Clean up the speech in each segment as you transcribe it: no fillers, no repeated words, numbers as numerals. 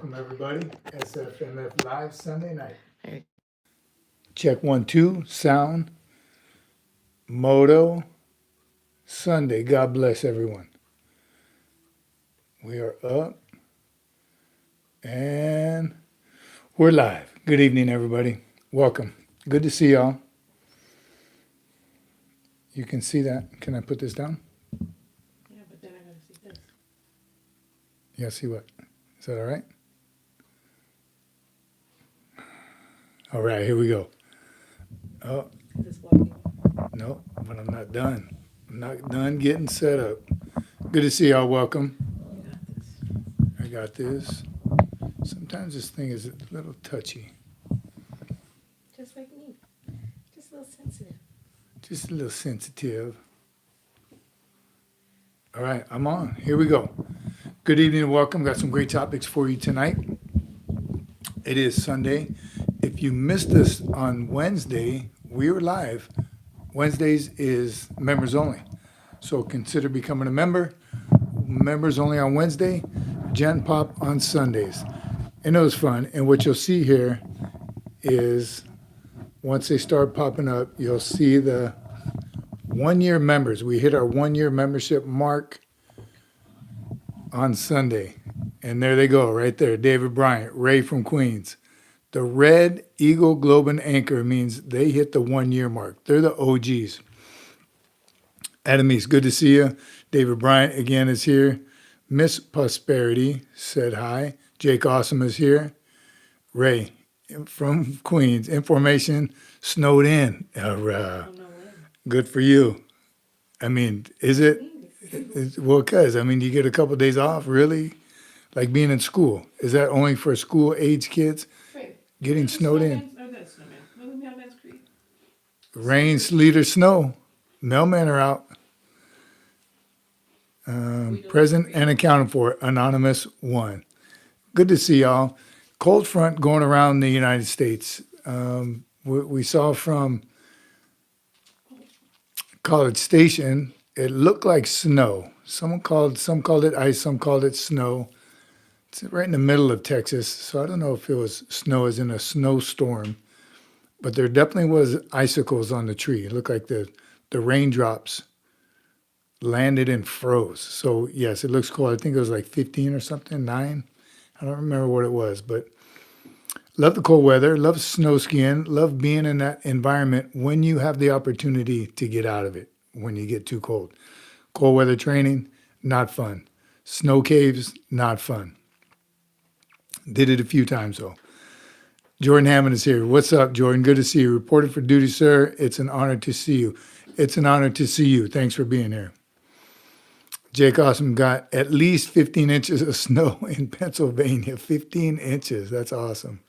Welcome, everybody. SFMF Live Sunday night. Check 1, 2, sound, moto, Sunday. God bless everyone. We are up and we're live. Good evening, everybody. Welcome. Good to see y'all. You can see that. Can I put this down? Yeah, but then I gotta see this. Yeah, see what? Is that all right? All right, here we go. Oh, This walking. no, but I'm not done. I'm not done getting set up. Good to see y'all. Welcome. You got this. I got this. Sometimes this thing is a little touchy. Just like me. Just a little sensitive. Just a little sensitive. All right, I'm on. Here we go. Good evening and welcome. Got some great topics for you tonight. It is Sunday. If you missed us on Wednesday, we were live. Wednesdays is members only. So consider becoming a member. Members only on Wednesday, Gen Pop on Sundays. And it was fun. And what you'll see here is once they start popping up, you'll see the 1-year members. We hit our 1-year membership mark on Sunday. And there they go, right there. David Bryant, Ray from Queens. The red eagle, globe, and anchor means they hit the 1-year mark. They're the OGs. Adam East, good to see you. David Bryant again is here. Miss Prosperity said hi. Jake Awesome is here. Ray from Queens. Information snowed in. Good for you. I mean, is it? Well, because, I mean, you get a couple of days off, really? Like being in school. Is that only for school-age kids? Wait. Getting snowed in. Oh, that's snowman. Well, the mailman's free. Rain, sleet, or snow. Mailmen are out. Present and accounted for. Anonymous 1. Good to see y'all. Cold front going around the United States. We saw from College Station, it looked like snow. Some called it ice, some called it snow. It's right in the middle of Texas, so I don't know if it was snow as in a snowstorm, but there definitely was icicles on the tree. It looked like the raindrops landed and froze. So yes, it looks cool. I think it was like 15 or something, 9. I don't remember what it was, but love the cold weather, love snow skiing, love being in that environment when you have the opportunity to get out of it when you get too cold. Cold weather training, not fun. Snow caves, not fun. Did it a few times though. Jordan Hammond is here. What's up, Jordan? Good to see you. Reported for duty, sir. It's an honor to see you. It's an honor to see you. Thanks for being here. Jake Awesome got at least 15 inches of snow in Pennsylvania. 15 inches. That's awesome.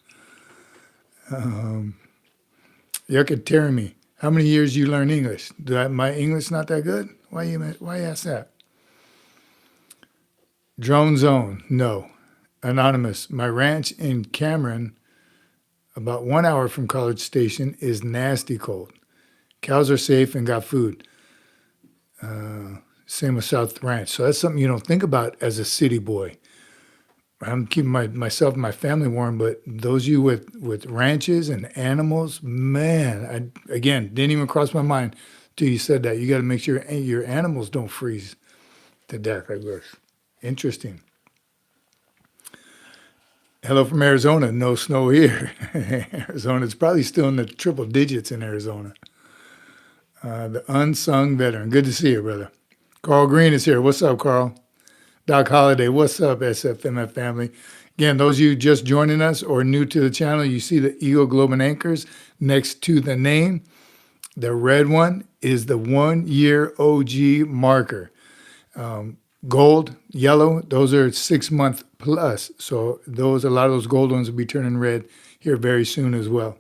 Yekateremi, how many years you learn English? My English not that good? Why you ask that? Drone Zone, no. Anonymous, my ranch in Cameron, about 1 hour from College Station, is nasty cold. Cows are safe and got food. Same with South Ranch. So that's something you don't think about as a city boy. I'm keeping myself and my family warm, but those of you with ranches and animals, man, again, didn't even cross my mind till you said that. You got to make sure your animals don't freeze to death like this. Interesting. Hello from Arizona. No snow here. Arizona, it's probably still in the triple digits in Arizona. The unsung veteran. Good to see you, brother. Carl Green is here. What's up, Carl? Doc Holliday. What's up, SFMF family? Again, those of you just joining us or new to the channel, you see the Eagle, Globe, and Anchors next to the name. The red one is the 1-year OG marker. Gold, yellow, those are 6-month plus. So a lot of those gold ones will be turning red here very soon as well.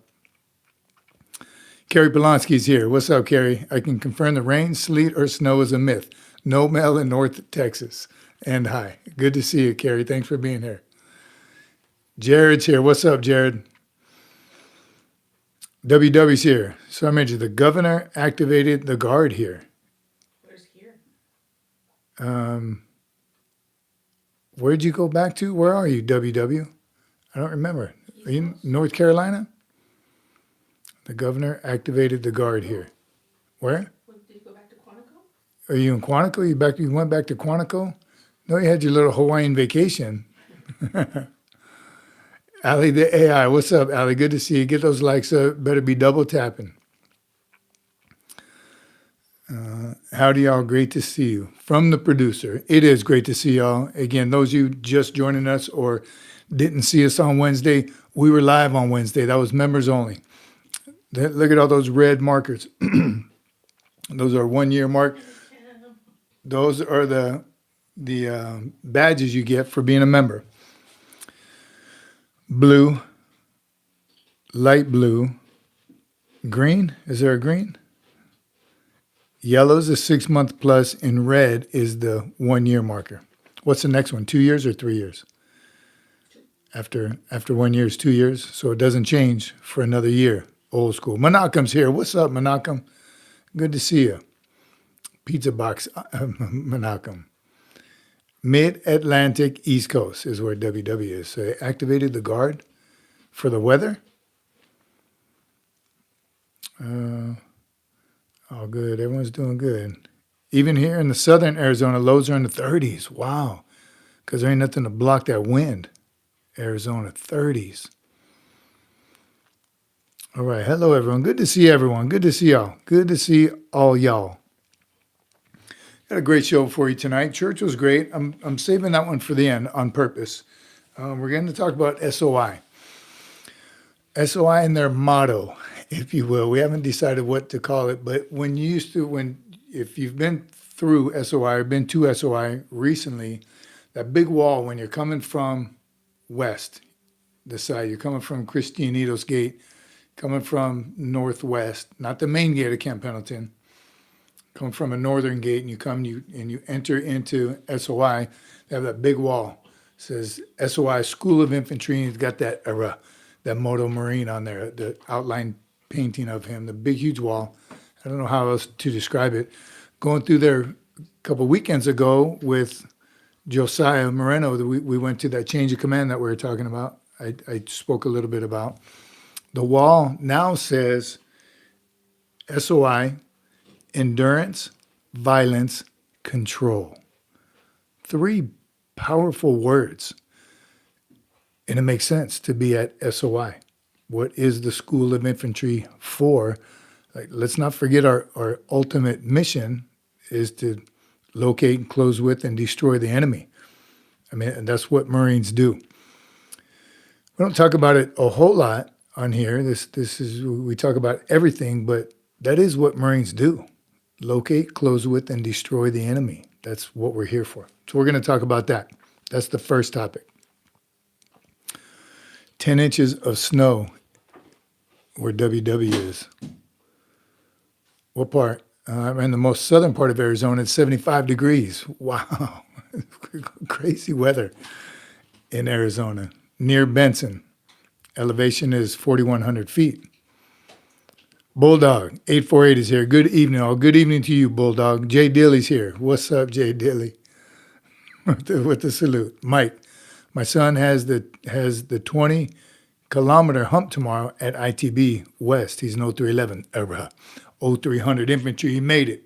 Kerry Polonsky's here. What's up, Kerry? I can confirm the rain, sleet, or snow is a myth. No mail in North Texas. And hi. Good to see you, Kerry. Thanks for being here. Jared's here. What's up, Jared? WW's here. So I mentioned the governor activated the guard here. Where's here? Where'd you go back to? Where are you, WW? I don't remember. Are you in North Carolina? The governor activated the guard here. Where? Did you go back to Quantico? Are you in Quantico? You went back to Quantico? No, you had your little Hawaiian vacation. Allie the AI, what's up, Allie? Good to see you. Get those likes up. Better be double tapping. Howdy, y'all. Great to see you. From the producer, it is great to see y'all. Again, those of you just joining us or didn't see us on Wednesday, we were live on Wednesday. That was members only. Look at all those red markers. Those are 1 year mark. Those are the badges you get for being a member. Blue, light blue, green. Is there a green? Yellow is a 6 month plus, and red is the 1 year marker. What's the next one? 2 years or 3 years? After 1 year is 2 years, so it doesn't change for another year. Old school. Menakam's here. What's up, Menakam? Good to see you. Pizza box, Menakam. Mid-Atlantic East Coast is where WW is. So they activated the guard for the weather. All good. Everyone's doing good. Even here in the southern Arizona, lows are in the 30s. Wow. Because there ain't nothing to block that wind. Arizona 30s. All right. Hello, everyone. Good to see everyone. Good to see y'all. Good to see all y'all. Got a great show for you tonight. Church was great. I'm saving that one for the end on purpose. We're going to talk about SOI. SOI and their motto, if you will. We haven't decided what to call it, but if you've been through SOI or been to SOI recently, that big wall when you're coming from west, the side, you're coming from Christianitos Gate, coming from northwest, not the main gate of Camp Pendleton, come from a northern gate and you enter into SOI. They have that big wall. It says SOI School of Infantry, and it's got that Moto Marine on there, the outline painting of him, the big huge wall. I don't know how else to describe it. Going through there a couple weekends ago with Josiah Moreno, we went to that change of command that we were talking about. I spoke a little bit about. The wall now says SOI, endurance, violence, control. 3 powerful words. And it makes sense to be at SOI. What is the School of Infantry for? Let's not forget our ultimate mission is to locate, close with, and destroy the enemy. And that's what Marines do. We don't talk about it a whole lot on here. We talk about everything, but that is what Marines do. Locate, close with, and destroy the enemy. That's what we're here for. So we're going to talk about that. That's the first topic. 10 inches of snow where WW is. What part? I'm in the most southern part of Arizona. It's 75 degrees. Wow. Crazy weather in Arizona. Near Benson. Elevation is 4,100 feet. Bulldog, 848 is here. Good evening, all. Good evening to you, Bulldog. Jay Dilly's here. What's up, Jay Dilly? with the salute. Mike, my son has the 20-kilometer hump tomorrow at ITB West. He's an 0311. 0300 infantry. He made it.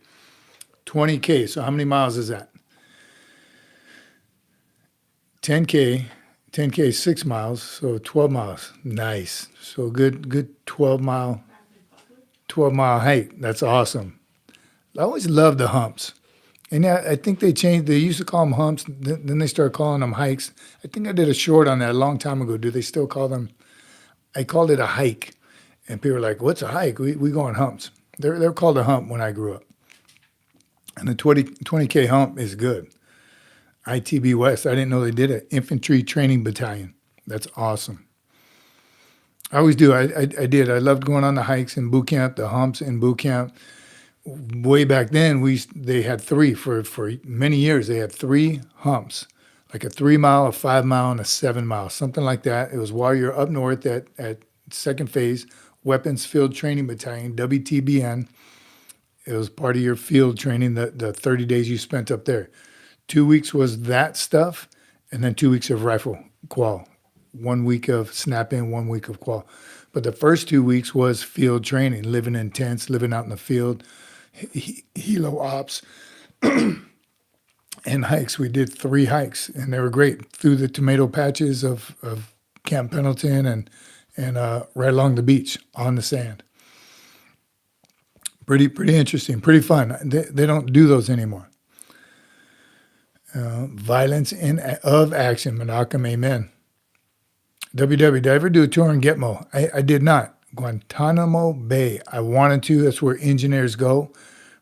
20K. So how many miles is that? 10K. 10K is 6 miles, so 12 miles. Nice. So good 12 mile hike. That's awesome. I always loved the humps. And I think they used to call them humps, then they started calling them hikes. I think I did a short on that a long time ago. Do they still call them? I called it a hike. And people were like, what's a hike? We go on humps. They're called a hump when I grew up. And the 20K hump is good. ITB West, I didn't know they did it. Infantry Training Battalion. That's awesome. I always do. I did. I loved going on the hikes in boot camp, the humps in boot camp. Way back then, they had 3 for many years. They had 3 humps, like a 3 mile, a 5 mile, and a 7 mile, something like that. It was while you're up north at second phase, Weapons Field Training Battalion, WTBN. It was part of your field training, the 30 days you spent up there. 2 weeks was that stuff, and then 2 weeks of rifle qual. 1 week of snap in, 1 week of qual. But the first 2 weeks was field training, living in tents, living out in the field, helo ops, and hikes. We did 3 hikes, and they were great through the tomato patches of Camp Pendleton and right along the beach on the sand. Pretty interesting, pretty fun. They don't do those anymore. Violence of action, Menachem, amen. WW, did I ever do a tour in Gitmo? I did not. Guantanamo Bay. I wanted to. That's where engineers go,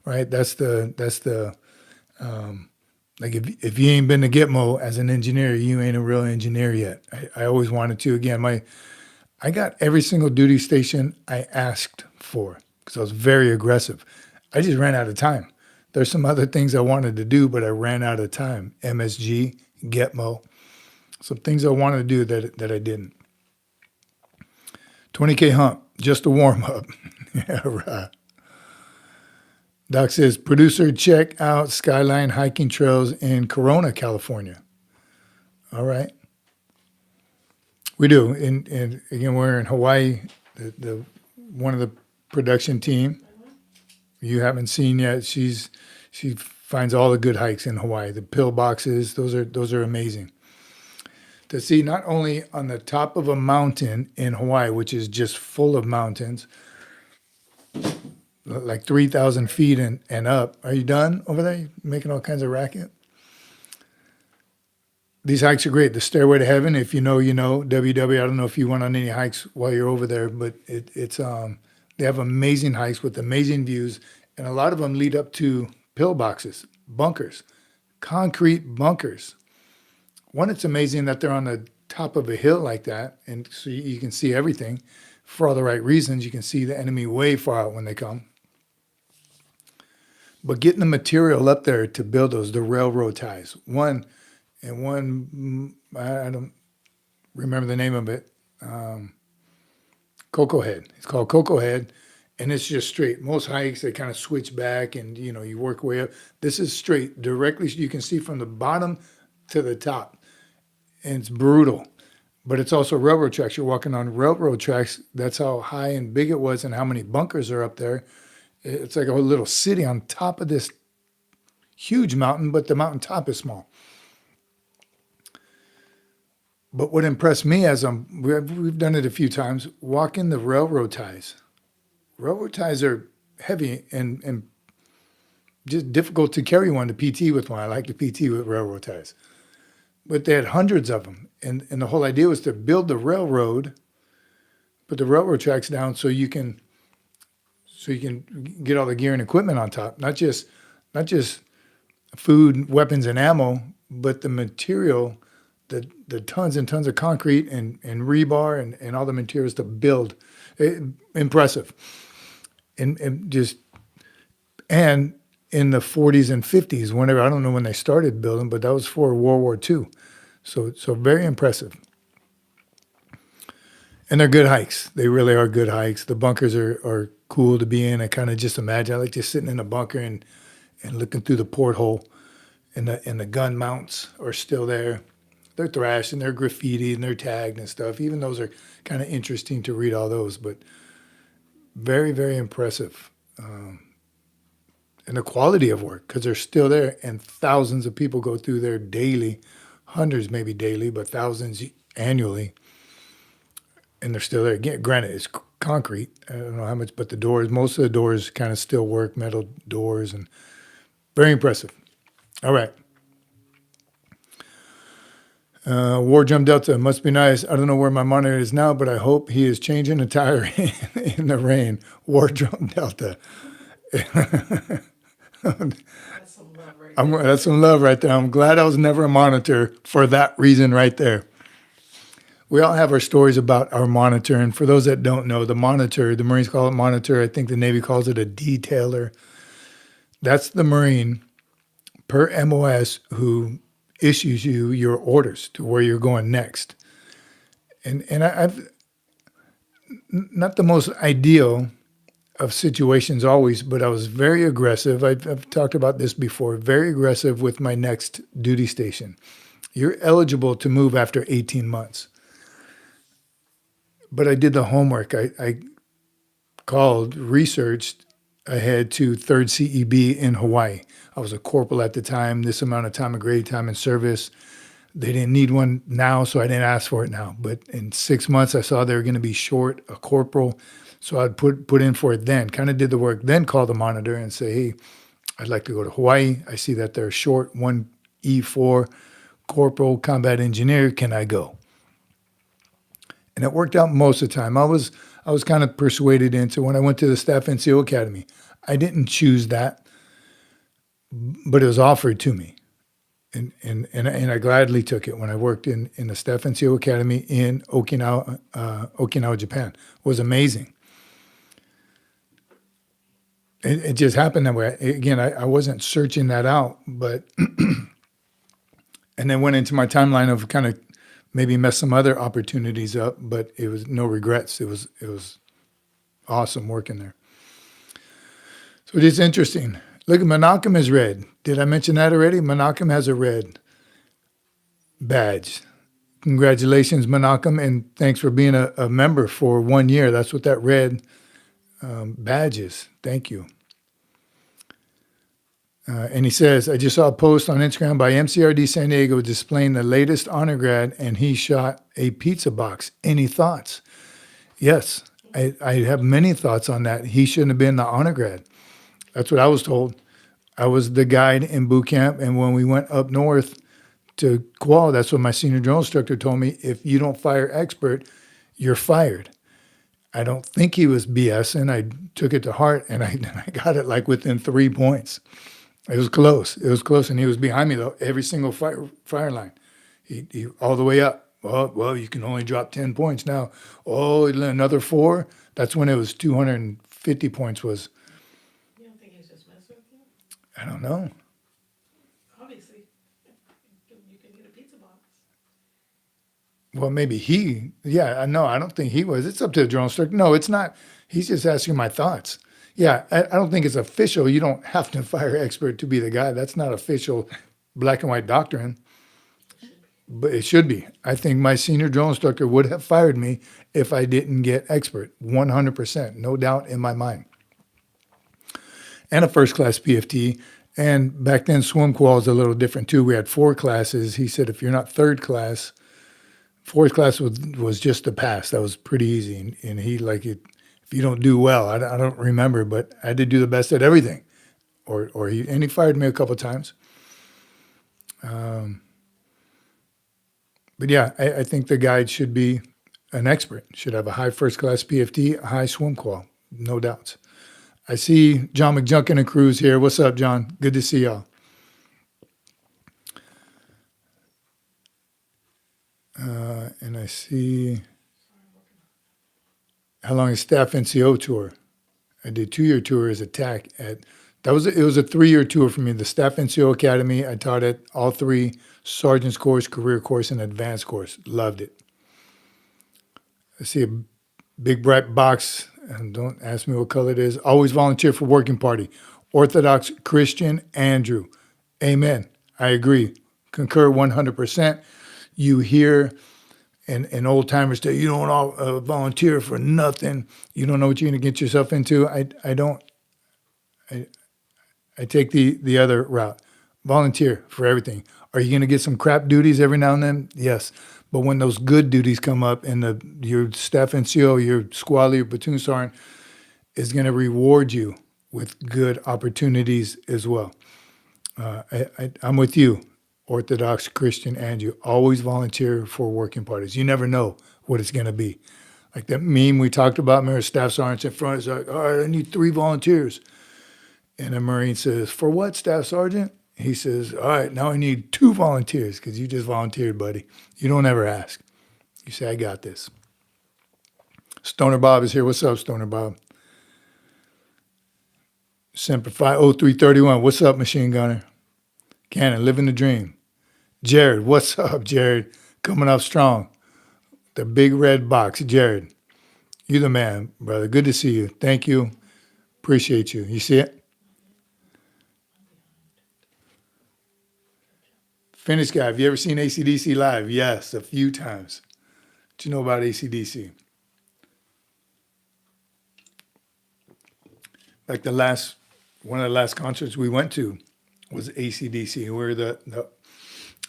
right? That's the like if you ain't been to Gitmo as an engineer, you ain't a real engineer yet. I always wanted to. Again, I got every single duty station I asked for because I was very aggressive. I just ran out of time. There's some other things I wanted to do, but I ran out of time. MSG, Gitmo, some things I wanted to do that I didn't. 20K hump, just a warm up. Yeah, right. Doc says, producer, check out Skyline Hiking Trails in Corona, California. All right. We do. And again, we're in Hawaii, the one of the production team. You haven't seen yet. She finds all the good hikes in Hawaii. The pill boxes, those are amazing. To see not only on the top of a mountain in Hawaii, which is just full of mountains, like 3,000 feet and up. Are you done over there? You making all kinds of racket? These hikes are great. The Stairway to Heaven, if you know, you know. WW, I don't know if you went on any hikes while you're over there, but it's they have amazing hikes with amazing views, and a lot of them lead up to pillboxes, bunkers, concrete bunkers. One, it's amazing that they're on the top of a hill like that, and so you can see everything for all the right reasons. You can see the enemy way far out when they come. But getting the material up there to build those, the railroad ties. One, I don't remember the name of it, Cocoa Head. It's called Cocoa Head, and it's just straight. Most hikes, they kind of switch back, and you work way up. This is straight, directly. You can see from the bottom to the top, and it's brutal. But it's also railroad tracks. You're walking on railroad tracks. That's how high and big it was and how many bunkers are up there. It's like a whole little city on top of this huge mountain, but the mountaintop is small. But what impressed me as we've done it a few times, walking the railroad ties. Railroad ties are heavy and just difficult to carry one to PT with one. I like to PT with railroad ties. But they had hundreds of them. And the whole idea was to build the railroad, put the railroad tracks down so you can get all the gear and equipment on top. Not just food, weapons, and ammo, but the material, the tons and tons of concrete and rebar and all the materials to build. Impressive. And in the 40s and 50s, whenever, I don't know when they started building, but that was for World War II. So very impressive. And they're good hikes. They really are good hikes. The bunkers are cool to be in. I kind of just imagine, I like just sitting in a bunker and looking through the porthole, and the gun mounts are still there. They're thrashed and they're graffiti and they're tagged and stuff. Even those are kind of interesting to read, all those, but very, very impressive. And the quality of work, because they're still there, and thousands of people go through there daily, hundreds maybe daily, but thousands annually, and they're still there. Again, granted, it's concrete. I don't know how much, but the doors, most of the doors kind of still work, metal doors, and very impressive. All right. War Drum Delta, must be nice. I don't know where my monitor is now, but I hope he is changing a tire in the rain. War Drum Delta. That's some love right there. That's some love right there. I'm glad I was never a monitor for that reason right there. We all have our stories about our monitor, and for those that don't know, the monitor, the Marines call it monitor. I think the Navy calls it a detailer. That's the Marine per MOS who issues you your orders to where you're going next. And I've not the most ideal of situations always, but I was very aggressive. I've talked about this before, very aggressive with my next duty station. You're eligible to move after 18 months. but I did the homework. I called, researched ahead to 3rd CEB in Hawaii. I was a corporal at the time, this amount of time of grade time in service. They didn't need one now, so I didn't ask for it now. But in 6 months, I saw they were going to be short a corporal. So I'd put in for it then, kind of did the work, then call the monitor and say, hey, I'd like to go to Hawaii. I see that they're short 1E4 corporal combat engineer. Can I go? And it worked out most of the time. I was kind of persuaded into when I went to the Staff NCO Academy. I didn't choose that, but it was offered to me. And I gladly took it when I worked in the Staff NCO Academy in Okinawa, Japan. It was amazing. It just happened that way. Again, I wasn't searching that out, but and then went into my timeline of kind of maybe mess some other opportunities up, but it was no regrets. It was awesome working there. So it is interesting. Look, Menachem is red. Did I mention that already? Menachem has a red badge. Congratulations, Menachem, and thanks for being a member for 1 year. That's what that red badge is. Thank you. And he says, I just saw a post on Instagram by MCRD San Diego displaying the latest honor grad, and he shot a pizza box. Any thoughts? Yes, I have many thoughts on that. He shouldn't have been the honor grad. That's what I was told. I was the guide in boot camp, and when we went up north to qual, that's what my senior drill instructor told me. If you don't fire expert, you're fired. I don't think he was BSing. I took it to heart, and I got it like within 3 points. It was close. It was close, and he was behind me though. Every single fire line, he all the way up. Well, you can only drop 10 points now. Oh, another 4. That's when it was 250 points. Was You don't think he's just messing with you? I don't know. Obviously, you can get a pizza box. Well, maybe he. Yeah, no, I don't think he was. It's up to the drill instructor. No, it's not. He's just asking my thoughts. Yeah, I don't think it's official. You don't have to fire expert to be the guy. That's not official black and white doctrine. But it should be. I think my senior drill instructor would have fired me if I didn't get expert. 100%. No doubt in my mind. And a first class PFT. And back then, swim qual was a little different too. We had 4 classes. He said, if you're not 3rd class, 4th class was just a pass. That was pretty easy. And he like it. If you don't do well, I don't remember, but I did do the best at everything. And he fired me a couple of times. But yeah, I think the guide should be an expert, should have a high first class PFT, a high swim qual, no doubts. I see John McJunkin and Cruz here. What's up, John? Good to see y'all. And I see, how long is staff NCO tour? I did 2-year tour as a TAC at, it was a 3-year tour for me. The staff NCO Academy, I taught it all 3, sergeant's course, career course, and advanced course. Loved it. I see a big bright box, and don't ask me what color it is. Always volunteer for working party. Orthodox Christian Andrew. Amen. I agree. Concur 100%. You hear and old timers say, you don't volunteer for nothing. You don't know what you're going to get yourself into. I take the other route. Volunteer for everything. Are you going to get some crap duties every now and then? Yes. But when those good duties come up and your staff NCO, your squad leader, platoon sergeant is going to reward you with good opportunities as well. I'm with you, Orthodox Christian Andrew. Always volunteer for working parties. You never know what it's going to be. Like that meme we talked about, remember, staff sergeant's in front. It's like, all right, I need 3 volunteers. And a Marine says, for what, staff sergeant? He says, all right, now I need 2 volunteers because you just volunteered, buddy. You don't ever ask. You say, I got this. Stoner Bob is here. What's up, Stoner Bob? Semper Fi 0331. What's up, machine gunner? Cannon, living the dream. Jared, what's up, Jared? Coming up strong. The big red box, Jared. You the man, brother. Good to see you. Thank you. Appreciate you. You see it? Finnish guy, have you ever seen AC/DC live? Yes, a few times. What you know about AC/DC? like one of the last concerts we went to was AC/DC. We were the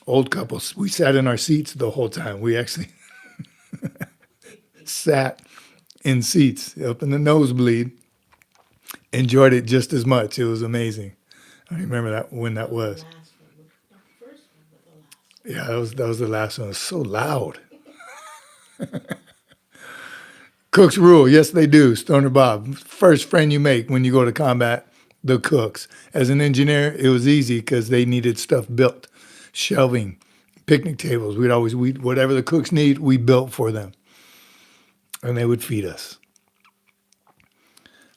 old couples. We sat in our seats the whole time. We actually sat in seats up in the nosebleed. Enjoyed it just as much. It was amazing. I remember that when that was. Last one, not the first one, but the last one. Yeah, that was the last one. It was so loud. Cooks rule. Yes, they do. Stoner Bob. First friend you make when you go to combat, the cooks. As an engineer, it was easy because they needed stuff built. Shelving, picnic tables. Whatever the cooks need, we built for them. And they would feed us.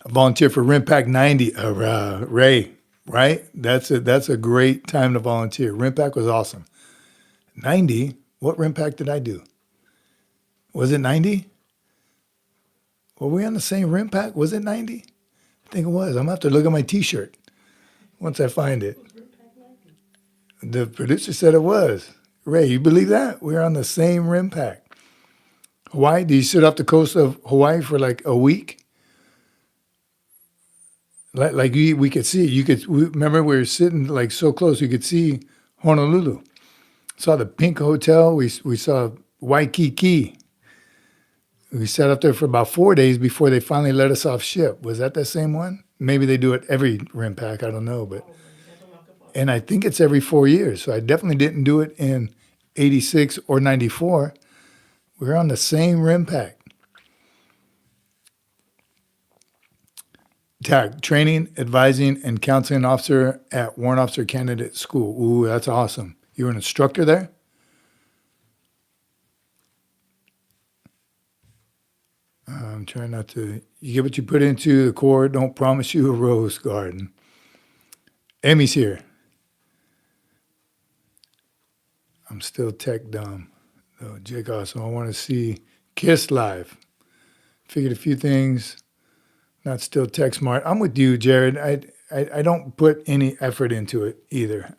I volunteered for RIMPAC 90. Ray, right? That's a great time to volunteer. RIMPAC was awesome. 90? What RIMPAC did I do? Was it 90? Were we on the same RIMPAC? Was it 90? I think it was. I'm going to have to look at my T-shirt once I find it. The producer said it was. Ray, you believe that? We're on the same RIMPAC. Hawaii? Did you sit off the coast of Hawaii for like a week? Like we could see. Remember we were sitting like so close. You could see Honolulu. Saw the Pink Hotel. We saw Waikiki. We sat up there for about 4 days before they finally let us off ship. Was that the same one? Maybe they do it every RIMPAC. I don't know, but and I think it's every 4 years. So I definitely didn't do it in 86 or 94. We're on the same RIMPAC. Tag, training, advising, and counseling officer at Warrant Officer Candidate School. Ooh, that's awesome. You were an instructor there? I'm trying not to. You get what you put into the Corps. Don't promise you a rose garden. Emmy's here. I'm still tech dumb. Oh, Jake, awesome. I want to see Kiss live. Figured a few things. Not still tech smart. I'm with you, Jared. I don't put any effort into it either.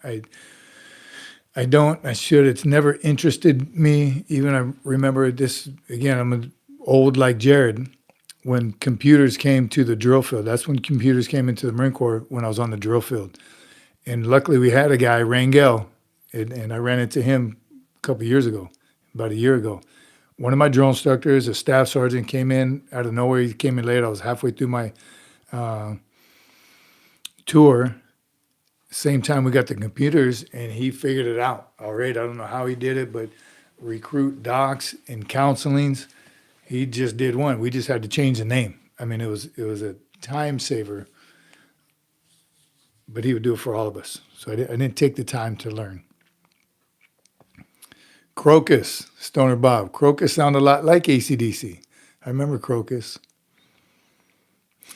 I don't. I should. It's never interested me. Even I remember this again. I'm old like Jared. When computers came to the drill field, that's when computers came into the Marine Corps. When I was on the drill field, and luckily we had a guy, Rangel, and I ran into him a couple of years ago, about a year ago. One of my drill instructors, a staff sergeant, came in out of nowhere. He came in late. I was halfway through my tour. Same time we got the computers, and he figured it out. All right, I don't know how he did it, but recruit docs and counselings, he just did one. We just had to change the name. I mean, it was a time saver, but he would do it for all of us. So I didn't take the time to learn. Crocus, Stoner Bob. Crocus sound a lot like AC/DC. I remember Crocus.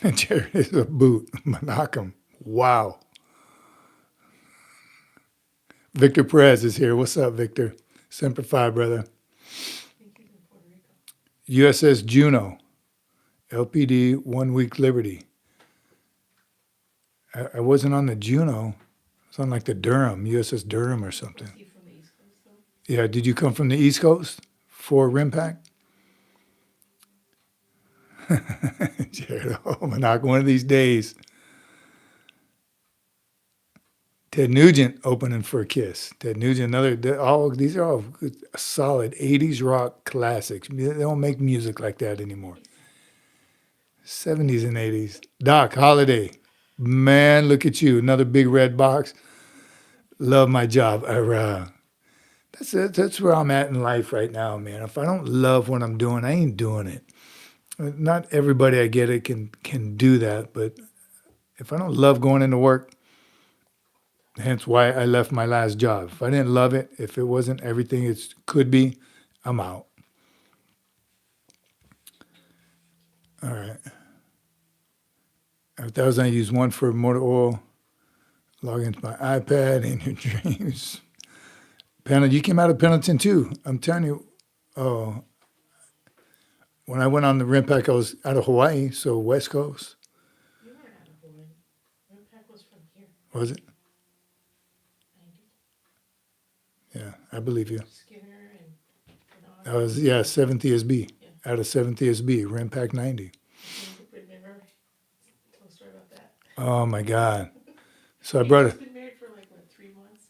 And Jared is a boot. Menachem. Wow. Victor Perez is here. What's up, Victor? Semper Fi, brother. USS Juno. LPD, 1 week Liberty. I wasn't on the Juno. I was on like the Durham, USS Durham or something. Yeah, did you come from the East Coast for RIMPAC? Jared, oh, Menachem, one of these days. Ted Nugent opening for Kiss. Ted Nugent, these are all good, solid 80s rock classics. They don't make music like that anymore. 70s and 80s. Doc Holliday. Man, look at you. Another big red box. Love my job. That's it. That's where I'm at in life right now, man. If I don't love what I'm doing, I ain't doing it. Not everybody, I get it, can do that. But if I don't love going into work, hence why I left my last job. If I didn't love it, if it wasn't everything it could be, I'm out. All right. If that was, I use one for motor oil, log into my iPad in your dreams. Pendleton, you came out of Pendleton too. I'm telling you, when I went on the RIMPAC, I was out of Hawaii, so West Coast. You weren't out of Hawaii. RIMPAC was from here. Was it? 90. Yeah, I believe you. Skinner and I was, 7th ESB. Yeah. Out of 7th ESB, RIMPAC 90. Remember? Tell a story about that. Oh my God. So I brought He's it. been married for like, what, 3 months?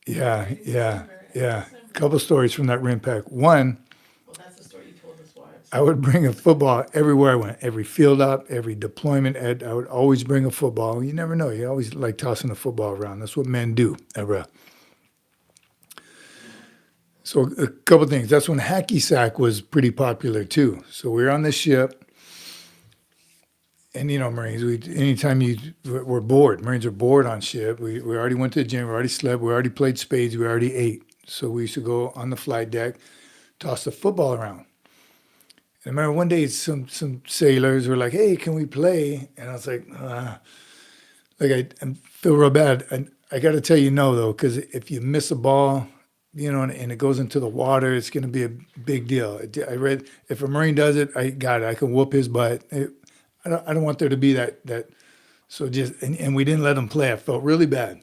Yeah, In yeah, December, yeah. December. Couple stories from that rim pack. One, Well, that's the story you told us, wives. I would bring a football everywhere I went. Every field up, every deployment, I would always bring a football. You never know. You always like tossing a football around. That's what men do. So a couple things. That's when hacky sack was pretty popular too. So we were on this ship, and Marines. Anytime we're bored, Marines are bored on ship. We already went to the gym. We already slept. We already played spades. We already ate. So we used to go on the flight deck, toss the football around. And I remember one day some sailors were like, "Hey, can we play?" And I was like, I feel real bad. And I got to tell you no though, because if you miss a ball, and it goes into the water, it's going to be a big deal. I read if a Marine does it, I got it. I can whoop his butt. I don't want there to be that. So and we didn't let him play. I felt really bad.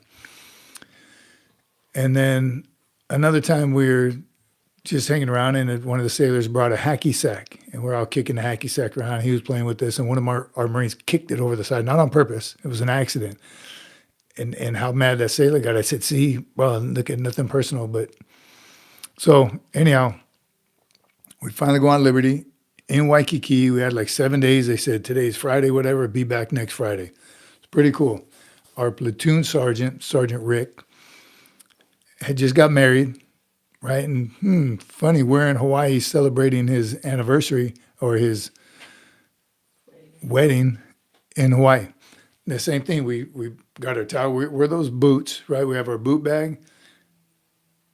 And then another time we were just hanging around, and one of the sailors brought a hacky sack, and we're all kicking the hacky sack around. He was playing with this, and one of our Marines kicked it over the side, not on purpose. It was an accident. And how mad that sailor got. I said, "See, well, look at nothing personal, but." So anyhow, we finally go on Liberty in Waikiki. We had like 7 days. They said today's Friday, whatever. Be back next Friday. It's pretty cool. Our platoon sergeant, Sergeant Rick, had just got married, right? And funny, we're in Hawaii celebrating his anniversary or his wedding in Hawaii. The same thing. We got our towel. We're those boots, right? We have our boot bag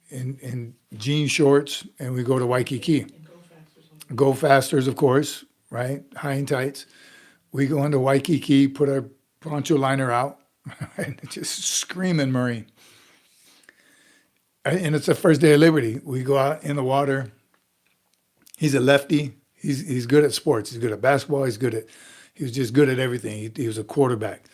in jean shorts, and we go to Waikiki. And go fast or something. Go fasters, of course, right? High and tights. We go into Waikiki, put our poncho liner out, and just screaming Marine. And it's the first day of Liberty. We go out in the water. He's a lefty. He's good at sports. He's good at basketball. He was just good at everything. He was a quarterback.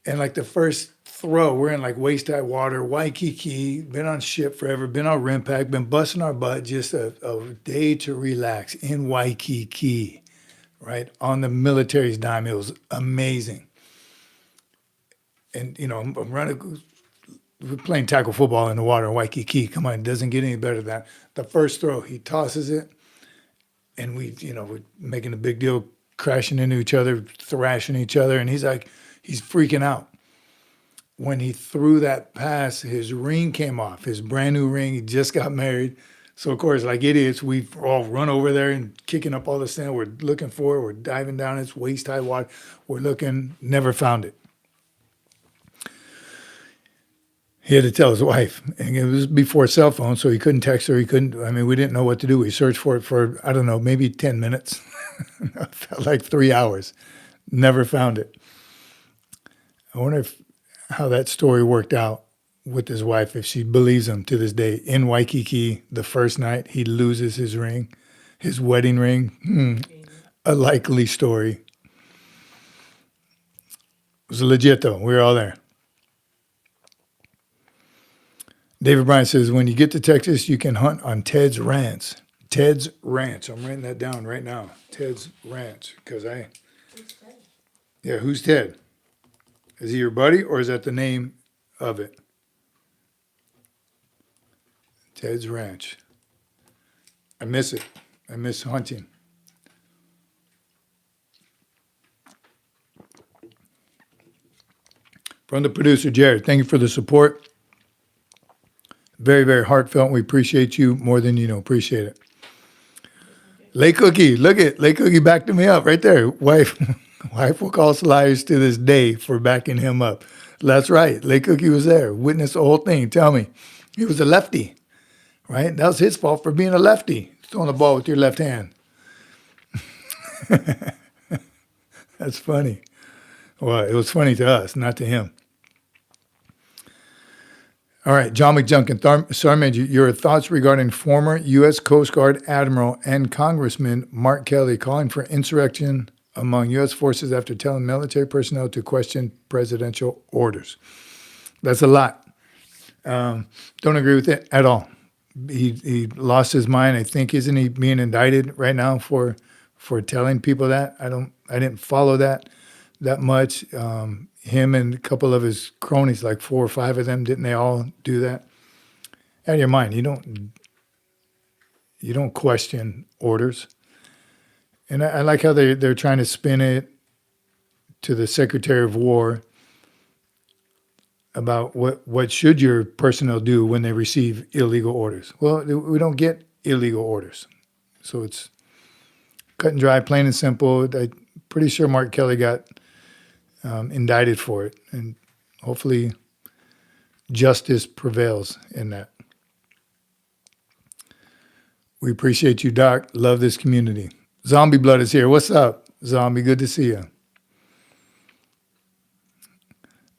And like the first throw, we're in like waist high water, Waikiki, been on ship forever, been on rim pack, been busting our butt, just a day to relax in Waikiki, right? On the military's dime. It was amazing. And, I'm running, we're playing tackle football in the water in Waikiki. Come on, it doesn't get any better than that. The first throw, he tosses it, and we're making a big deal, crashing into each other, thrashing each other, and he's freaking out. When he threw that pass, his ring came off, his brand new ring. He just got married. So, of course, like idiots, we all run over there and kicking up all the sand. We're looking for it. We're diving down its waist-high water. We're looking, never found it. He had to tell his wife. And it was before cell phone, so he couldn't text her. We didn't know what to do. We searched for it for, I don't know, maybe 10 minutes. It felt like 3 hours. Never found it. I wonder how that story worked out with his wife, if she believes him to this day. In Waikiki, the first night, he loses his ring, his wedding ring. A likely story. It was legit, though. We were all there. David Bryan says, when you get to Texas, you can hunt on Ted's Ranch. Ted's Ranch. I'm writing that down right now. Ted's Ranch. Who's Ted? Yeah, who's Ted? Is he your buddy, or is that the name of it? Ted's Ranch. I miss it. I miss hunting. From the producer, Jared, thank you for the support. Very, very heartfelt. We appreciate you more than you know. Appreciate it. Lay Cookie, look at Lay Cookie backed me up right there. Wife will call us liars to this day for backing him up. That's right. Lay Cookie was there. Witnessed the whole thing. Tell me. He was a lefty, right? That was his fault for being a lefty. Throwing the ball with your left hand. That's funny. Well, it was funny to us, not to him. All right, John McJunkin, Sergeant Major, your thoughts regarding former U.S. Coast Guard Admiral and Congressman Mark Kelly calling for insurrection among U.S. forces after telling military personnel to question presidential orders. That's a lot. Don't agree with it at all. He lost his mind. I think, isn't he being indicted right now for telling people that? I didn't follow that. that much. Him and a couple of his cronies, like 4 or 5 of them, didn't they all do that? Out of your mind, you don't question orders. And I like how they're trying to spin it to the Secretary of War about what should your personnel do when they receive illegal orders. Well, we don't get illegal orders. So it's cut and dry, plain and simple. I'm pretty sure Mark Kelly got indicted for it. And hopefully justice prevails in that. We appreciate you, Doc. Love this community. Zombie Blood is here. What's up, Zombie? Good to see you.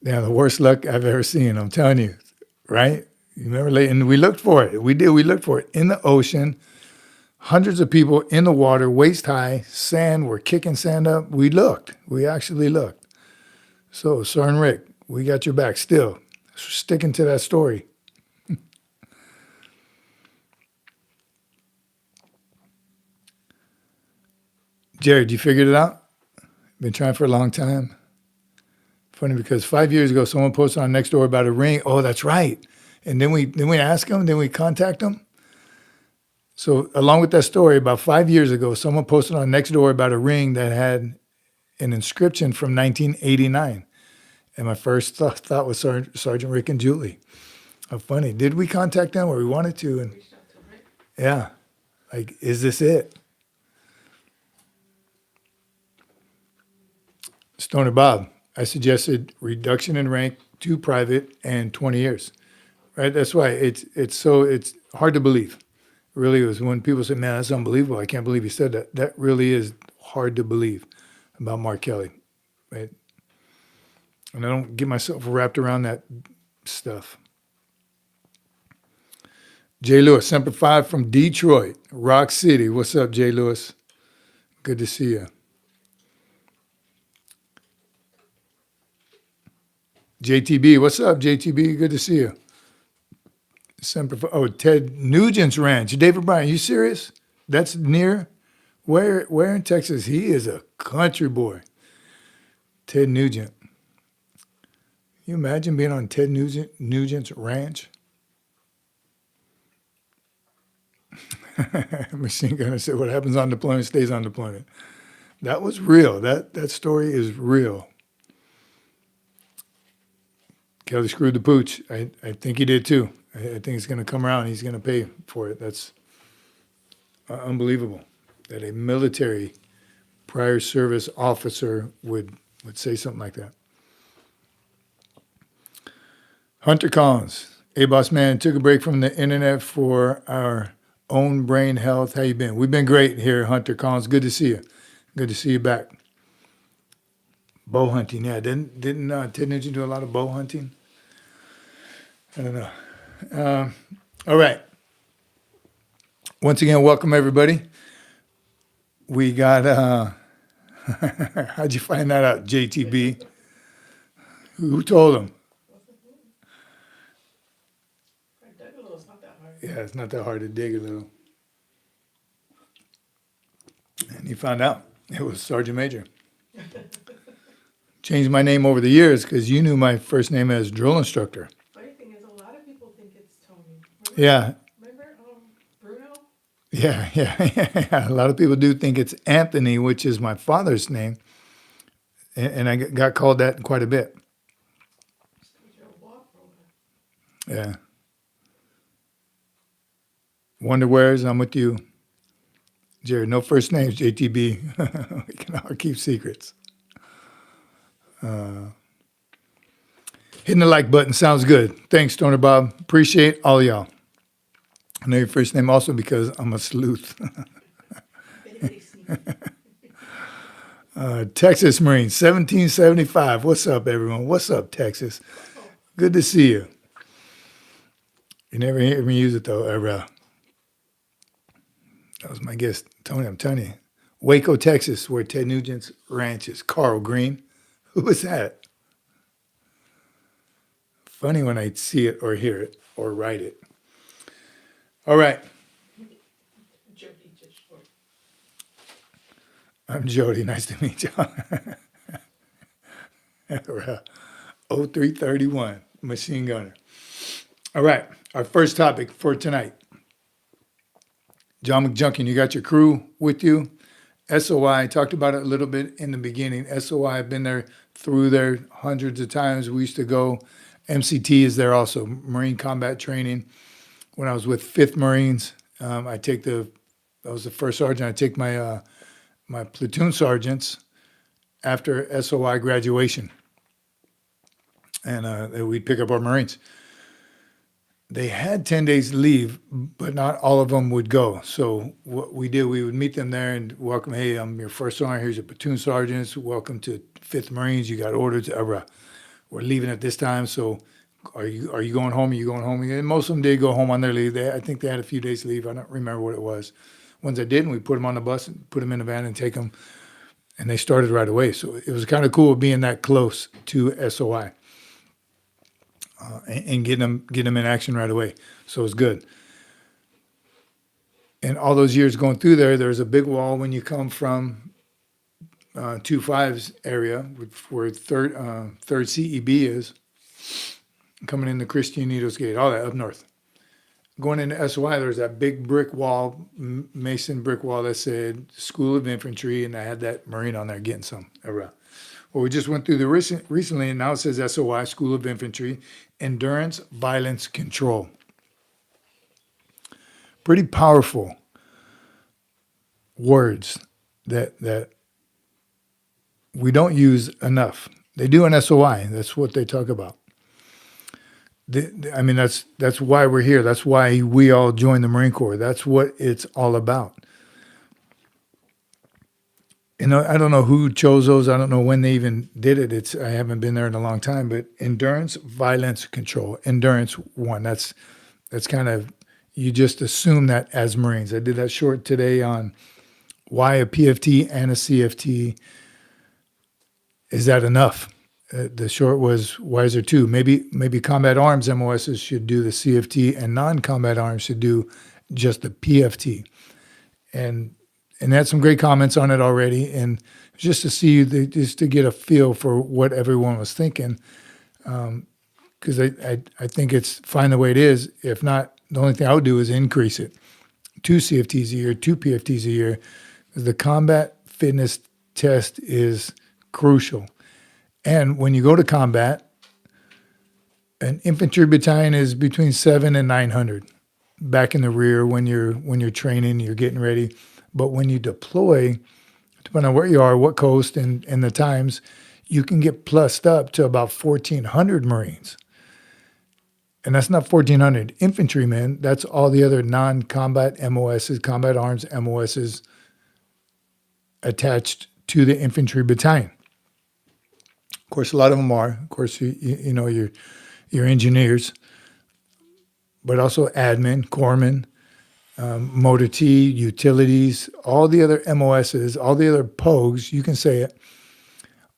Yeah, the worst luck I've ever seen. I'm telling you, right? You remember, and we looked for it. We did. We looked for it in the ocean. Hundreds of people in the water, waist high, sand. We're kicking sand up. We looked. We actually looked. So, Sergeant Rick, we got your back still. Sticking to that story. Jared, you figured it out? Been trying for a long time. Funny because 5 years ago, someone posted on Nextdoor about a ring. Oh, that's right. And then we ask them, then we contact them. So along with that story, about 5 years ago, someone posted on Nextdoor about a ring that had an inscription from 1989. And my first thought was Sergeant Rick and Julie. How funny. Did we contact them or we wanted to? And Reached out to him, right? yeah, like, is this it? Stoner Bob, I suggested reduction in rank to private and 20 years, right? That's why it's hard to believe. It really is. When people say, man, that's unbelievable. I can't believe he said that. That really is hard to believe about Mark Kelly, right? And I don't get myself wrapped around that stuff. Jay Lewis, Semper Fi from Detroit, Rock City. What's up, Jay Lewis? Good to see you. JTB, what's up, JTB? Good to see you. Ted Nugent's Ranch. David Bryan, you serious? That's near? Where in Texas? He is a country boy. Ted Nugent. Can you imagine being on Ted Nugent's ranch? Machine Gunner said, what happens on deployment stays on deployment. That was real. That story is real. Kelly screwed the pooch. I think he did too. I think he's going to come around. He's going to pay for it. That's unbelievable that a military prior service officer would say something like that. Hunter Collins, hey boss man, took a break from the internet for our own brain health. How you been? We've been great here, Hunter Collins. Good to see you. Good to see you back. Bow hunting, yeah. Didn't Ted Nugent do a lot of bow hunting? I don't know. All right. Once again, welcome everybody. We got, how'd you find that out, JTB? Who told him? I dug a little, it's not that hard. Yeah, it's not that hard to dig a little. And he found out it was Sergeant Major. Changed my name over the years because you knew my first name as drill instructor. Funny thing is, a lot of people think it's Tony. Yeah. Remember Bruno? Yeah. A lot of people do think it's Anthony, which is my father's name. And I got called that quite a bit. You're a walk roller. Yeah. Wonderwares, I'm with you. Jared, no first names, JTB. We can all keep secrets. Hitting the like button sounds good. Thanks, Stoner Bob. Appreciate all y'all. I know your first name also because I'm a sleuth. Texas Marine, 1775. What's up, everyone? What's up, Texas? Good to see you. You never hear me use it, though. That was my guest, Tony. I'm telling you. Waco, Texas, where Ted Nugent's ranch is. Carl Green. Who was that? Funny when I see it or hear it or write it. All right. Jody just short. I'm Jody. Nice to meet you. 0331, machine gunner. All right, our first topic for tonight. John McJunkin, you got your crew with you. SOI, talked about it a little bit in the beginning. SOI, I've been there, through there hundreds of times. We used to go. MCT is there also, Marine Combat Training. When I was with 5th Marines, I was the first sergeant. I take my my platoon sergeants after SOI graduation. And we'd pick up our Marines. They had 10 days leave, but not all of them would go. So what we did, we would meet them there and welcome, hey, I'm your first sergeant. Here's your platoon sergeants. Welcome to 5th Marines. You got orders. We're leaving at this time. So are you going home? Are you going home? And most of them did go home on their leave. I think they had a few days leave. I don't remember what it was. Ones that didn't, we put them on the bus and put them in the van and take them. And they started right away. So it was kind of cool being that close to SOI. And get them in action right away. So it's good. And all those years going through there's a big wall when you come from 25's area, where third CEB is, coming into Christian Needles Gate, all that up north. Going into SOI, there's that big brick wall, mason brick wall that said School of Infantry, and I had that Marine on there getting some. Well, we just went through the recently, and now it says SOI, School of Infantry, Endurance, Violence, Control. Pretty powerful words that we don't use enough. They do in SOI. That's what they talk about. That's why we're here. That's why we all joined the Marine Corps. That's what it's all about. I don't know who chose those. I don't know when they even did it. I haven't been there in a long time. But endurance, violence, control. Endurance, one. That's kind of, you just assume that as Marines. I did that short today on why a PFT and a CFT. Is that enough? The short was, why is there two? Maybe combat arms MOSs should do the CFT, and non-combat arms should do just the PFT. And had some great comments on it already, and just to see, just to get a feel for what everyone was thinking, because I think it's fine the way it is. If not, the only thing I would do is increase it. 2 CFTs a year, 2 PFTs a year. The combat fitness test is crucial. And when you go to combat, an infantry battalion is between 700 and 900 back in the rear when you're training, you're getting ready. But when you deploy, depending on where you are, what coast, and the times, you can get plussed up to about 1,400 Marines. And that's not 1,400 infantrymen. That's all the other non-combat MOSs, combat arms MOSs attached to the infantry battalion. Of course, a lot of them are. Of course, you know, your engineers, but also admin, corpsmen, motor T, utilities, all the other MOSs, all the other POGs, you can say it,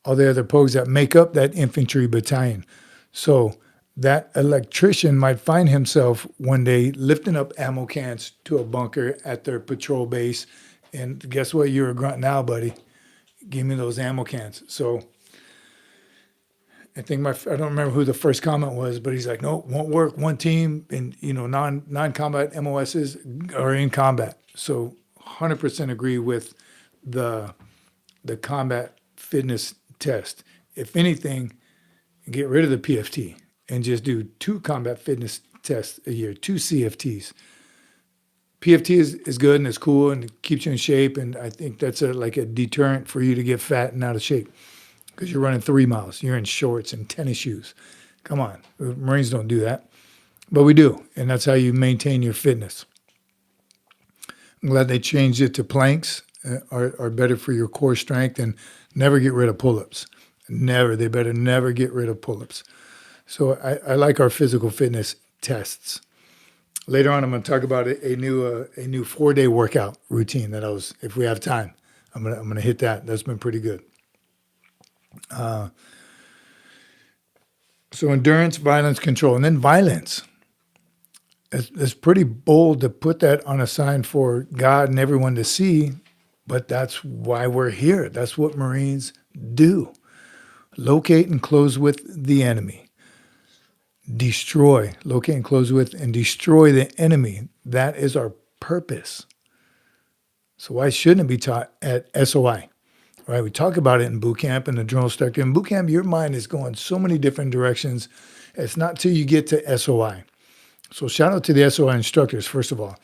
all the other POGs that make up that infantry battalion. So that electrician might find himself one day lifting up ammo cans to a bunker at their patrol base. And guess what? You're a grunt now, buddy. Give me those ammo cans. So I think I don't remember who the first comment was, but he's like, no, it won't work. One team, and non-combat MOSs are in combat. So 100% agree with the combat fitness test. If anything, get rid of the PFT and just do 2 combat fitness tests a year, 2 CFTs. PFT is good and it's cool and it keeps you in shape, and I think that's like a deterrent for you to get fat and out of shape. Because you're running 3 miles. You're in shorts and tennis shoes. Come on. Marines don't do that. But we do. And that's how you maintain your fitness. I'm glad they changed it to planks are better for your core strength, and never get rid of pull-ups. Never. They better never get rid of pull-ups. So I like our physical fitness tests. Later on, I'm going to talk about a new 4-day workout routine that if we have time, I'm going to hit that. That's been pretty good. So endurance, violence, control, and then violence. It's pretty bold to put that on a sign for God and everyone to see, but that's why we're here. That's what Marines do. Locate and close with the enemy. Destroy. Locate and close with and destroy the enemy. That is our purpose. So why shouldn't it be taught at SOI? Right? We talk about it in boot camp and the drill instructor. In boot camp, your mind is going so many different directions. It's not till you get to SOI. So shout out to the SOI instructors, first of all,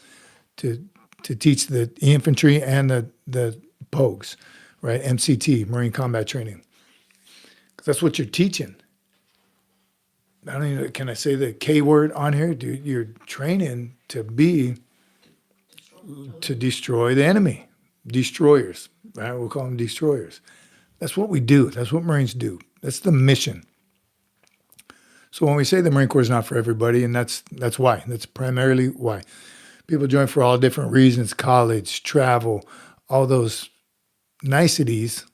to teach the infantry and the POGs, right? MCT, Marine Combat Training. Because that's what you're teaching. I don't even, can I say the K word on here? Dude, you're training to destroy the enemy. Destroyers, right? We'll call them destroyers. That's what we do. That's what Marines do. That's the mission. So when we say the Marine Corps is not for everybody, and that's why. That's primarily why. People join for all different reasons, college, travel, all those niceties,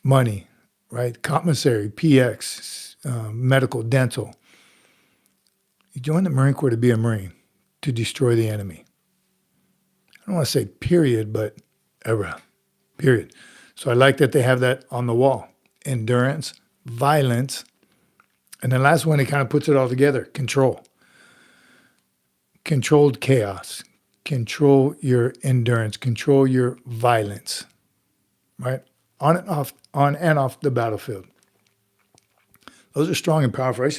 money, right? Commissary, PX, medical, dental. You join the Marine Corps to be a Marine, to destroy the enemy. I don't want to say period, but era, period. So I like that they have that on the wall. Endurance, violence, and the last one, he kind of puts it all together, control. Controlled chaos. Control your endurance. Control your violence, right? On and off the battlefield. Those are strong and powerful.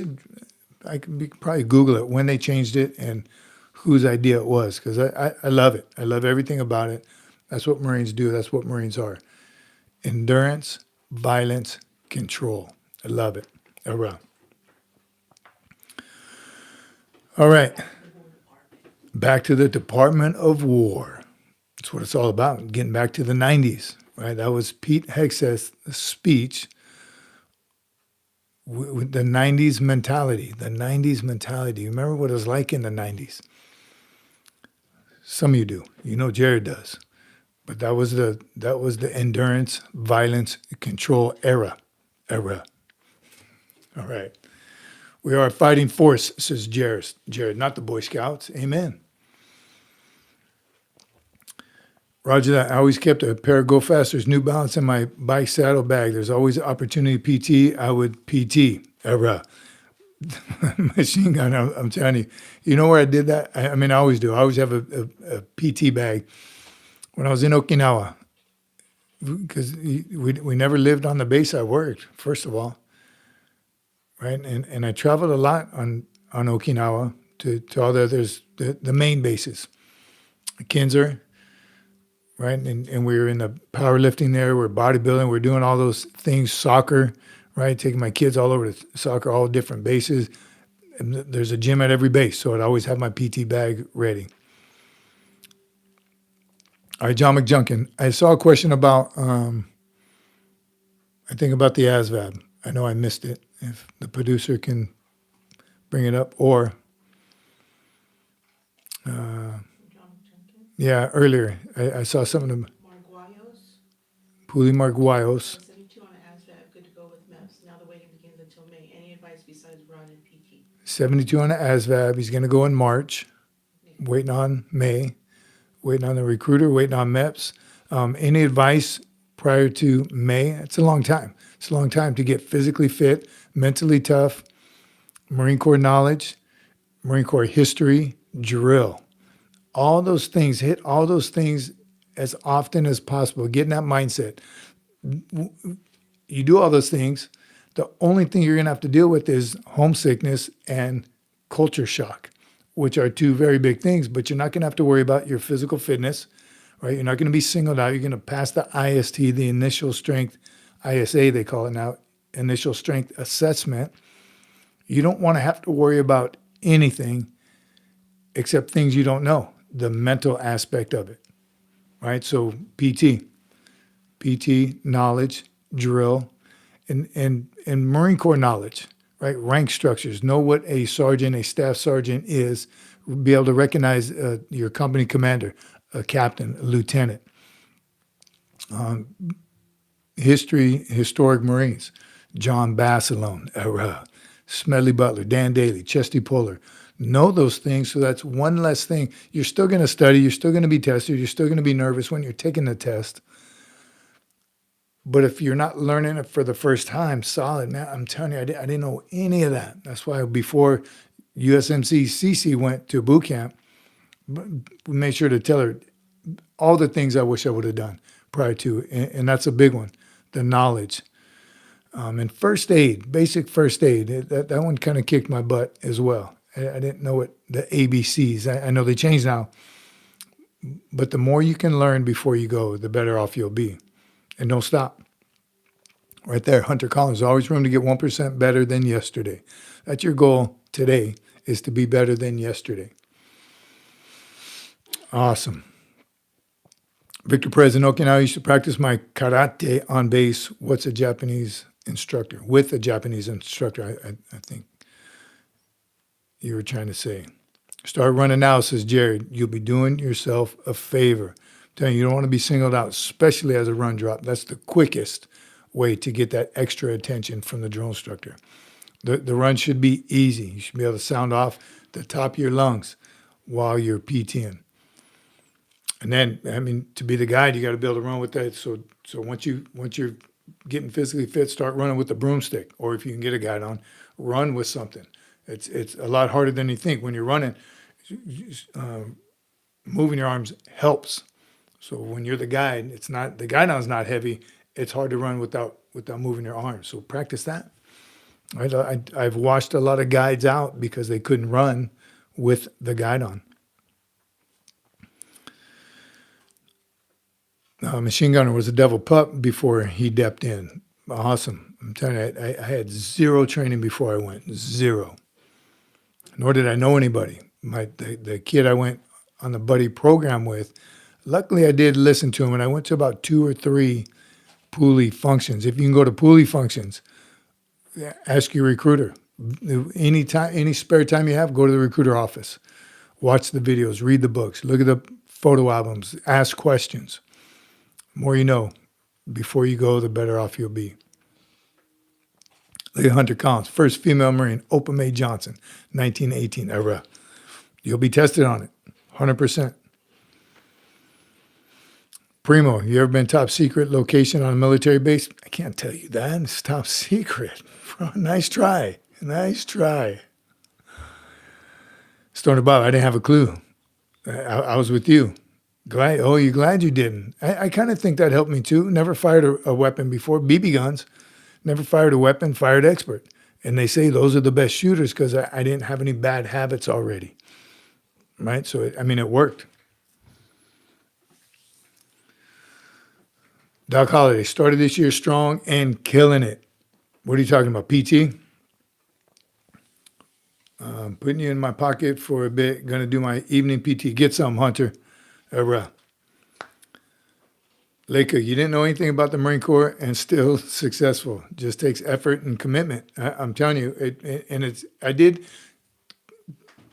I could probably Google it when they changed it and whose idea it was, because I love it. I love everything about it. That's what Marines do. That's what Marines are. Endurance, violence, control. I love it. Hurrah. All right. Back to the Department of War. That's what it's all about. Getting back to the 90s, right? That was Pete Hegseth's speech with the 90s mentality. The 90s mentality. You remember what it was like in the 90s? Some of you do. You know Jared does. But that was the endurance, violence, control era. All right. We are a fighting force, says Jared, not the Boy Scouts. Amen. Roger that. I always kept a pair of Go Fasters New Balance in my bike saddle bag. There's always opportunity PT. I would PT. Machine gun, I'm telling you. You know where I did that? I mean, I always do. I always have a PT bag. When I was in Okinawa, because we never lived on the base I worked, first of all. Right, and I traveled a lot on Okinawa to all the others, the main bases, Kinzer, right, and we were in the powerlifting there, we're bodybuilding, we're doing all those things, soccer, right, taking my kids all over to soccer, all different bases. And there's a gym at every base, so I'd always have my PT bag ready. All right, John McJunkin, I saw a question about, I think about the ASVAB. I know I missed it. If the producer can bring it up, or yeah, earlier I saw something of Poolees Marguayos. 72 on an ASVAB, good to go with MEPS. Now the waiting begins until May. Any advice besides run and PT? 72 on the ASVAB. He's going to go in March. Waiting on May. Waiting on the recruiter. Waiting on MEPS. Any advice prior to May? It's a long time. It's a long time to get physically fit, mentally tough, Marine Corps knowledge, Marine Corps history, drill. All those things, hit all those things as often as possible. Get in that mindset. You do all those things. The only thing you're going to have to deal with is homesickness and culture shock, which are two very big things, but you're not going to have to worry about your physical fitness, right? You're not going to be singled out. You're going to pass the IST, the initial strength, ISA they call it now, initial strength assessment. You don't want to have to worry about anything except things you don't know, the mental aspect of it, right? So PT knowledge, drill, and Marine Corps knowledge, right? Rank structures, know what a sergeant, a staff sergeant is, be able to recognize your company commander, a captain, a lieutenant. Historic Marines, John Basilone, Smedley Butler, Dan Daly, Chesty Puller. Know those things, so that's one less thing. You're still going to study. You're still going to be tested. You're still going to be nervous when you're taking the test. But if you're not learning it for the first time, solid, man, I'm telling you, I didn't know any of that. That's why before USMC Cece went to boot camp, we made sure to tell her all the things I wish I would have done prior to, and that's a big one, the knowledge. And first aid, basic first aid, that one kind of kicked my butt as well. I didn't know it, the ABCs. I know they changed now, but the more you can learn before you go, the better off you'll be. And don't stop. Right there, Hunter Collins, always room to get 1% better than yesterday. That's your goal today, is to be better than yesterday. Awesome. Victor Perez in Okinawa, I used to practice my karate on base. What's a Japanese instructor? With a Japanese instructor, I think you were trying to say. Start running now, says Jared. You'll be doing yourself a favor. I'm telling you, you don't want to be singled out, especially as a run drop. That's the quickest way to get that extra attention from the drill instructor. The run should be easy. You should be able to sound off the top of your lungs while you're PTing. And then, I mean, to be the guide, you got to be able to run with that. So once you're getting physically fit, start running with the broomstick. Or if you can get a guide on, run with something. It's a lot harder than you think. When you're running, moving your arms helps. So when you're the guide, the guide on's not heavy. It's hard to run without moving your arms. So practice that. I've washed a lot of guides out because they couldn't run with the guide on. Machine gunner was a devil pup before he depped in. Awesome. I'm telling you, I had zero training before I went. Zero. Nor did I know anybody. The kid I went on the buddy program with, luckily I did listen to him, and I went to about 2 or 3 Poolee functions. If you can go to Poolee functions, ask your recruiter. Any spare time you have, go to the recruiter office. Watch the videos, read the books, look at the photo albums, ask questions. The more you know before you go, the better off you'll be. Look at Hunter Collins, first female Marine, Opa Mae Johnson, 1918 era. You'll be tested on it, 100%. Primo, you ever been top secret location on a military base? I can't tell you that. It's top secret. Nice try. Nice try. Stoner Bob, I didn't have a clue. I was with you. You're glad you didn't. I kind of think that helped me too. Never fired a weapon before. BB guns. Never fired a weapon, fired expert. And they say those are the best shooters because I didn't have any bad habits already. Right? So, it worked. Doc Holliday started this year strong and killing it. What are you talking about, PT? Putting you in my pocket for a bit. Going to do my evening PT. Get some, Hunter. Leica, you didn't know anything about the Marine Corps and still successful. Just takes effort and commitment. I'm telling you, I did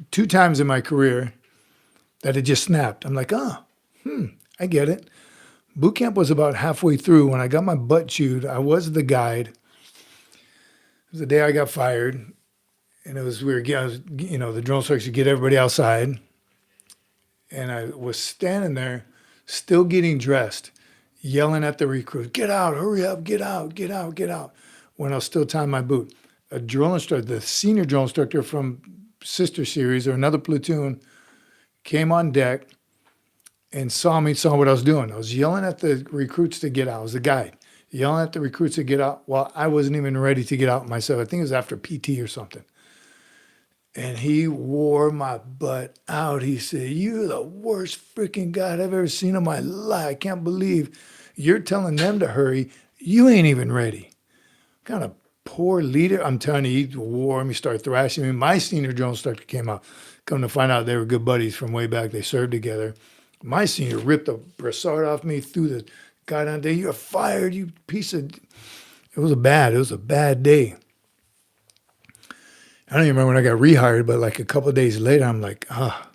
2 times in my career that it just snapped. I'm like, I get it. Boot camp was about halfway through when I got my butt chewed. I was the guide. It was the day I got fired. And it was weird. The drill instructor get everybody outside. And I was standing there, still getting dressed, yelling at the recruit, get out, hurry up, get out, get out, get out, when I was still tying my boot. A drill instructor, the senior drill instructor from sister series or another platoon, came on deck and saw what I was doing. I was yelling at the recruits to get out. I was the guide, yelling at the recruits to get out while I wasn't even ready to get out myself. I think it was after PT or something. And he wore my butt out. He said, you're the worst freaking guy I've ever seen in my life. I can't believe you're telling them to hurry. You ain't even ready. Kind of poor leader. I'm telling you, he wore him. He started thrashing me. My senior drill instructor came out. Come to find out they were good buddies from way back. They served together. My senior ripped the brassard off me, threw the guy down there. You're fired, you piece of... It was a bad day. I don't even remember when I got rehired, but like a couple of days later, I'm like, I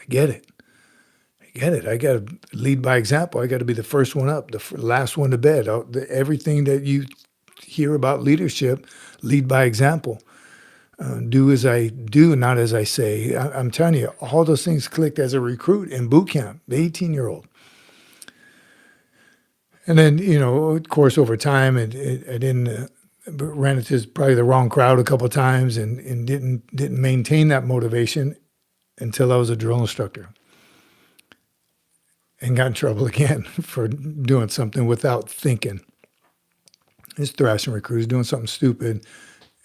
get it. I got to lead by example. I got to be the first one up, the last one to bed. Everything that you hear about leadership, lead by example. Do as I do, not as I say. I'm telling you, all those things clicked as a recruit in boot camp, the 18-year-old. And then, of course, over time, I didn't ran into probably the wrong crowd a couple of times, and didn't maintain that motivation until I was a drill instructor, and got in trouble again for doing something without thinking. Just thrashing recruits, doing something stupid.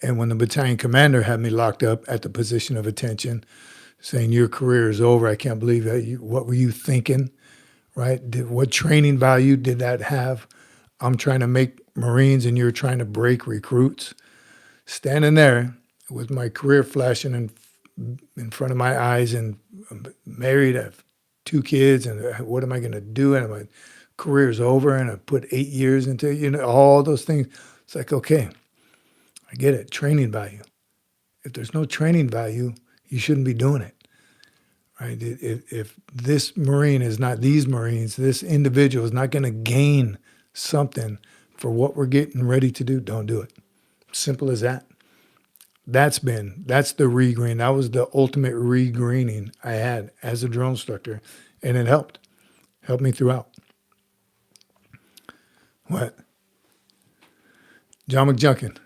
And when the battalion commander had me locked up at the position of attention, saying, "Your career is over. I can't believe that. What were you thinking?" Right? What training value did that have? I'm trying to make Marines and you're trying to break recruits. Standing there with my career flashing in front of my eyes, and I'm married, I have 2 kids, and what am I going to do? And my career's over, and I put 8 years into, all those things. It's like, okay, I get it. Training value. If there's no training value, you shouldn't be doing it. Right? If this Marine is not, these Marines, this individual is not going to gain something for what we're getting ready to do, don't do it. Simple as that. That's the re-green. That was the ultimate re-greening I had as a drill instructor, and it helped me throughout. What? John McJunkin.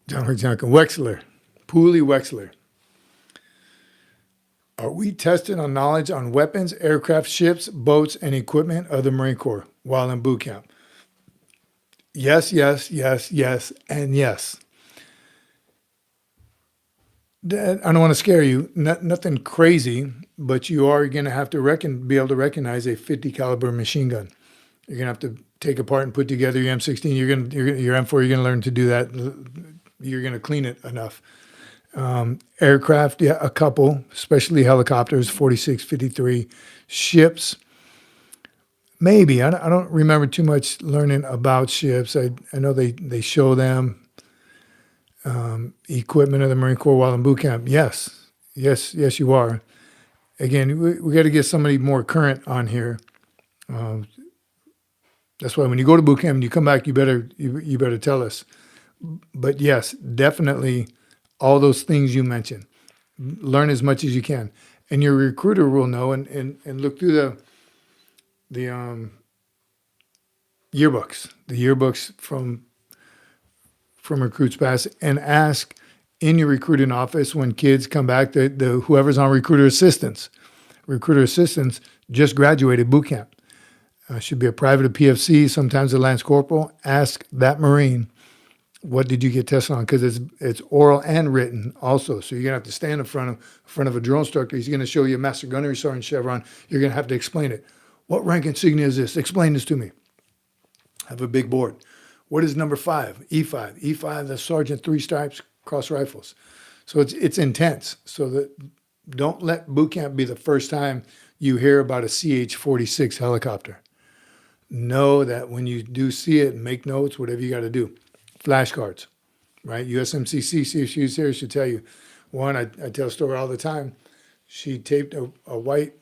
John McJunkin. Wexler. Poolee Wexler. Are we tested on knowledge on weapons, aircraft, ships, boats, and equipment of the Marine Corps while in boot camp? Yes, yes, yes, yes, and yes. I don't want to scare you. Nothing crazy, but you are going to have to be able to recognize a 50 caliber machine gun. You're going to have to take apart and put together your M16. Your M4. You're going to learn to do that. You're going to clean it enough. Aircraft, yeah, a couple, especially helicopters, 46, 53. Ships, maybe. I don't remember too much learning about ships. I know they show them. Equipment of the Marine Corps while in boot camp. Yes, you are. Again, we got to get somebody more current on here. That's why when you go to boot camp and you come back, you better tell us. But yes, definitely all those things you mentioned. Learn as much as you can. And your recruiter will know, and look through the yearbooks from Recruits Pass, and ask in your recruiting office when kids come back, whoever's on recruiter assistance just graduated boot camp. Should be a private, a PFC, sometimes a Lance Corporal. Ask that Marine, what did you get tested on? Because it's oral and written also. So you're gonna have to stand in front of a drill instructor. He's gonna show you a Master Gunnery Sergeant chevron. You're gonna have to explain it. What rank insignia is this? Explain this to me. Have a big board. What is number 5? E5. E5, the Sergeant 3 stripes, cross rifles. So it's intense. So that don't let boot camp be the first time you hear about a CH-46 helicopter. Know that when you do see it, make notes, whatever you got to do. Flashcards, right? USMC Cece, if she was here, she'd tell you. One, I tell a story all the time. She taped a white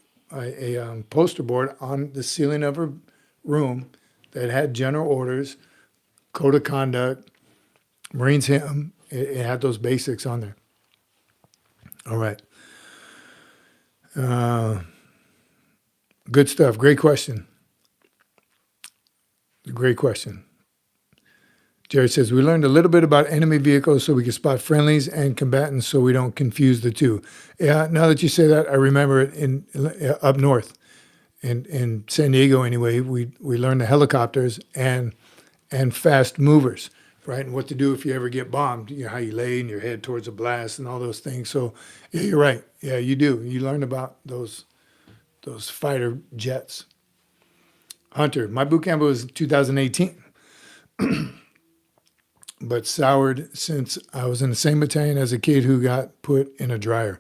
poster board on the ceiling of her room that had general orders, code of conduct, Marines hymn. It had those basics on there. All right. Good stuff. Great question. Great question. Jerry says, we learned a little bit about enemy vehicles so we can spot friendlies and combatants so we don't confuse the two. Yeah, now that you say that, I remember it in up north. In San Diego anyway, we learned the helicopters and fast movers, right? And what to do if you ever get bombed, how you lay and your head towards a blast and all those things. So yeah, you're right. Yeah, you do. You learn about those fighter jets. Hunter, my boot camp was 2018. But soured since I was in the same battalion as a kid who got put in a dryer.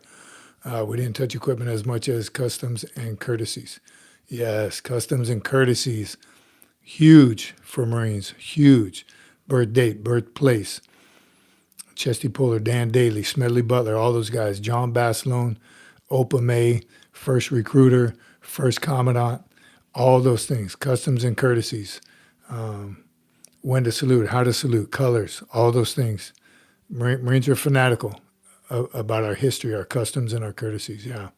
We didn't touch equipment as much as customs and courtesies. Yes, customs and courtesies. Huge for Marines, huge. Birth date, birthplace. Chesty Puller, Dan Daly, Smedley Butler, all those guys. John Baslone, Opa May, first recruiter, first commandant, all those things. Customs and courtesies. When to salute, how to salute, colors, all those things. Marines are fanatical about our history, our customs, and our courtesies, yeah.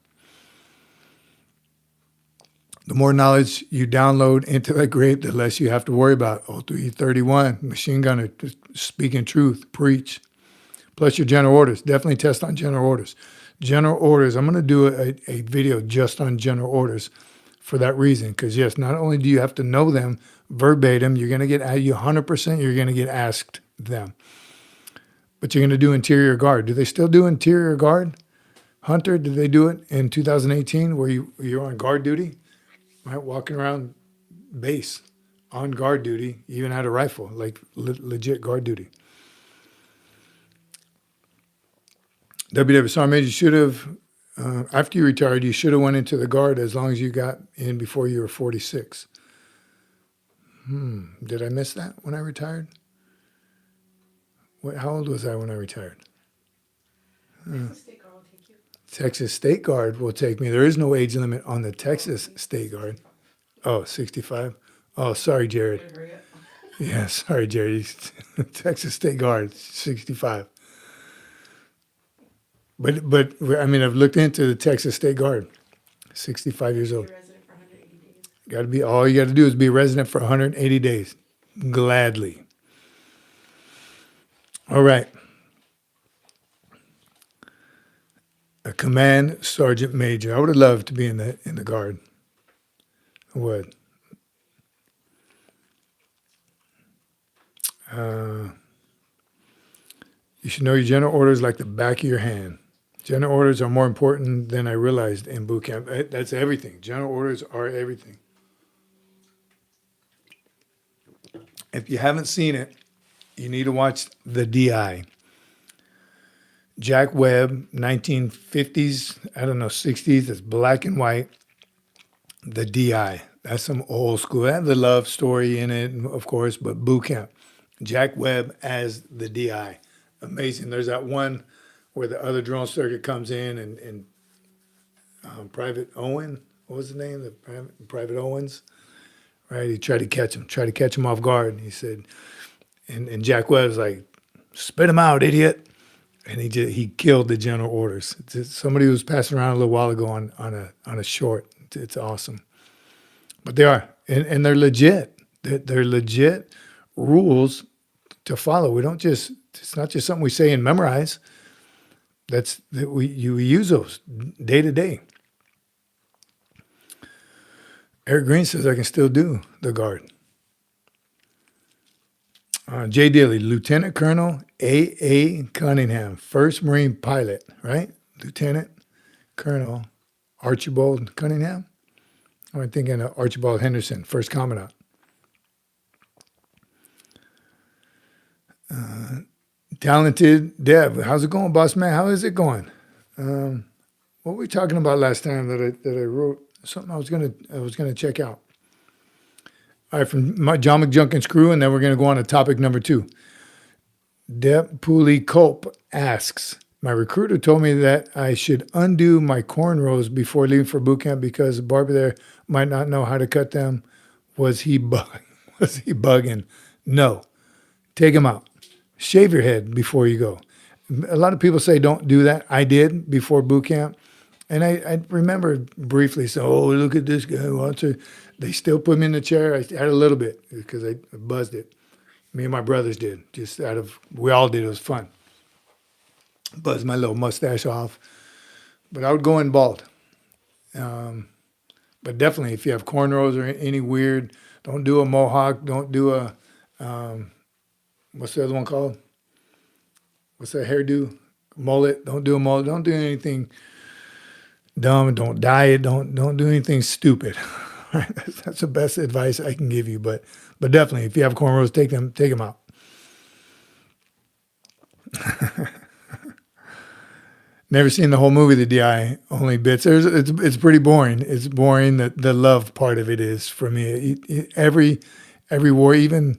The more knowledge you download into that grape, the less you have to worry about. 0331, machine gunner, just speaking truth, preach. Plus your general orders. Definitely test on general orders. General orders, I'm going to do a video just on general orders for that reason. Because yes, not only do you have to know them verbatim, you're going to get, you 100%, you're going to get asked them. But you're going to do interior guard. Do they still do interior guard? Hunter, did they do it in 2018 where you're on guard duty? Right, walking around base on guard duty, you even had a rifle, like legit guard duty. WW Sergeant Major, you should have, after you retired, you should have went into the guard as long as you got in before you were 46. Did I miss that when I retired? How old was I when I retired? Texas State Guard will take you. Texas State Guard will take me. There is no age limit on the Texas State Guard. Oh, 65? Oh, sorry, Jared. Hurry up. Yeah, sorry, Jerry. Texas State Guard, 65. But I mean, I've looked into the Texas State Guard, 65 years Be a old. resident for 180 days. Got to be, all you got to do is be a resident for 180 days. Gladly. All right. A command sergeant major. I would have loved to be in the Guard. I would. You should know your general orders like the back of your hand. General orders are more important than I realized in boot camp. That's everything. General orders are everything. If you haven't seen it, you need to watch The DI. Jack Webb, 1950s, I don't know, 60s. It's black and white. The DI. That's some old school. They have the love story in it, of course, but boot camp. Jack Webb as the DI. Amazing. There's that one where the other drone circuit comes in and Private Owen, what was the name? Private Owens, right? He tried to catch him off guard. He said, and Jack Webb's like, spit him out, idiot. And he killed the general orders. Somebody was passing around a little while ago on a short. It's awesome. But they are, and they're legit. They're legit rules to follow. We don't just, it's not just something we say and memorize. We use those day to day. Eric Green says I can still do the Guard. Jay Daly, Lieutenant Colonel A.A. Cunningham, 1st Marine pilot, right? Lieutenant Colonel Archibald Cunningham. I'm thinking of Archibald Henderson, 1st Commandant. Talented Deb, how's it going, boss man? How is it going? What were we talking about last time that I wrote? Something I was gonna check out. All right, from John McJunkin's crew, and then we're gonna go on to topic number 2. Deb Poolee Culp asks, my recruiter told me that I should undo my cornrows before leaving for boot camp because the barber there might not know how to cut them. Was he bugging? No. Take them out. Shave your head before you go. A lot of people say don't do that. I did before boot camp. And I remember briefly saying, oh, look at this guy who wants to. They still put me in the chair. I had a little bit because I buzzed it. Me and my brothers did. We all did. It was fun. Buzzed my little mustache off. But I would go in bald. But definitely, if you have cornrows or any weird, don't do a mohawk. Don't do a, what's the other one called? What's that hairdo? Mullet. Don't do a mullet. Don't do anything dumb. Don't dye it. Don't do anything stupid. That's the best advice I can give you. But definitely, if you have cornrows, take them out. Never seen the whole movie, The DI, only bits. It's pretty boring. It's boring. The love part of it is for me. Every war, even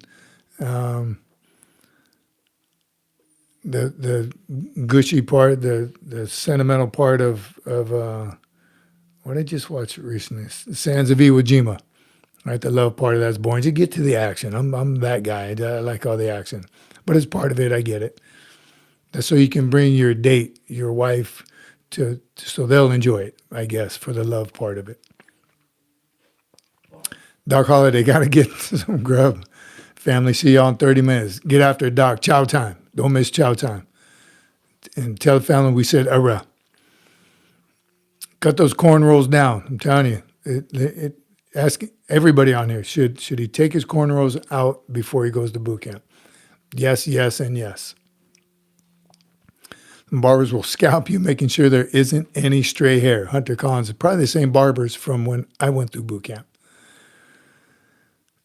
the gushy part, the sentimental part of what I just watched recently, Sands of Iwo Jima. Right, the love part of that's boring. You get to the action. I'm that guy. I like all the action, but as part of it, I get it. That's so you can bring your date, your wife, so they'll enjoy it, I guess, for the love part of it. Doc Holiday, got to get some grub. Family, see y'all in 30 minutes. Get after it, Doc. Chow time. Don't miss chow time. And tell the family we said URAH. Cut those corn rolls down. I'm telling you. Ask everybody on here, should he take his cornrows out before he goes to boot camp? Yes, yes, and yes. Barbers will scalp you, making sure there isn't any stray hair. Hunter Collins is probably the same barbers from when I went through boot camp.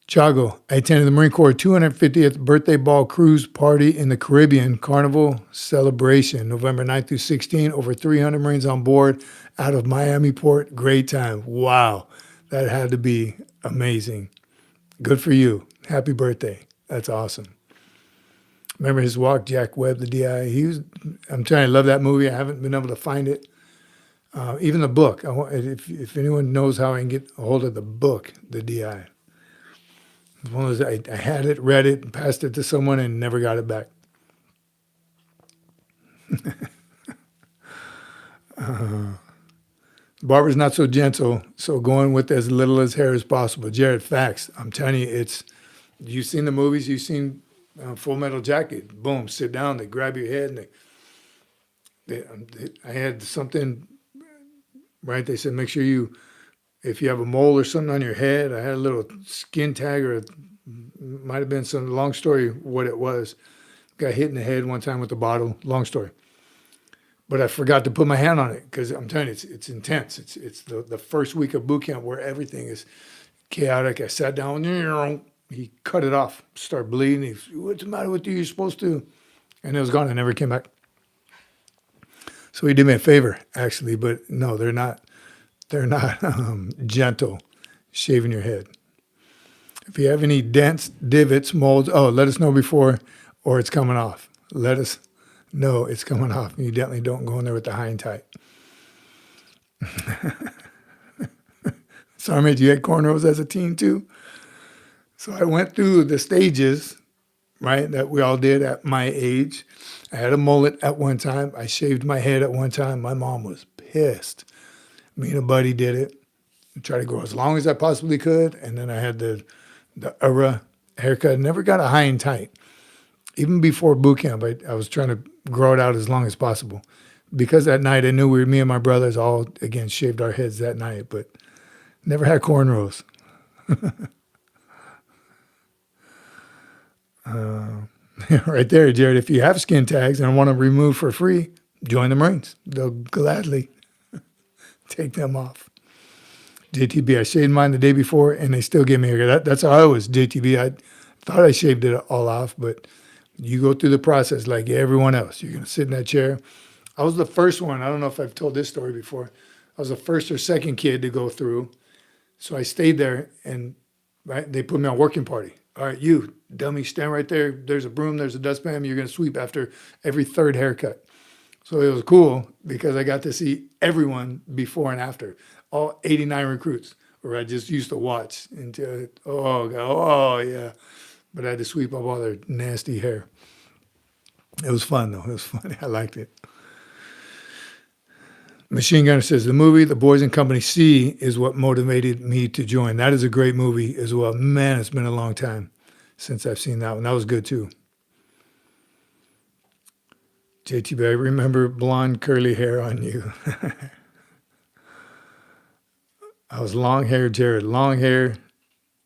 Chago, I attended the Marine Corps 250th birthday ball cruise party in the Caribbean Carnival celebration, November 9th through 16. Over 300 Marines on board out of Miami Port. Great time. Wow. That had to be amazing. Good for you. Happy birthday. That's awesome. Remember his walk, Jack Webb, the DI. I'm trying to love that movie. I haven't been able to find it. Even the book. If anyone knows how I can get a hold of the book, the DI. It's one of those, I had it, read it, and passed it to someone and never got it back. Barber's not so gentle, so going with as little as hair as possible. Jared, facts. I'm telling you, you've seen the movies, you've seen Full Metal Jacket. Boom, sit down, they grab your head, and I had something, right? They said, make sure if you have a mole or something on your head, I had a little skin tag or might have been some, long story what it was. Got hit in the head one time with a bottle, long story. But I forgot to put my hand on it because I'm telling you, it's intense. It's the first week of boot camp where everything is chaotic. I sat down, he cut it off, started bleeding. He said, what's the matter with you? You're supposed to. And it was gone. I never came back. So he did me a favor, actually, but no, they're not gentle shaving your head. If you have any dents, divots, molds, let us know before or it's coming off. Let us know it's coming off. You definitely don't go in there with the high and tight. Sergeant, you had cornrows as a teen too? So I went through the stages, right, that we all did at my age. I had a mullet at one time. I shaved my head at one time. My mom was pissed. Me and a buddy did it. I tried to grow as long as I possibly could. And then I had the URAH haircut. Never got a high and tight. Even before boot camp, I was trying to grow it out as long as possible. Because that night I knew me and my brothers all, again, shaved our heads that night. But never had cornrows. Right there, Jared. If you have skin tags and want them removed for free, join the Marines. They'll gladly take them off. JTB, I shaved mine the day before, and they still give me a haircut. That's how I was, JTB. I thought I shaved it all off, but you go through the process like everyone else. You're going to sit in that chair. I was the first one. I don't know if I've told this story before. I was the first or second kid to go through. So I stayed there, and right, they put me on working party. All right, you, dummy, stand right there. There's a broom, there's a dustpan. You're going to sweep after every third haircut. So it was cool because I got to see everyone before and after, all 89 recruits, where I just used to watch until, oh, yeah. But I had to sweep up all their nasty hair. It was fun, though. It was funny. I liked it. Machine Gunner says, the movie The Boys in Company C is what motivated me to join. That is a great movie as well. Man, it's been a long time since I've seen that one. That was good, too. JTB, I remember blonde curly hair on you. I was long hair, Jared. Long hair,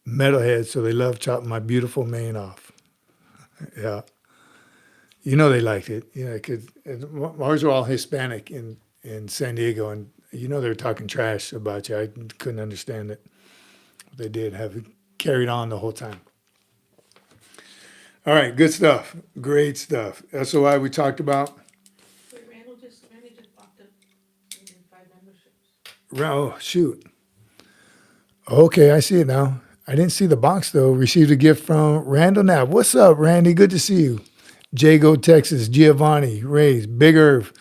metalhead, so they love chopping my beautiful mane off. Yeah. You know they liked it. You know, because ours were all Hispanic in San Diego, and you know they were talking trash about you. I couldn't understand it. They did have it carried on the whole time. All right, good stuff. Great stuff. SOI we talked about. Wait, Randy just popped up in 5 memberships. Oh, shoot. Okay, I see it now. I didn't see the box, though. Received a gift from Randall Knapp. What's up, Randy? Good to see you. Jago, Texas, Giovanni, Ray's, Big Irv,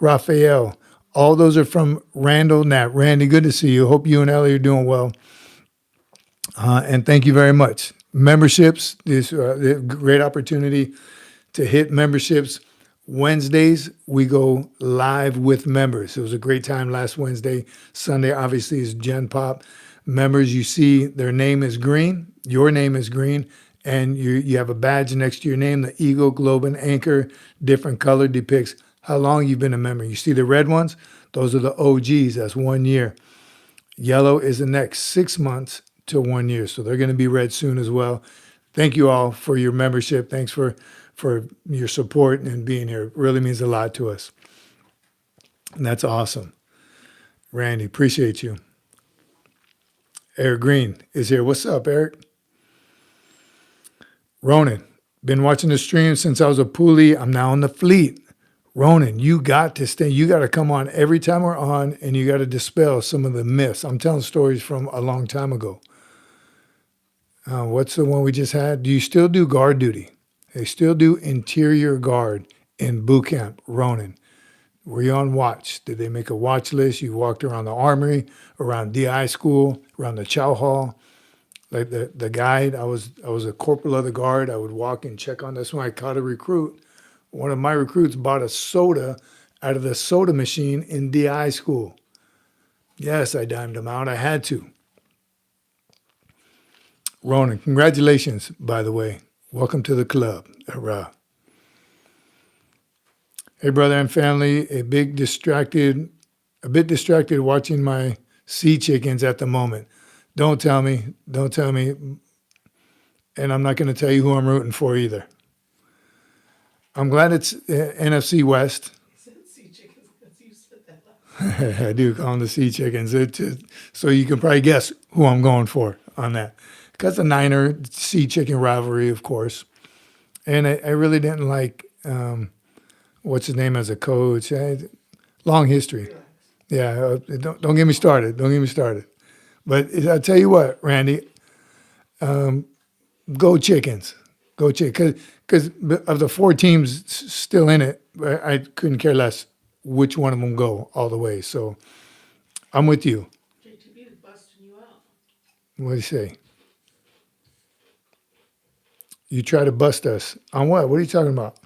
Raphael. All those are from Randall Knapp. Randy, good to see you. Hope you and Ellie are doing well. And thank you very much. Memberships, this great opportunity to hit memberships. Wednesdays, we go live with members. It was a great time last Wednesday. Sunday, obviously, is Gen Pop. Members, you see their name is green, your name is green, and you have a badge next to your name. The eagle, globe, and anchor, different color, depicts how long you've been a member. You see the red ones? Those are the OGs. That's 1 year. Yellow is the next 6 months to 1 year. So they're going to be red soon as well. Thank you all for your membership. Thanks for your support and being here. It really means a lot to us. And that's awesome. Randy, appreciate you. Eric Green is here. What's up, Eric? Ronan, been watching the stream since I was a Poolee. I'm now in the fleet. Ronan, you got to stay. You got to come on every time we're on, and you got to dispel some of the myths. I'm telling stories from a long time ago. What's the one we just had? Do you still do guard duty? They still do interior guard in boot camp. Ronan, were you on watch? Did they make a watch list? You walked around the armory, around DI school, around the chow hall. Like the guide, I was a corporal of the guard. I would walk and check on this. When I caught a recruit, one of my recruits bought a soda out of the soda machine in DI school. Yes, I dimed him out. I had to. Ronan, congratulations, by the way. Welcome to the club. Hurrah. Hey, brother and family, a bit distracted watching my sea chickens at the moment. Don't tell me. And I'm not going to tell you who I'm rooting for either. I'm glad it's NFC West. Sea chickens, because you said that last. I do call them the sea chickens. So you can probably guess who I'm going for on that. Because the Niner sea chicken rivalry, of course. And I really didn't like, what's his name as a coach. Long history. Yeah, don't get me started. Don't get me started. But I'll tell you what, Randy, go Chickens. Go Chickens. Because of the 4 teams still in it, I couldn't care less which one of them go all the way. So I'm with you. JTB is busting you out. What do you say? You try to bust us. On what? What are you talking about?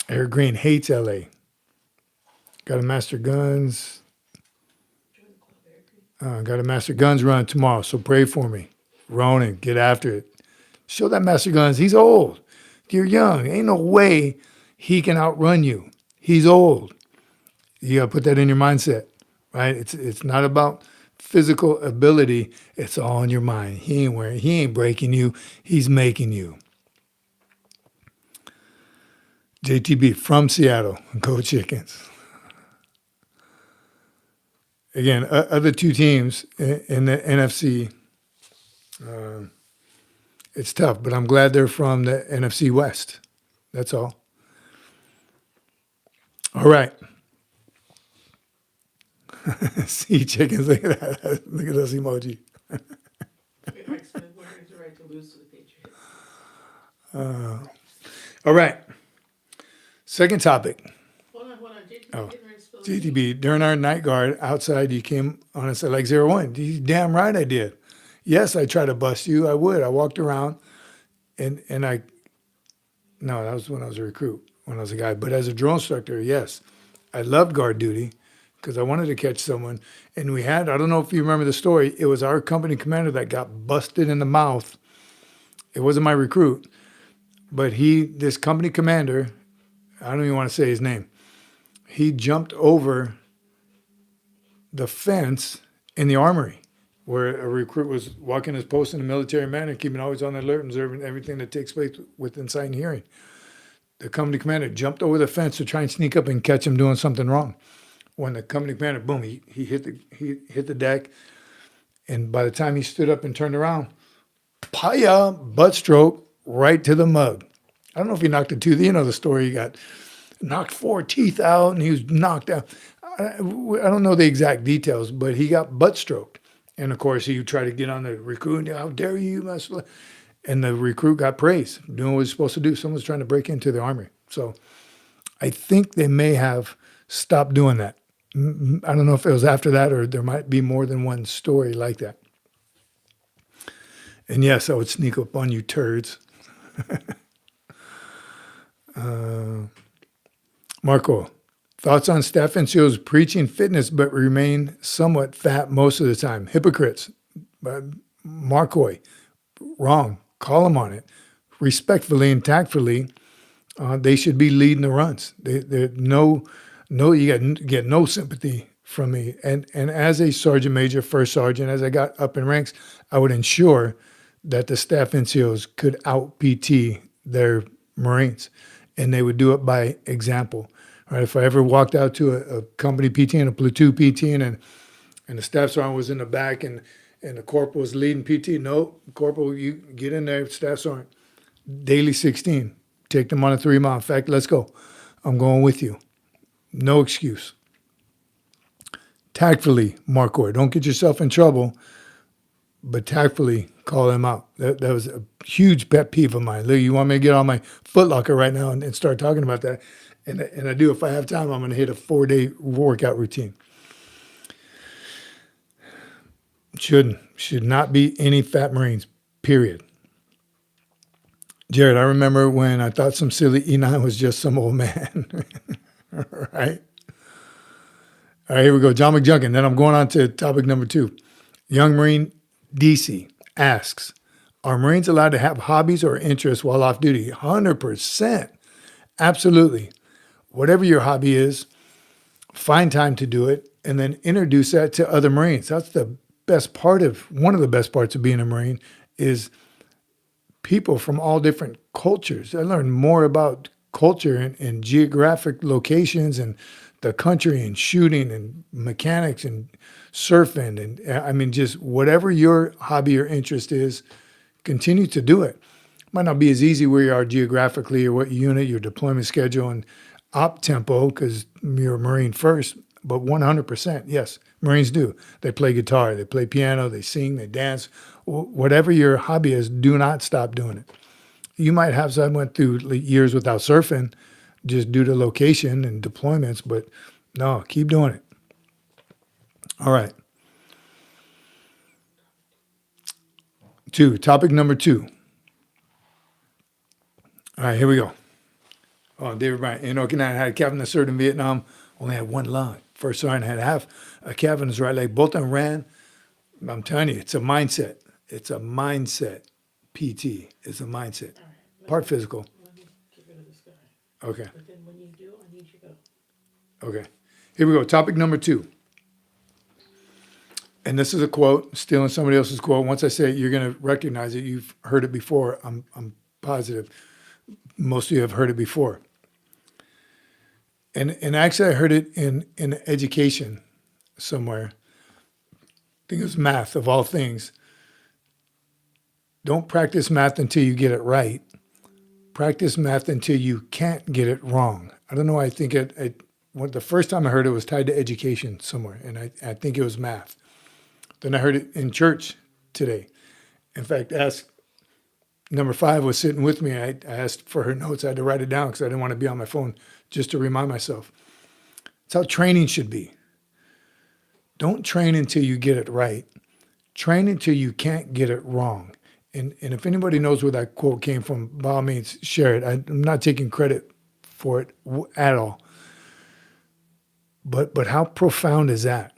Eric Green hates LA. Got to master guns. Join the club, Eric. Got a Master Guns run tomorrow, so pray for me. Ronan, get after it. Show that Master Guns. He's old. You're young. Ain't no way he can outrun you. He's old. You got to put that in your mindset, right? It's not about physical ability. It's all in your mind. He ain't breaking you. He's making you. JTB from Seattle. Go Chickens. Again, other 2 teams in the NFC, it's tough, but I'm glad they're from the NFC West. That's all. All right. Sea chickens, look at that. Look at this emoji. Eric's going to wear his right to lose to the Patriots. All right. Second topic. Hold on. JTB Oh. getting ready to spill the tea. JTB, during our night guard outside, you came on and said, like 01. You damn right I did. Yes, I tried to bust you. I would. I walked around no, that was when I was a recruit, when I was a guy. But as a drill instructor, yes, I loved guard duty because I wanted to catch someone. And we had, I don't know if you remember the story, it was our company commander that got busted in the mouth. It wasn't my recruit, but this company commander, I don't even want to say his name, he jumped over the fence in the armory where a recruit was walking his post in a military manner, keeping always on alert, observing everything that takes place within sight and hearing. The company commander jumped over the fence to try and sneak up and catch him doing something wrong. When the company commander, boom, he hit the deck, and by the time he stood up and turned around, paya, butt stroke right to the mug. I don't know if he knocked a tooth. You know the story. He got knocked 4 teeth out, and he was knocked out. I don't know the exact details, but he got butt stroked. And of course, he tried to get on the recruit. How dare you? And the recruit got praised, doing what he was supposed to do. Someone's trying to break into the army. So I think they may have stopped doing that. I don't know if it was after that or there might be more than one story like that. And yes, I would sneak up on you turds. Marco, Thoughts on staff NCOs preaching fitness but remain somewhat fat most of the time. Hypocrites. Marcoy. Wrong. Call them on it. Respectfully and tactfully, they should be leading the runs. They you get no sympathy from me. And as a sergeant major, first sergeant, as I got up in ranks, I would ensure that the staff NCOs could out PT their Marines, and they would do it by example. Right? If I ever walked out to a company PT and a platoon PT and the staff sergeant was in the back and the corporal was leading PT, no, corporal, you get in there, staff sergeant, daily 16, take them on a 3 mile. In fact, let's go. I'm going with you. No excuse. Tactfully, Marcoy, don't get yourself in trouble, but tactfully call them out. That was a huge pet peeve of mine. Look, you want me to get on my Foot Locker right now and start talking about that? And I do. If I have time, I'm going to hit a 4-day workout routine. Should not be any fat Marines, period. Jared, I remember when I thought some silly E9 was just some old man. Right? All right, here we go. John McJunkin. Then I'm going on to topic number 2. Young Marine DC asks, are Marines allowed to have hobbies or interests while off duty? 100%. Absolutely. Whatever your hobby is, find time to do it and then introduce that to other Marines. That's the best part one of the best parts of being a Marine is people from all different cultures. I learned more about culture and geographic locations and the country and shooting and mechanics and surfing. And I mean, just whatever your hobby or interest is, continue to do it. Might not be as easy where you are geographically or what unit, your deployment schedule and op tempo, because you're a Marine first, but 100%, yes, Marines do. They play guitar, they play piano, they sing, they dance. Whatever your hobby is, do not stop doing it. You might have some went through years without surfing just due to location and deployments, but no, keep doing it. All right. Topic number 2. All right, here we go. Oh, David Bryant. You know, I had a captain that served in Vietnam, only had one lung. First sergeant had half a calf in his right leg. Both of them ran. I'm telling you, it's a mindset. It's a mindset. PT is a mindset. Part physical. Let me get rid of this guy. Okay. But then when you do, I need you to go. Okay. Here we go. Topic number 2. And this is a quote, stealing somebody else's quote. Once I say it, you're going to recognize it. You've heard it before. I'm positive. Most of you have heard it before. And actually, I heard it in education somewhere. I think it was math, of all things. Don't practice math until you get it right. Practice math until you can't get it wrong. I don't know why I think the first time I heard it was tied to education somewhere, and I think it was math. Then I heard it in church today. In fact, number 5 was sitting with me. I asked for her notes. I had to write it down because I didn't want to be on my phone just to remind myself. It's how training should be. Don't train until you get it right. Train until you can't get it wrong. And if anybody knows where that quote came from, by all means, share it. I'm not taking credit for it at all. But how profound is that?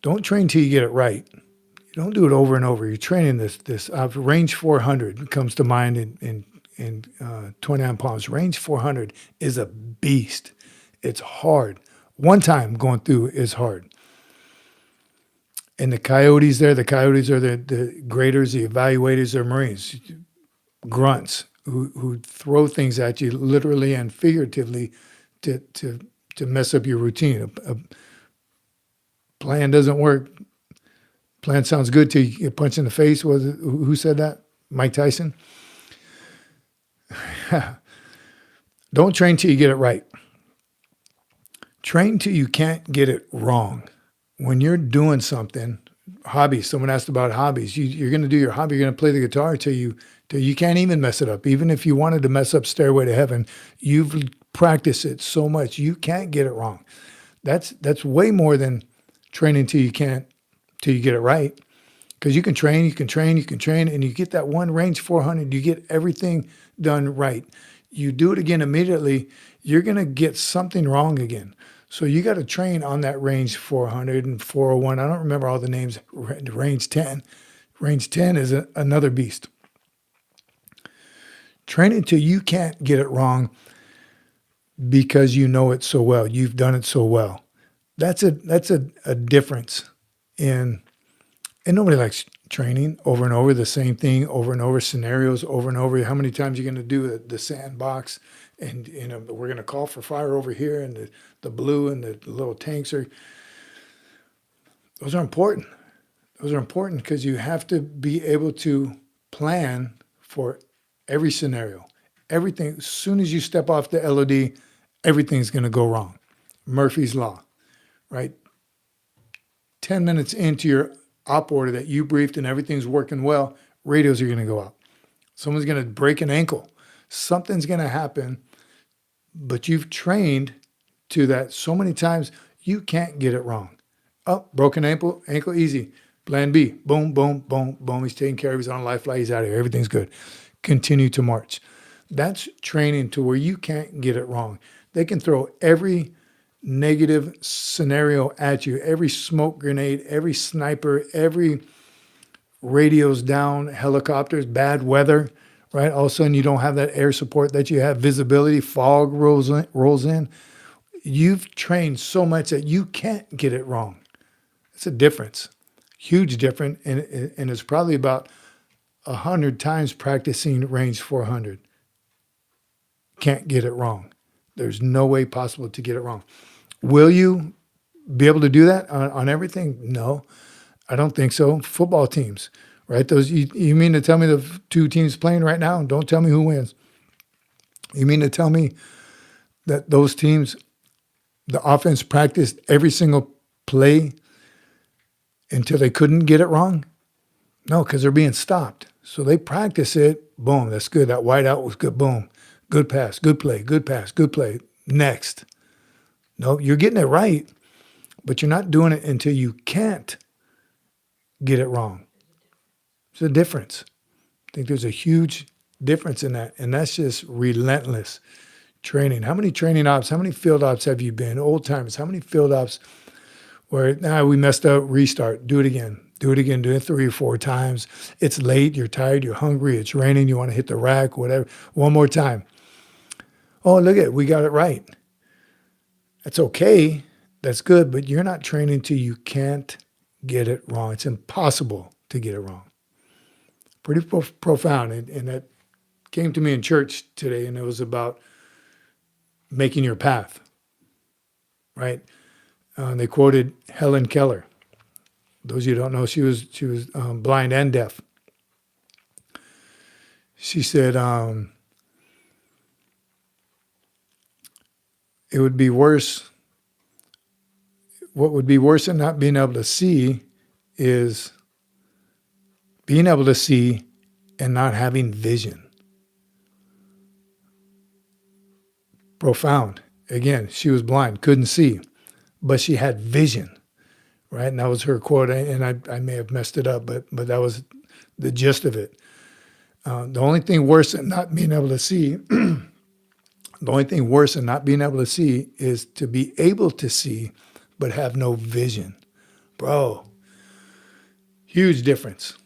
Don't train till you get it right. You don't do it over and over. You're training this range 400 comes to mind in 29 pounds. Range 400 is a beast. It's hard. One time going through is hard. And the coyotes are the graders, the evaluators, they're Marines, grunts who throw things at you literally and figuratively to mess up your routine. A plan doesn't work. Plan sounds good till you get punched in the face. Who said that? Mike Tyson? Don't train till you get it right. Train till you can't get it wrong. When you're doing something, hobbies, someone asked about hobbies, you're going to do your hobby, you're going to play the guitar till you can't even mess it up. Even if you wanted to mess up Stairway to Heaven, you've practiced it so much, you can't get it wrong. That's way more than training till you get it right. Because you can train, and you get that one range 400, you get everything done right. You do it again immediately, you're going to get something wrong again. So you got to train on that range 400 and 401. I don't remember all the names. Range 10. Range 10 is another beast. Train until you can't get it wrong because you know it so well. You've done it so well. That's a difference and nobody likes training over and over the same thing, over and over scenarios, over and over. How many times are you going to do the sandbox? And we're going to call for fire over here, and the blue and the little tanks are. Those are important. Those are important because you have to be able to plan for every scenario. Everything. As soon as you step off the LOD, everything's going to go wrong. Murphy's Law, right? 10 minutes into your op order that you briefed and everything's working well, radios are going to go out. Someone's going to break an ankle. Something's going to happen, but you've trained to that so many times, you can't get it wrong. Oh, broken ankle, easy. Plan B, boom, boom, boom, boom. He's taking care of, he's on life flight, he's out of here. Everything's good. Continue to march. That's training to where you can't get it wrong. They can throw every negative scenario at you, every smoke grenade, every sniper, every radios down, helicopters, bad weather, right? All of a sudden you don't have that air support that you have, visibility, fog rolls in. You've trained so much that you can't get it wrong. It's a difference, huge difference, and it's probably about 100 times practicing range 400. Can't get it wrong. There's no way possible to get it wrong. Will you be able to do that on everything? No, I don't think so. Football teams, right? Those you mean to tell me the two teams playing right now? Don't tell me who wins. You mean to tell me that those teams, the offense practiced every single play until they couldn't get it wrong? No, because they're being stopped. So they practice it. Boom, that's good. That wide out was good. Boom, good pass, good play, good pass, good play. Next. No, you're getting it right, but you're not doing it until you can't get it wrong. There's a difference. I think there's a huge difference in that, and that's just relentless training. How many training ops, how many field ops have you been? Old timers, how many field ops where, we messed up, restart, do it again, do it 3 or 4 times. It's late, you're tired, you're hungry, it's raining, you want to hit the rack, whatever. One more time. Oh, look at it, we got it right. That's okay. That's good, but you're not training till you can't get it wrong. It's impossible to get it wrong. Pretty profound. And that came to me in church today, and it was about making your path, right? They quoted Helen Keller. Those of you who don't know, she was blind and deaf. She said, it would be worse. What would be worse than not being able to see is being able to see and not having vision. Profound. Again, she was blind, couldn't see, but she had vision, right? And that was her quote, and I may have messed it up, but that was the gist of it. The only thing worse than not being able to see The only thing worse than not being able to see is to be able to see but have no vision. Bro, huge difference,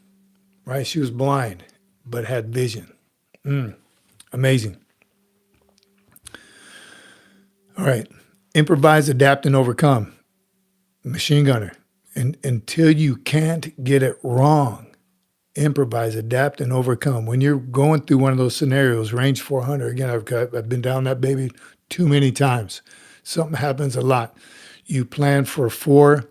right? She was blind but had vision. Amazing. All right. Improvise, adapt, and overcome. Machine gunner. And until you can't get it wrong, improvise, adapt, and overcome. When you're going through one of those scenarios, range 400, again, I've been down that baby too many times. Something happens a lot. You plan for 4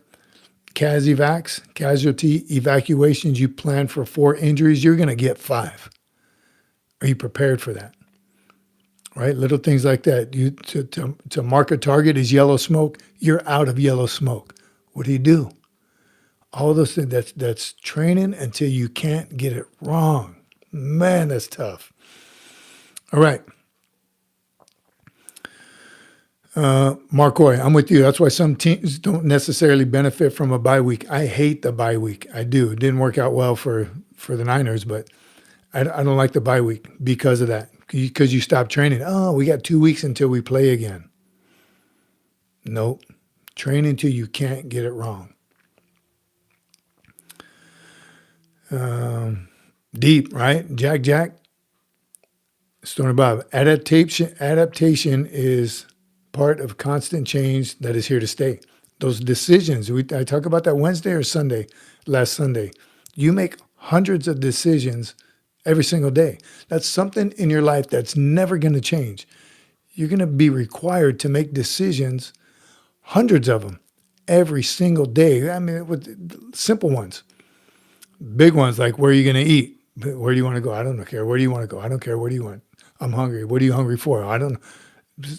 CAS evacs, casualty evacuations. You plan for 4 injuries. You're going to get 5. Are you prepared for that? Right? Little things like that. You to mark a target is yellow smoke. You're out of yellow smoke. What do? All those things, that's training until you can't get it wrong. Man, that's tough. All right. Mark Hoy, I'm with you. That's why some teams don't necessarily benefit from a bye week. I hate the bye week. I do. It didn't work out well for the Niners, but I don't like the bye week because of that. because you stopped training. Oh, we got 2 weeks until we play again. Nope. Train until you can't get it wrong. Deep, right? Jack. Stony Bob. Adaptation is part of constant change that is here to stay. Those decisions, I talk about that Wednesday or Sunday, last Sunday. You make hundreds of decisions every single day. That's something in your life that's never going to change. You're going to be required to make decisions, hundreds of them, every single day. I mean, with simple ones. Big ones like, where are you going to eat? Where do you want to go? I don't care. Where do you want to go? I don't care. Where do you want? I'm hungry. What are you hungry for? I don't know.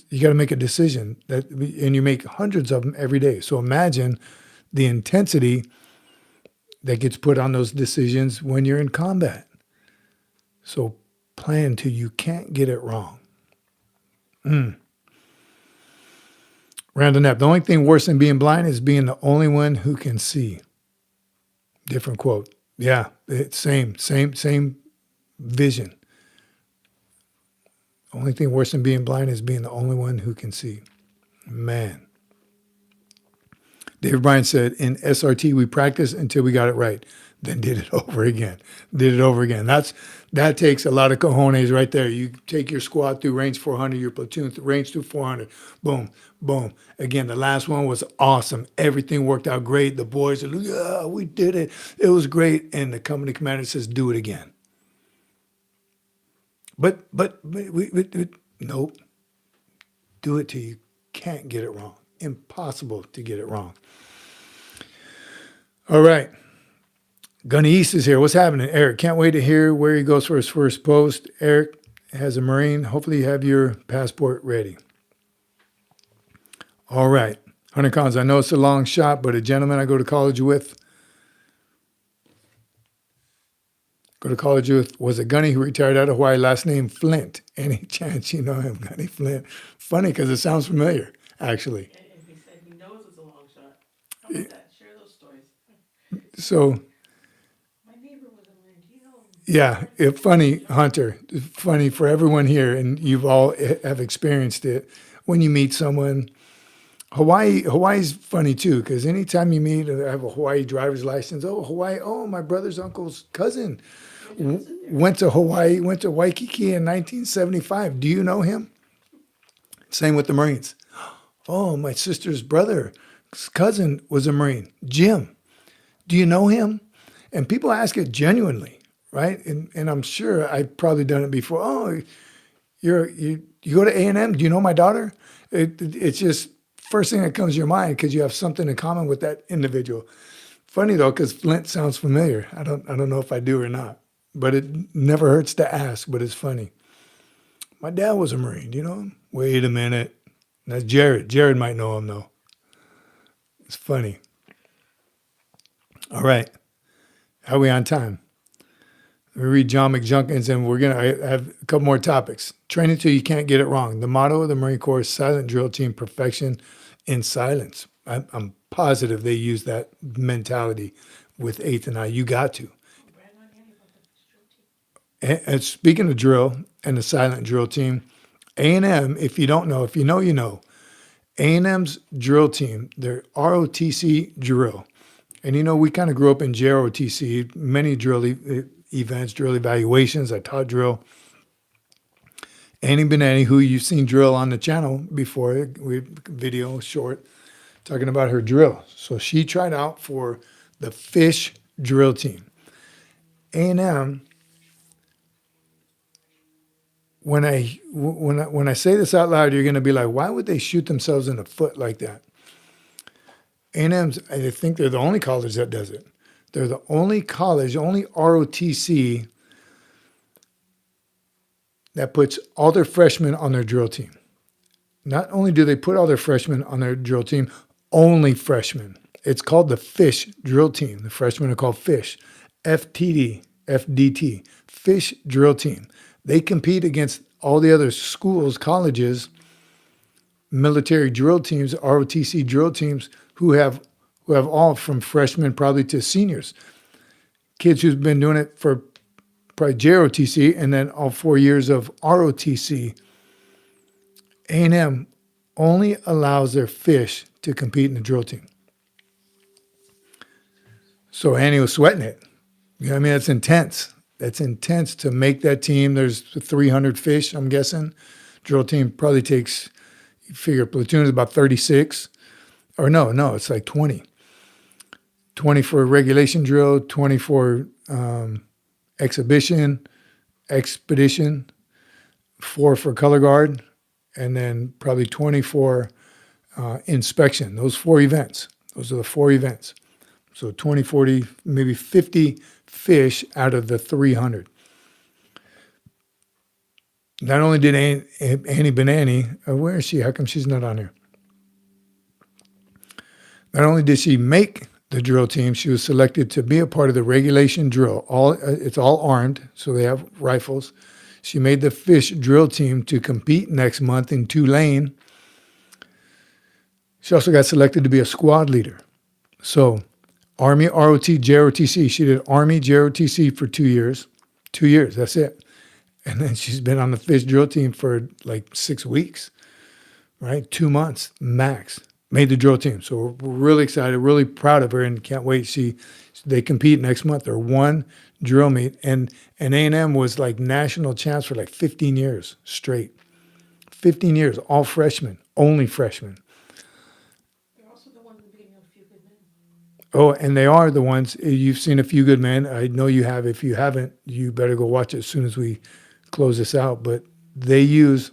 You got to make a decision, and you make hundreds of them every day. So imagine the intensity that gets put on those decisions when you're in combat. So plan till you can't get it wrong. Random Knapp. The only thing worse than being blind is being the only one who can see. Different quote. Yeah, same vision. Only thing worse than being blind is being the only one who can see. Man. David Bryan said, in SRT, we practiced until we got it right, then did it over again. That takes a lot of cojones right there. You take your squad through range 400, your platoon through range through 400. Boom, boom. Again, the last one was awesome. Everything worked out great. The boys are like, yeah, we did it. It was great. And the company commander says, do it again. But nope. Do it till you can't get it wrong. Impossible to get it wrong. All right. Gunny East is here. What's happening, Eric? Can't wait to hear where he goes for his first post. Eric has a Marine. Hopefully you have your passport ready. All right. Hunter Collins, I know it's a long shot, but a gentleman I go to college with was a gunny who retired out of Hawaii, last name Flint. Any chance you know him, Gunny Flint? Funny because it sounds familiar, actually. And he said he knows it's a long shot. How about that? Share those stories. So, My neighbor was a Marine. Do you know him? yeah, funny, Hunter. Funny for everyone here, and you've all have experienced it. When you meet someone, Hawaii's funny too, because anytime you meet, I have a Hawaii driver's license. Oh, Hawaii. Oh, my brother's uncle's cousin went to Hawaii, went to Waikiki in 1975. Do you know him? Same with the Marines. Oh, my sister's brother's cousin was a Marine, Jim. Do you know him? And people ask it genuinely, right? And I'm sure I've probably done it before. Oh, you go to A&M? Do you know my daughter? It's just first thing that comes to your mind because you have something in common with that individual. Funny though, because Flint sounds familiar. I don't know if I do or not, but it never hurts to ask. But it's funny. My dad was a Marine. Do you know him? Wait a minute. That's Jared. Jared might know him though. It's funny. All right. How are we on time? Let me read John McJunkins, and I have a couple more topics. Training till you can't get it wrong. The motto of the Marine Corps is silent drill team, perfection in silence. I'm positive they use that mentality with 8th and I. You got to. And speaking of drill and the silent drill team, A&M, if you don't know, if you know, you know. A&M's drill team, they're ROTC drill. And you know, we kind of grew up in JROTC, many drill events, drill evaluations. I taught drill. Annie Benetti, who you've seen drill on the channel before, we video short talking about her drill. So she tried out for the fish drill team. A&M, when I say this out loud, you're going to be like, why would they shoot themselves in the foot like that? A&M's, I think they're the only college that does it. They're the only college, only ROTC that puts all their freshmen on their drill team. Not only do they put all their freshmen on their drill team, only freshmen. It's called the FISH drill team. The freshmen are called FISH. FDT, FISH drill team. They compete against all the other schools, colleges, military drill teams, ROTC drill teams, who have all from freshmen probably to seniors. Kids who've been doing it for probably JROTC, and then all 4 years of ROTC. A&M only allows their fish to compete in the drill team. So Annie was sweating it. You know what I mean? That's intense. That's intense to make that team. There's 300 fish, I'm guessing. Drill team probably takes, you figure platoon is about 36. Or no, it's like 20. 20 for regulation drill, 20 for exhibition, expedition, 4 for color guard, and then probably 20 for inspection. Those 4 events. Those are the 4 events. So 20, 40, maybe 50 fish out of the 300. Not only did Annie Benani, where is she? How come she's not on here? Not only did she make the drill team, she was selected to be a part of the regulation drill. It's all armed, so they have rifles. She made the fish drill team to compete next month in Tulane. She also got selected to be a squad leader. So Army, ROT, JROTC. She did Army, JROTC for 2 years. 2 years, that's it. And then she's been on the fish drill team for like 6 weeks, right? 2 months max. Made the drill team. So we're really excited, really proud of her, and can't wait. They compete next month. They're 1 drill meet. And A&M was like national champs for like 15 years straight. 15 years, all freshmen, only freshmen. They're also the ones in the beginning of A Few Good Men. Oh, and they are the ones, you've seen A Few Good Men. I know you have. If you haven't, you better go watch it as soon as we close this out. But they use,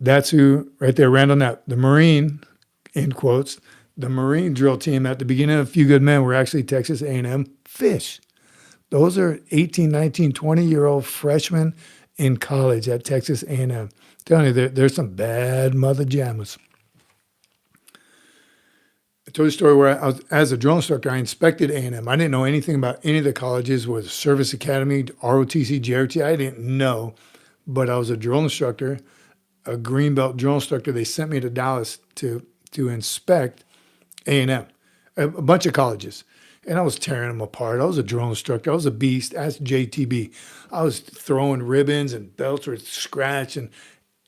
that's who, right there, Randall Knapp, the Marine, in quotes, the Marine drill team at the beginning of A Few Good Men were actually Texas A&M fish. Those are 18, 19, 20-year-old freshmen in college at Texas A&M. I'm telling you, there's some bad mother jammers. I told you a story where I was, as a drill instructor, I inspected A&M. I didn't know anything about any of the colleges, whether Service Academy, ROTC, JRT. I didn't know, but I was a drill instructor, a Greenbelt drill instructor. They sent me to Dallas to inspect A&M, a bunch of colleges. And I was tearing them apart. I was a drill instructor. I was a beast. Ask JTB. I was throwing ribbons and belts were scratched. And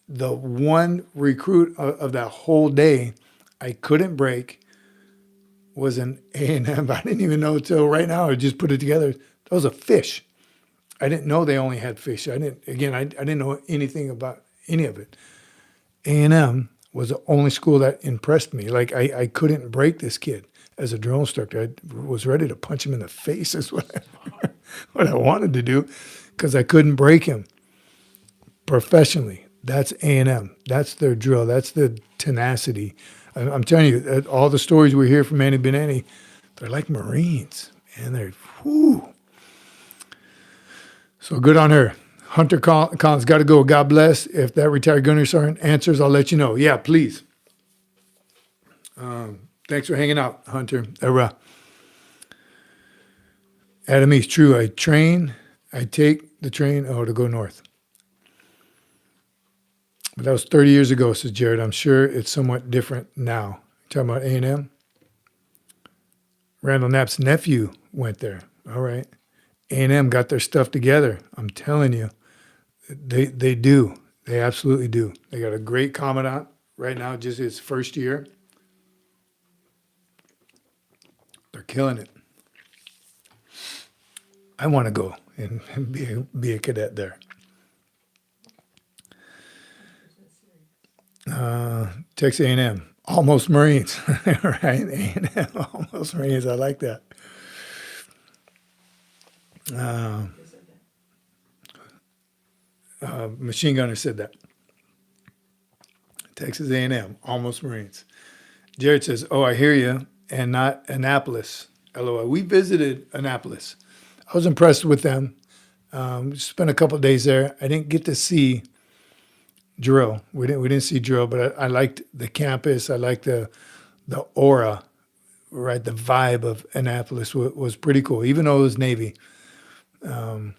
the one recruit of that whole day I couldn't break was an A&M. I didn't even know until right now. I just put it together. That was a fish. I didn't know they only had fish. I didn't know anything about any of it. A&M was the only school that impressed me. Like I couldn't break this kid as a drill instructor. I was ready to punch him in the face is what I wanted to do because I couldn't break him professionally. That's A&M. That's their drill. That's the tenacity. I'm telling you, all the stories we hear from Annie Benani, they're like Marines. And they're, whoo. So good on her. Hunter Collins got to go. God bless. If that retired gunnery sergeant answers, I'll let you know. Yeah, please. Thanks for hanging out, Hunter. Adam East, true. I take the train, to go north. But that was 30 years ago, says Jared. I'm sure it's somewhat different now. You're talking about A&M? Randall Knapp's nephew went there. All right. A&M got their stuff together. I'm telling you. They do. They absolutely do. They got a great commandant right now, just his first year. They're killing it. I want to go and be a cadet there. Texas A&M, almost Marines, right? A&M, almost Marines. I like that. Machine gunner said that. Texas A&M, almost Marines. Jared says, "Oh, I hear you, and not Annapolis." LOL. We visited Annapolis. I was impressed with them. Spent a couple of days there. I didn't get to see drill. We didn't see drill, but I liked the campus. I liked the aura, right? The vibe of Annapolis was pretty cool, even though it was Navy. I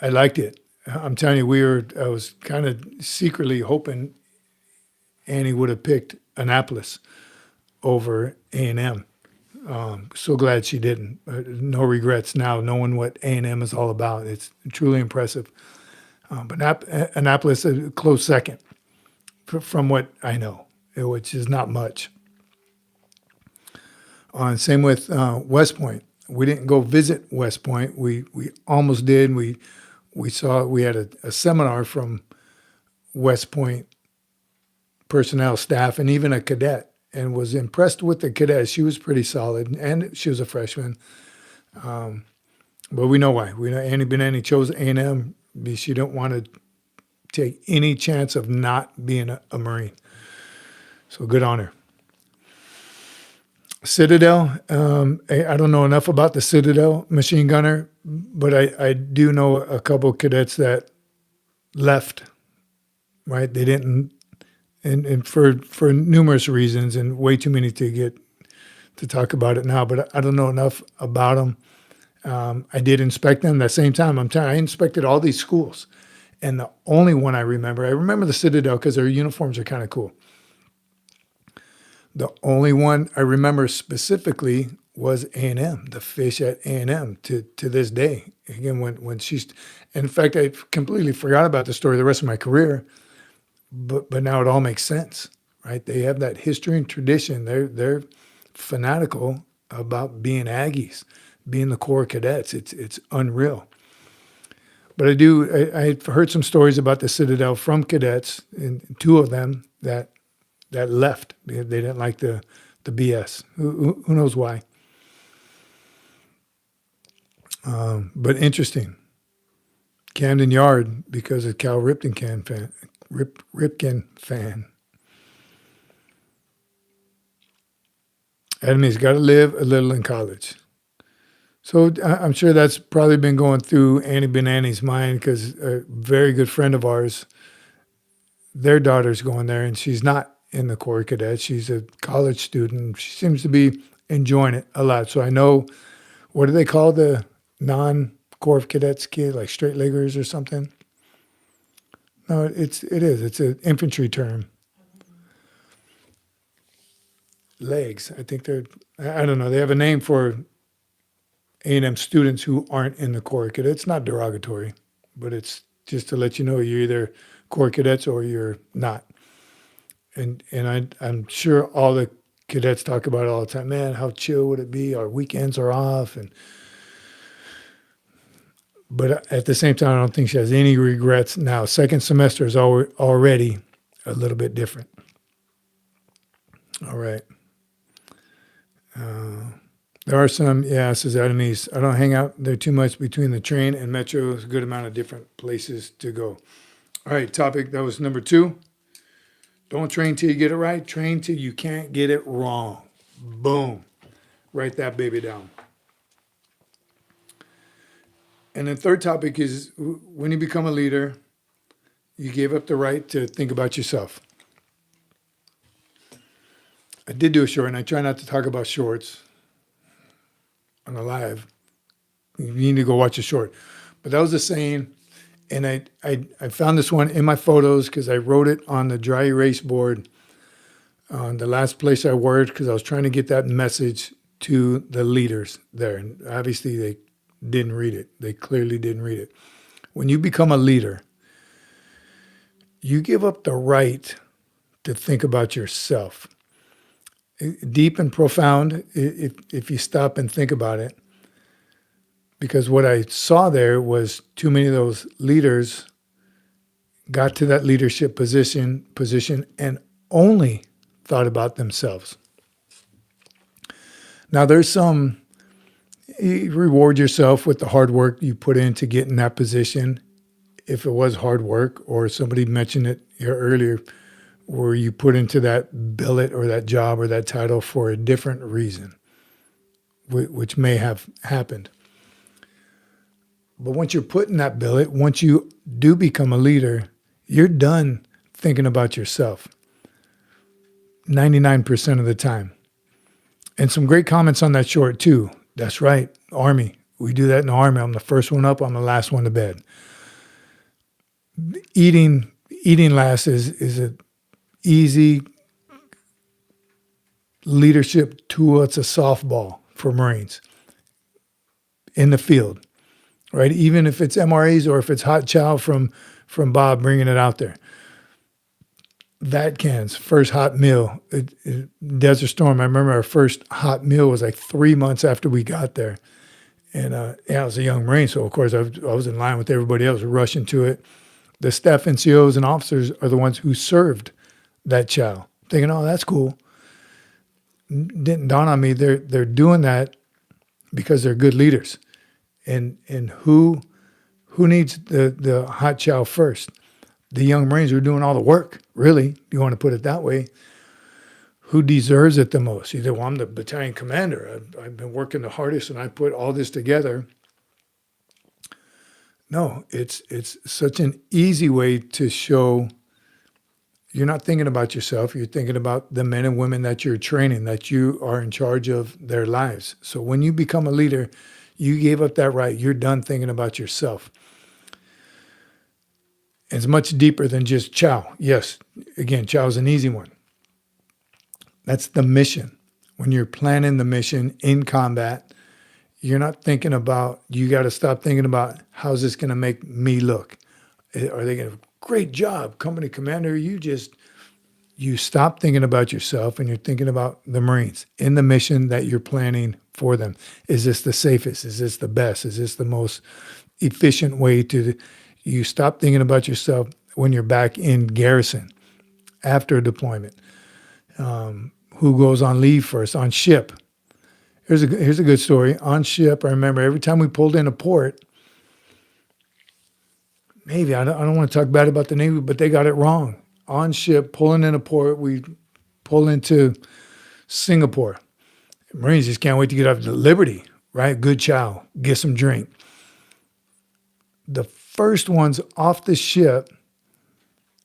liked it. I'm telling you, I was kind of secretly hoping Annie would have picked Annapolis over A&M. So glad she didn't. No regrets now, knowing what A&M is all about. It's truly impressive. But Annapolis, a close second from what I know, which is not much. Same with West Point. We didn't go visit West Point. We almost did. We had a seminar from West Point personnel, staff, and even a cadet, and was impressed with the cadet. She was pretty solid, and she was a freshman. But we know why. We know Annie Benani chose A&M. She didn't want to take any chance of not being a Marine. So good on her. Citadel, I don't know enough about the Citadel machine gunner, but I do know a couple cadets that left, right? They didn't, and for numerous reasons, and way too many to talk about it now, but I don't know enough about them. I did inspect them. At the same time, I inspected all these schools, and the only one I remember the Citadel because their uniforms are kind of cool. The only one I remember specifically was A&M, the fish at A&M to this day. Again, when she's, in fact, I completely forgot about the story the rest of my career, but now it all makes sense, right? They have that history and tradition. They're fanatical about being Aggies, being the Corps cadets. It's unreal. But I've heard some stories about the Citadel from cadets, and two of them that left. They didn't like the BS. Who knows why? But interesting. Camden Yard, because of Cal Ripken fan. Enemy's got to live a little in college. So I'm sure that's probably been going through Annie Benani's mind because a very good friend of ours, their daughter's going there, and she's not in the Corps Cadets. She's a college student. She seems to be enjoying it a lot. So I know, what do they call the non-Corps of Cadets kid, like straight-leggers or something? No, it is. It's an infantry term. Legs. I think I don't know. They have a name for A&M students who aren't in the Corps Cadets. It's not derogatory, but it's just to let you know you're either Corps Cadets or you're not. And I'm sure all the cadets talk about it all the time. Man, how chill would it be? Our weekends are off. But at the same time, I don't think she has any regrets now. Second semester is already a little bit different. All right. There are some, says Adamese, I don't hang out there too much between the train and metro. There's a good amount of different places to go. All right, topic, that was number 2. Don't train till you get it right. Train till you can't get it wrong. Boom. Write that baby down. And the third topic is when you become a leader, you gave up the right to think about yourself. I did do a short, and I try not to talk about shorts on the live. You need to go watch a short. But that was the saying. And I found this one in my photos because I wrote it on the dry erase board on the last place I worked because I was trying to get that message to the leaders there. And obviously they didn't read it. They clearly didn't read it. When you become a leader, you give up the right to think about yourself. Deep and profound if you stop and think about it. Because what I saw there was too many of those leaders got to that leadership position and only thought about themselves. Now there's you reward yourself with the hard work you put in to get in that position. If it was hard work, or somebody mentioned it here earlier, where you put into that billet or that job or that title for a different reason, which may have happened. But once you're put in that billet, once you do become a leader, you're done thinking about yourself 99% of the time. And some great comments on that short too. That's right, Army. We do that in the Army. I'm the first one up, I'm the last one to bed. Eating last is an easy leadership tool. It's a softball for Marines in the field, right? Even if it's MRAs or if it's hot chow from Bob bringing it out there. Vatican's first hot meal, Desert Storm. I remember our first hot meal was like 3 months after we got there. And I was a young Marine, so of course I was in line with everybody else, rushing to it. The staff NCOs and officers are the ones who served that chow. Thinking, oh, that's cool. Didn't dawn on me they're doing that because they're good leaders. And who needs the hot chow first? The young Marines who are doing all the work, really, if you want to put it that way. Who deserves it the most? You say, well, I'm the battalion commander. I've been working the hardest and I put all this together. No, it's such an easy way to show you're not thinking about yourself. You're thinking about the men and women that you're training, that you are in charge of their lives. So when you become a leader, you gave up that right. You're done thinking about yourself. It's much deeper than just chow. Yes, again, chow is an easy one. That's the mission. When you're planning the mission in combat, you're not thinking about, you got to stop thinking about how's this going to make me look. Are they going to, great job, company commander. You stop thinking about yourself and you're thinking about the Marines in the mission that you're planning for them. Is this the safest? Is this the best? Is this the most efficient way to, you stop thinking about yourself when you're back in garrison after a deployment. Who goes on leave first? On ship. Here's a good story. On ship, I remember every time we pulled in a port, Navy, I don't want to talk bad about the Navy, but they got it wrong. On ship, pulling in a port, we pull into Singapore. Marines just can't wait to get off to Liberty, right? Good chow, get some drink. The first ones off the ship,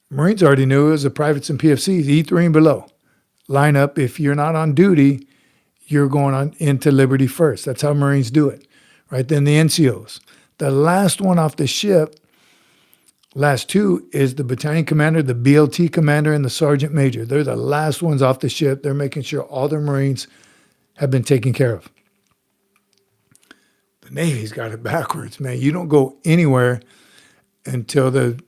Marines already knew it was the privates and PFCs, E3 and below. Line up. If you're not on duty, you're going on into Liberty first. That's how Marines do it, right? Then the NCOs. The last one off the ship, last two, is the battalion commander, the BLT commander, and the sergeant major. They're the last ones off the ship. They're making sure all their Marines have been taken care of. The Navy's got it backwards, man. You don't go anywhere until the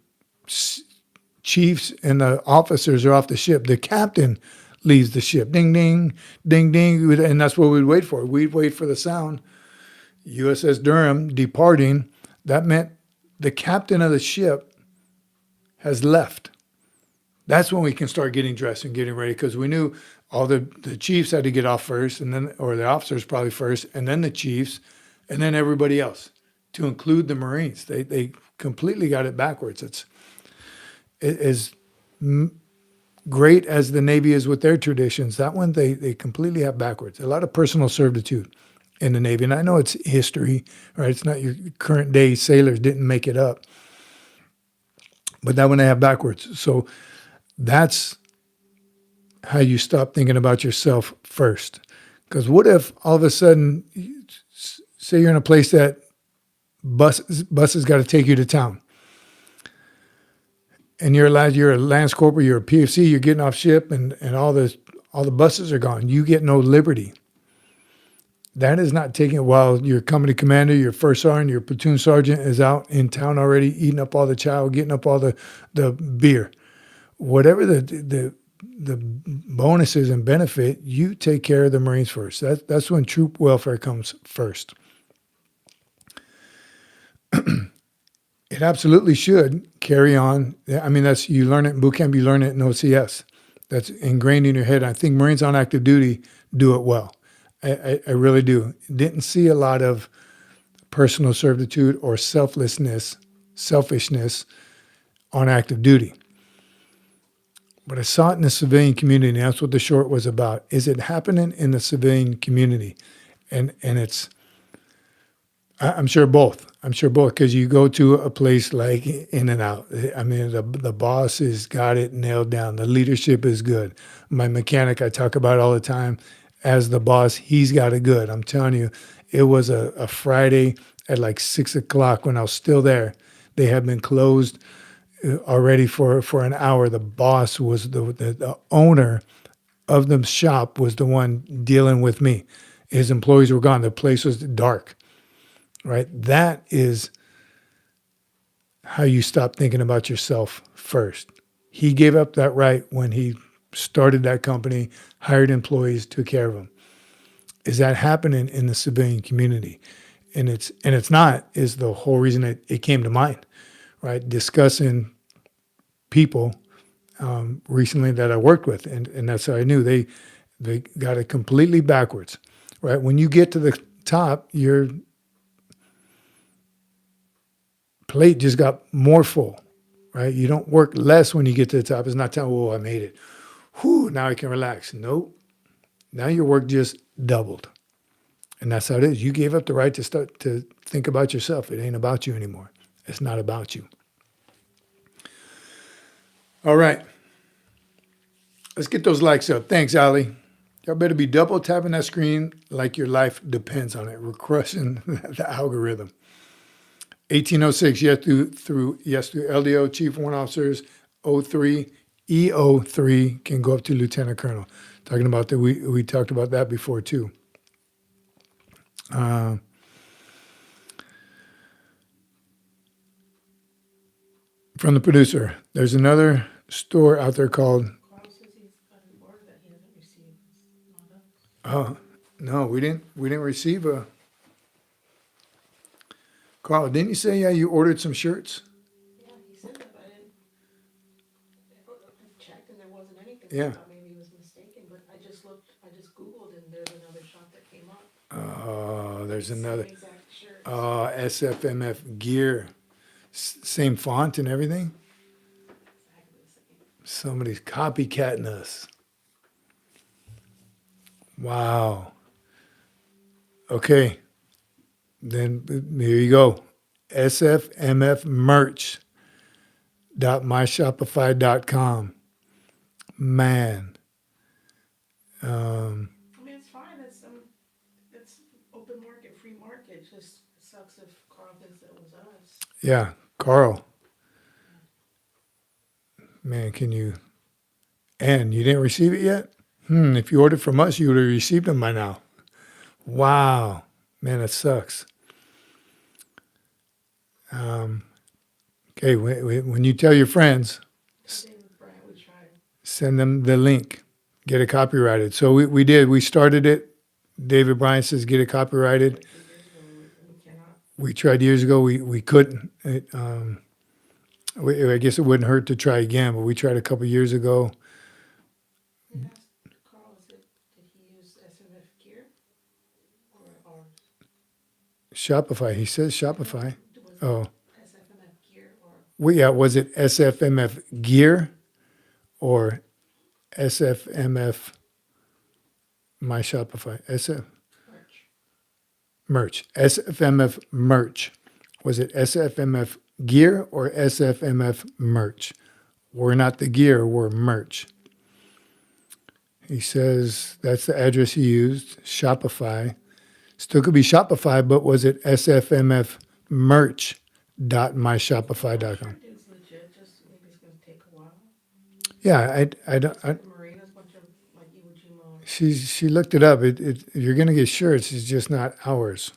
chiefs and the officers are off the ship. The captain leaves the ship. Ding, ding, ding, ding. And that's what we'd wait for. We'd wait for the sound. USS Durham departing. That meant the captain of the ship has left. That's when we can start getting dressed and getting ready, because we knew all the chiefs had to get off first, and then, or the officers probably first, and then the chiefs, and then everybody else, to include the Marines. They completely got it backwards. It's as great as the Navy is with their traditions, that one they completely have backwards. A lot of personal servitude in the Navy. And I know it's history, right? It's not your current day sailors didn't make it up. But that one they have backwards. So that's how you stop thinking about yourself first. Because what if all of a sudden, say you're in a place that buses got to take you to town, and you're a Lance Corporal, you're a PFC, you're getting off ship, and all the buses are gone. You get no liberty. That is not taking it while your company commander, your first sergeant, your platoon sergeant is out in town already, eating up all the chow, getting up all the beer. Whatever the bonuses and benefit, you take care of the Marines first. That's when troop welfare comes first. It absolutely should carry on. I mean, you learn it in boot camp, you learn it in OCS. That's ingrained in your head. I think Marines on active duty do it well. I really do. Didn't see a lot of personal servitude or selfishness on active duty. But I saw it in the civilian community, and that's what the short was about. Is it happening in the civilian community? And it's, I'm sure both. Because you go to a place like In-N-Out. I mean, the boss has got it nailed down. The leadership is good. My mechanic, I talk about all the time, as the boss, he's got it good. I'm telling you, it was a Friday at like 6 o'clock when I was still there. They had been closed already for an hour. The boss was the owner of the shop was the one dealing with me. His employees were gone. The place was dark, right? That is how you stop thinking about yourself first. He gave up that right when he started that company, hired employees, took care of them. Is that happening in the civilian community? And it's not, is the whole reason it came to mind, right? Discussing people recently that I worked with, and that's how I knew they got it completely backwards, right? When you get to the top, your plate just got more full, right? You don't work less when you get to the top. It's not telling, oh, I made it. Whew, now I can relax. Nope. Now your work just doubled. And that's how it is. You gave up the right to start to think about yourself. It ain't about you anymore. It's not about you. All right. Let's get those likes up. Thanks, Ali. Y'all better be double tapping that screen like your life depends on it. We're crushing the algorithm. 1806, yes through LDO, Chief Warrant Officers, 03, EO3 can go up to Lieutenant Colonel. Talking about that, we talked about that before too. From the producer, there's another store out there called. Carl says he's got an order that he doesn't receive. It's not up. No, we didn't receive a. Carl, didn't you say you ordered some shirts? Yeah, he said that, but I checked and there wasn't anything. Yeah. I thought maybe he was mistaken, but I just Googled and there's another shop that came up. There's Same another. exact shirt. SFMF gear, same font and everything. Exactly the same. Somebody's copycatting us. Wow. Okay. Then here you go. SFMFmerch.myshopify.com. Man. I mean, it's fine. It's open market, free market. It just sucks if Carl thinks that it was us. Yeah, Carl. Man, and you didn't receive it yet? If you ordered from us, you would have received them by now. Wow. Man, that sucks. Okay, when you tell your friends, David Bryant, we tried. send them the link, get it copyrighted. So we did. We started it. David Bryan says get it copyrighted. 2 years ago, we cannot. We tried years ago. We couldn't. I guess it wouldn't hurt to try again, but we tried a couple years ago. And asked Carl, did he use SMF gear or ours? Shopify. He says Shopify. Was Oh, SFMF gear or was it SFMF gear or SFMF my Shopify? merch? SFMF merch. Was it SFMF gear or SFMF merch? We're not the gear, we're merch. He says that's the address he used, Shopify. Still could be Shopify, but was it SFMFmerch.myshopify.com? It's legit, just maybe it's gonna take a while. Yeah, I don't. Marina's bunch of like Iwo Jima. She looked it up. You're gonna get shirts. It's just not ours.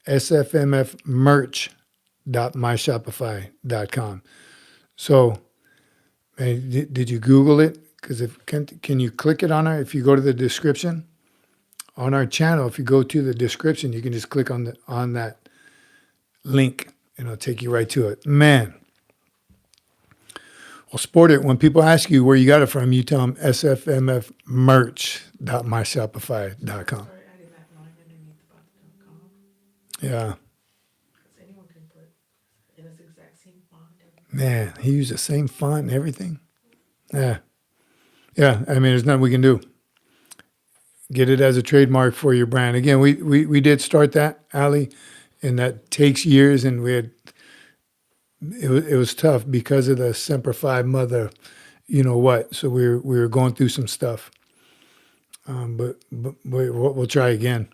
SFMFmerch.myshopify.com. So, did you Google it? Because can you click it on our? If you go to the description on our channel, if you go to the description, you can just click on that link, and it'll take you right to it. Man. Well, sport it. When people ask you where you got it from, you tell them SFMFmerch.myshopify.com. Sorry, adding that line underneath about.com. Yeah. Because anyone can put in its exact same font. Man, he used the same font and everything. Yeah. Yeah, I mean, there's nothing we can do. Get it as a trademark for your brand. Again, we did start that, Ali, and that takes years, and it was tough because of the Semper Fi mother, you know what. So we were going through some stuff. But we'll try again.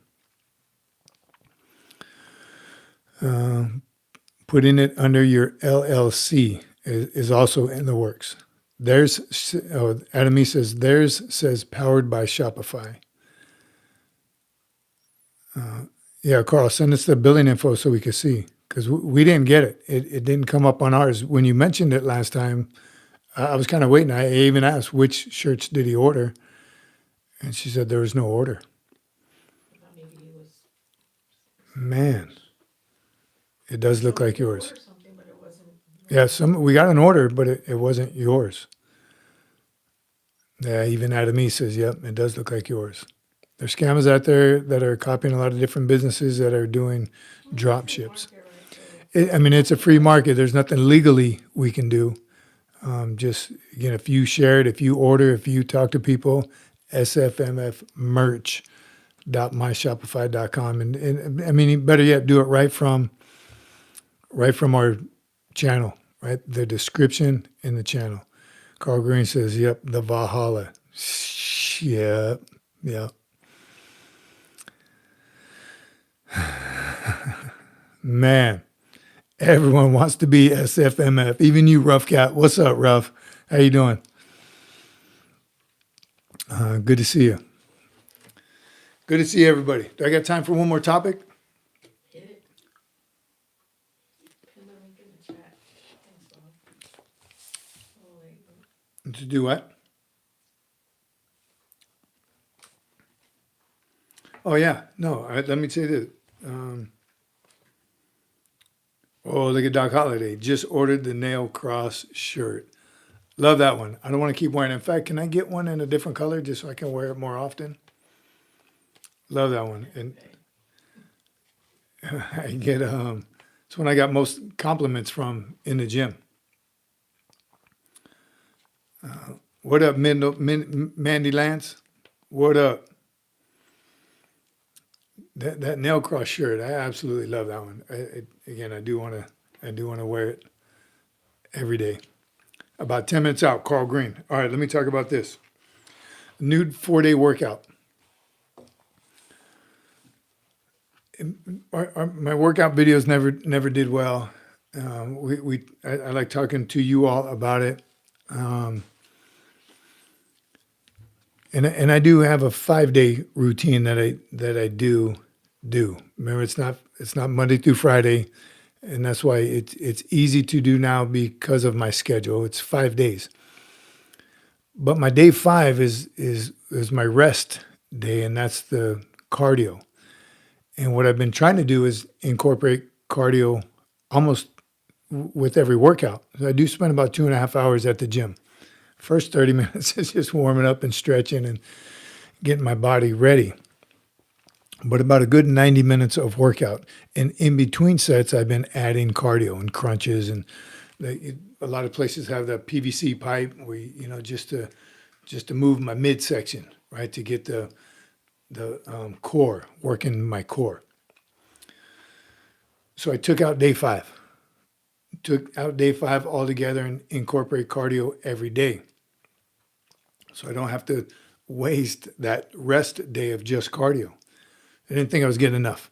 Putting it under your LLC is also in the works. Adam E says, theirs says powered by Shopify. Yeah, Carl, send us the billing info so we can see, because we didn't get it. It didn't come up on ours. When you mentioned it last time, I was kind of waiting. I even asked which shirts did he order, and she said there was no order. Maybe he was. Man, it does look like yours. Ordered something, but it wasn't. Yeah, we got an order, but it wasn't yours. Yeah, even Adam E says, yep, it does look like yours. There's scammers out there that are copying a lot of different businesses that are doing drop ships. It's a free market. There's nothing legally we can do. Just, again, if you share it, if you order, if you talk to people, SFMF-merch.myshopify.com. And better yet, do it right from our channel, right? The description in the channel. Carl Green says, yep, the Valhalla. Yep, yep. Man, everyone wants to be SFMF. Even you, Rough Cat. What's up, Rough? How you doing? Good to see you. Good to see everybody. Do I got time for one more topic? Hit it. Pin the link in the chat. Thanks, Bob. Oh, wait. To do what? Oh, yeah. No, let me say this. Look at Doc Holiday. Just ordered the nail cross shirt. Love that one. I don't want to keep wearing it. In fact, can I get one in a different color just so I can wear it more often? Love that one. And I get, it's when I got most compliments from in the gym. What up, Mandy Lance? What up? That nail cross shirt, I absolutely love that one. I do want to wear it every day. About 10 minutes out, Carl Green. All right, let me talk about this. Nude 4-day workout. My workout videos never did well. I like talking to you all about it. And I do have a 5-day routine that I do. Remember, it's not Monday through Friday, and that's why it's easy to do now because of my schedule. It's 5 days. But my day 5 is my rest day, and that's the cardio. And what I've been trying to do is incorporate cardio almost with every workout. I do spend about 2.5 hours at the gym. First 30 minutes is just warming up and stretching and getting my body ready. But about a good 90 minutes of workout. And in between sets, I've been adding cardio and crunches. And a lot of places have the PVC pipe where, just to move my midsection, right? To get the core, working my core. So I took out day 5. Took out day 5 altogether and incorporate cardio every day. So I don't have to waste that rest day of just cardio. I didn't think I was getting enough.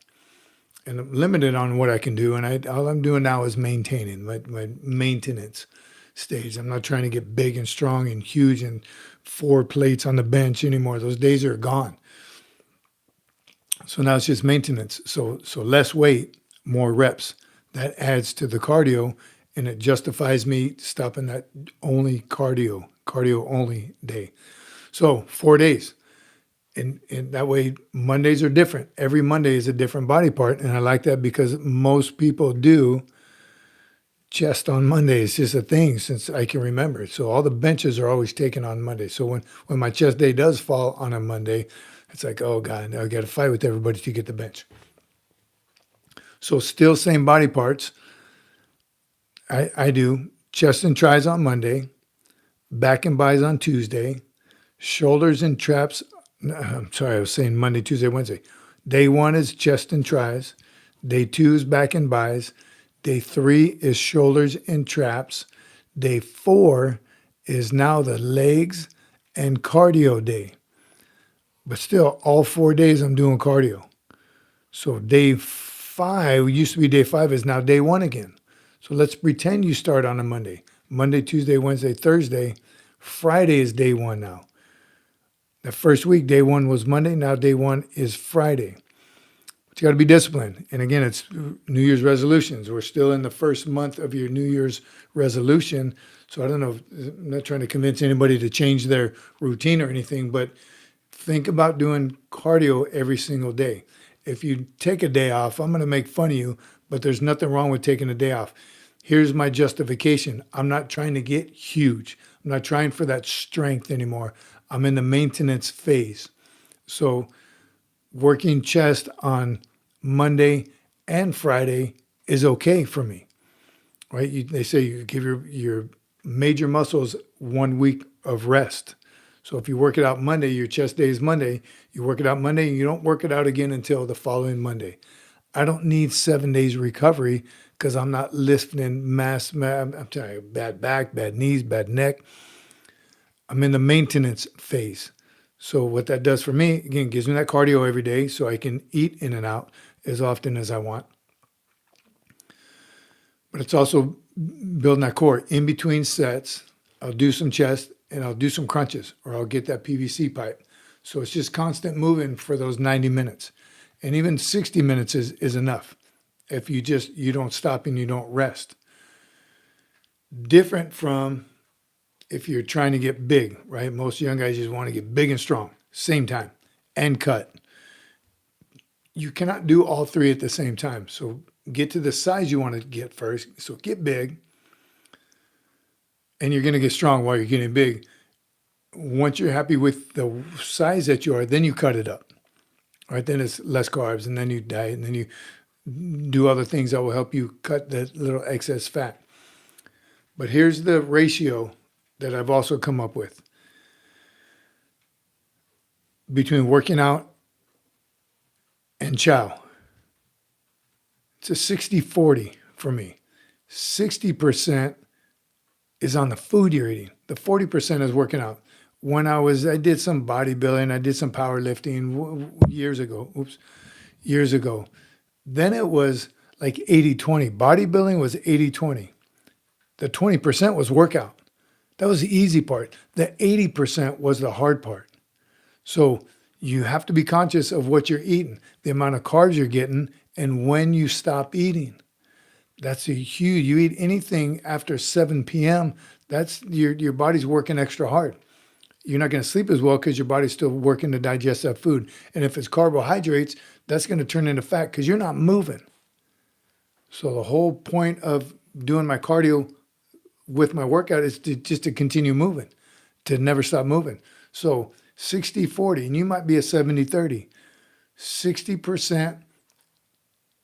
And I'm limited on what I can do. And all I'm doing now is maintaining my maintenance stage. I'm not trying to get big and strong and huge and 4 plates on the bench anymore. Those days are gone. So now it's just maintenance. So less weight, more reps. That adds to the cardio, and it justifies me stopping that only cardio only day. So 4 days. And that way, Mondays are different. Every Monday is a different body part, and I like that because most people do chest on Monday. It's just a thing since I can remember. So all the benches are always taken on Monday. So when my chest day does fall on a Monday, it's like, oh God, now I got to fight with everybody to get the bench. So still same body parts. I do chest and tries on Monday, back and bis on Tuesday, shoulders and traps. I'm sorry, I was saying Monday, Tuesday, Wednesday. Day 1 is chest and tries. Day 2 is back and bis. Day 3 is shoulders and traps. Day 4 is now the legs and cardio day. But still, all 4 days I'm doing cardio. So day 5, used to be day 5, is now day 1 again. So let's pretend you start on a Monday. Monday, Tuesday, Wednesday, Thursday, Friday is day one now. The first week, day one was Monday. Now day one is Friday. But you got to be disciplined. And again, it's New Year's resolutions. We're still in the first month of your New Year's resolution. So I don't know, I'm not trying to convince anybody to change their routine or anything, but think about doing cardio every single day. If you take a day off, I'm going to make fun of you, but there's nothing wrong with taking a day off. Here's my justification. I'm not trying to get huge. I'm not trying for that strength anymore. I'm in the maintenance phase. So working chest on Monday and Friday is okay for me, right? They say you give your major muscles 1 week of rest. So if you work it out Monday, your chest day is Monday. You work it out Monday, and you don't work it out again until the following Monday. I don't need 7 days recovery because I'm not lifting mass. I'm telling you, bad back, bad knees, bad neck. I'm in the maintenance phase. So what that does for me, again, gives me that cardio every day so I can eat in and out as often as I want. But it's also building that core. In between sets, I'll do some chest and I'll do some crunches, or I'll get that PVC pipe. So it's just constant moving for those 90 minutes. And even 60 minutes is enough if you don't stop and you don't rest. Different from if you're trying to get big, right? Most young guys just want to get big and strong, same time, and cut. You cannot do all three at the same time. So get to the size you want to get first. So get big, and you're going to get strong while you're getting big. Once you're happy with the size that you are, then you cut it up, right? Then it's less carbs, and then you diet, and then you do other things that will help you cut that little excess fat. But here's the ratio that I've also come up with between working out and chow. It's a 60-40 for me. 60% is on the food you're eating. The 40% is working out. When I did some bodybuilding, I did some powerlifting years ago. Then it was like 80-20. Bodybuilding was 80-20. The 20% was workout. That was the easy part. The 80% was the hard part. So you have to be conscious of what you're eating, the amount of carbs you're getting, and when you stop eating. That's a huge, you eat anything after 7 p.m., that's your body's working extra hard. You're not going to sleep as well because your body's still working to digest that food. And if it's carbohydrates, that's going to turn into fat because you're not moving. So the whole point of doing my cardio with my workout is just to continue moving, to never stop moving. So 60-40, and you might be a 70-30. 60%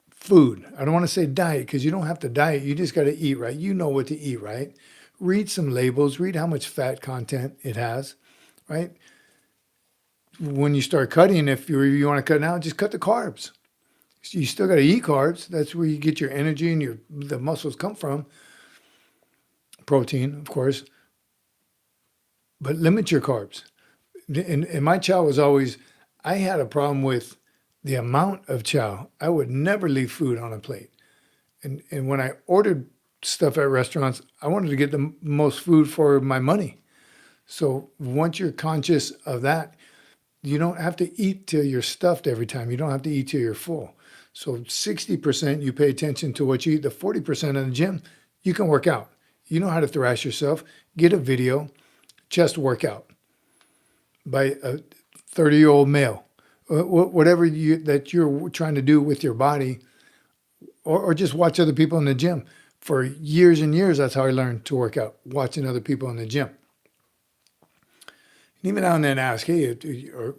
food. I don't want to say diet because you don't have to diet. You just got to eat right. You know what to eat, right? Read some labels. Read how much fat content it has, right? When you start cutting, if you want to cut now, just cut the carbs. You still got to eat carbs. That's where you get your energy and the muscles come from. Protein, of course. But limit your carbs. And my chow was always, I had a problem with the amount of chow. I would never leave food on a plate. And when I ordered stuff at restaurants, I wanted to get the most food for my money. So once you're conscious of that, you don't have to eat till you're stuffed every time. You don't have to eat till you're full. So 60% you pay attention to what you eat. The 40% in the gym, you can work out. You know how to thrash yourself. Get a video, chest workout by a 30-year-old male. Whatever that you're trying to do with your body, or just watch other people in the gym. For years and years, that's how I learned to work out, watching other people in the gym. And even now and then ask, hey,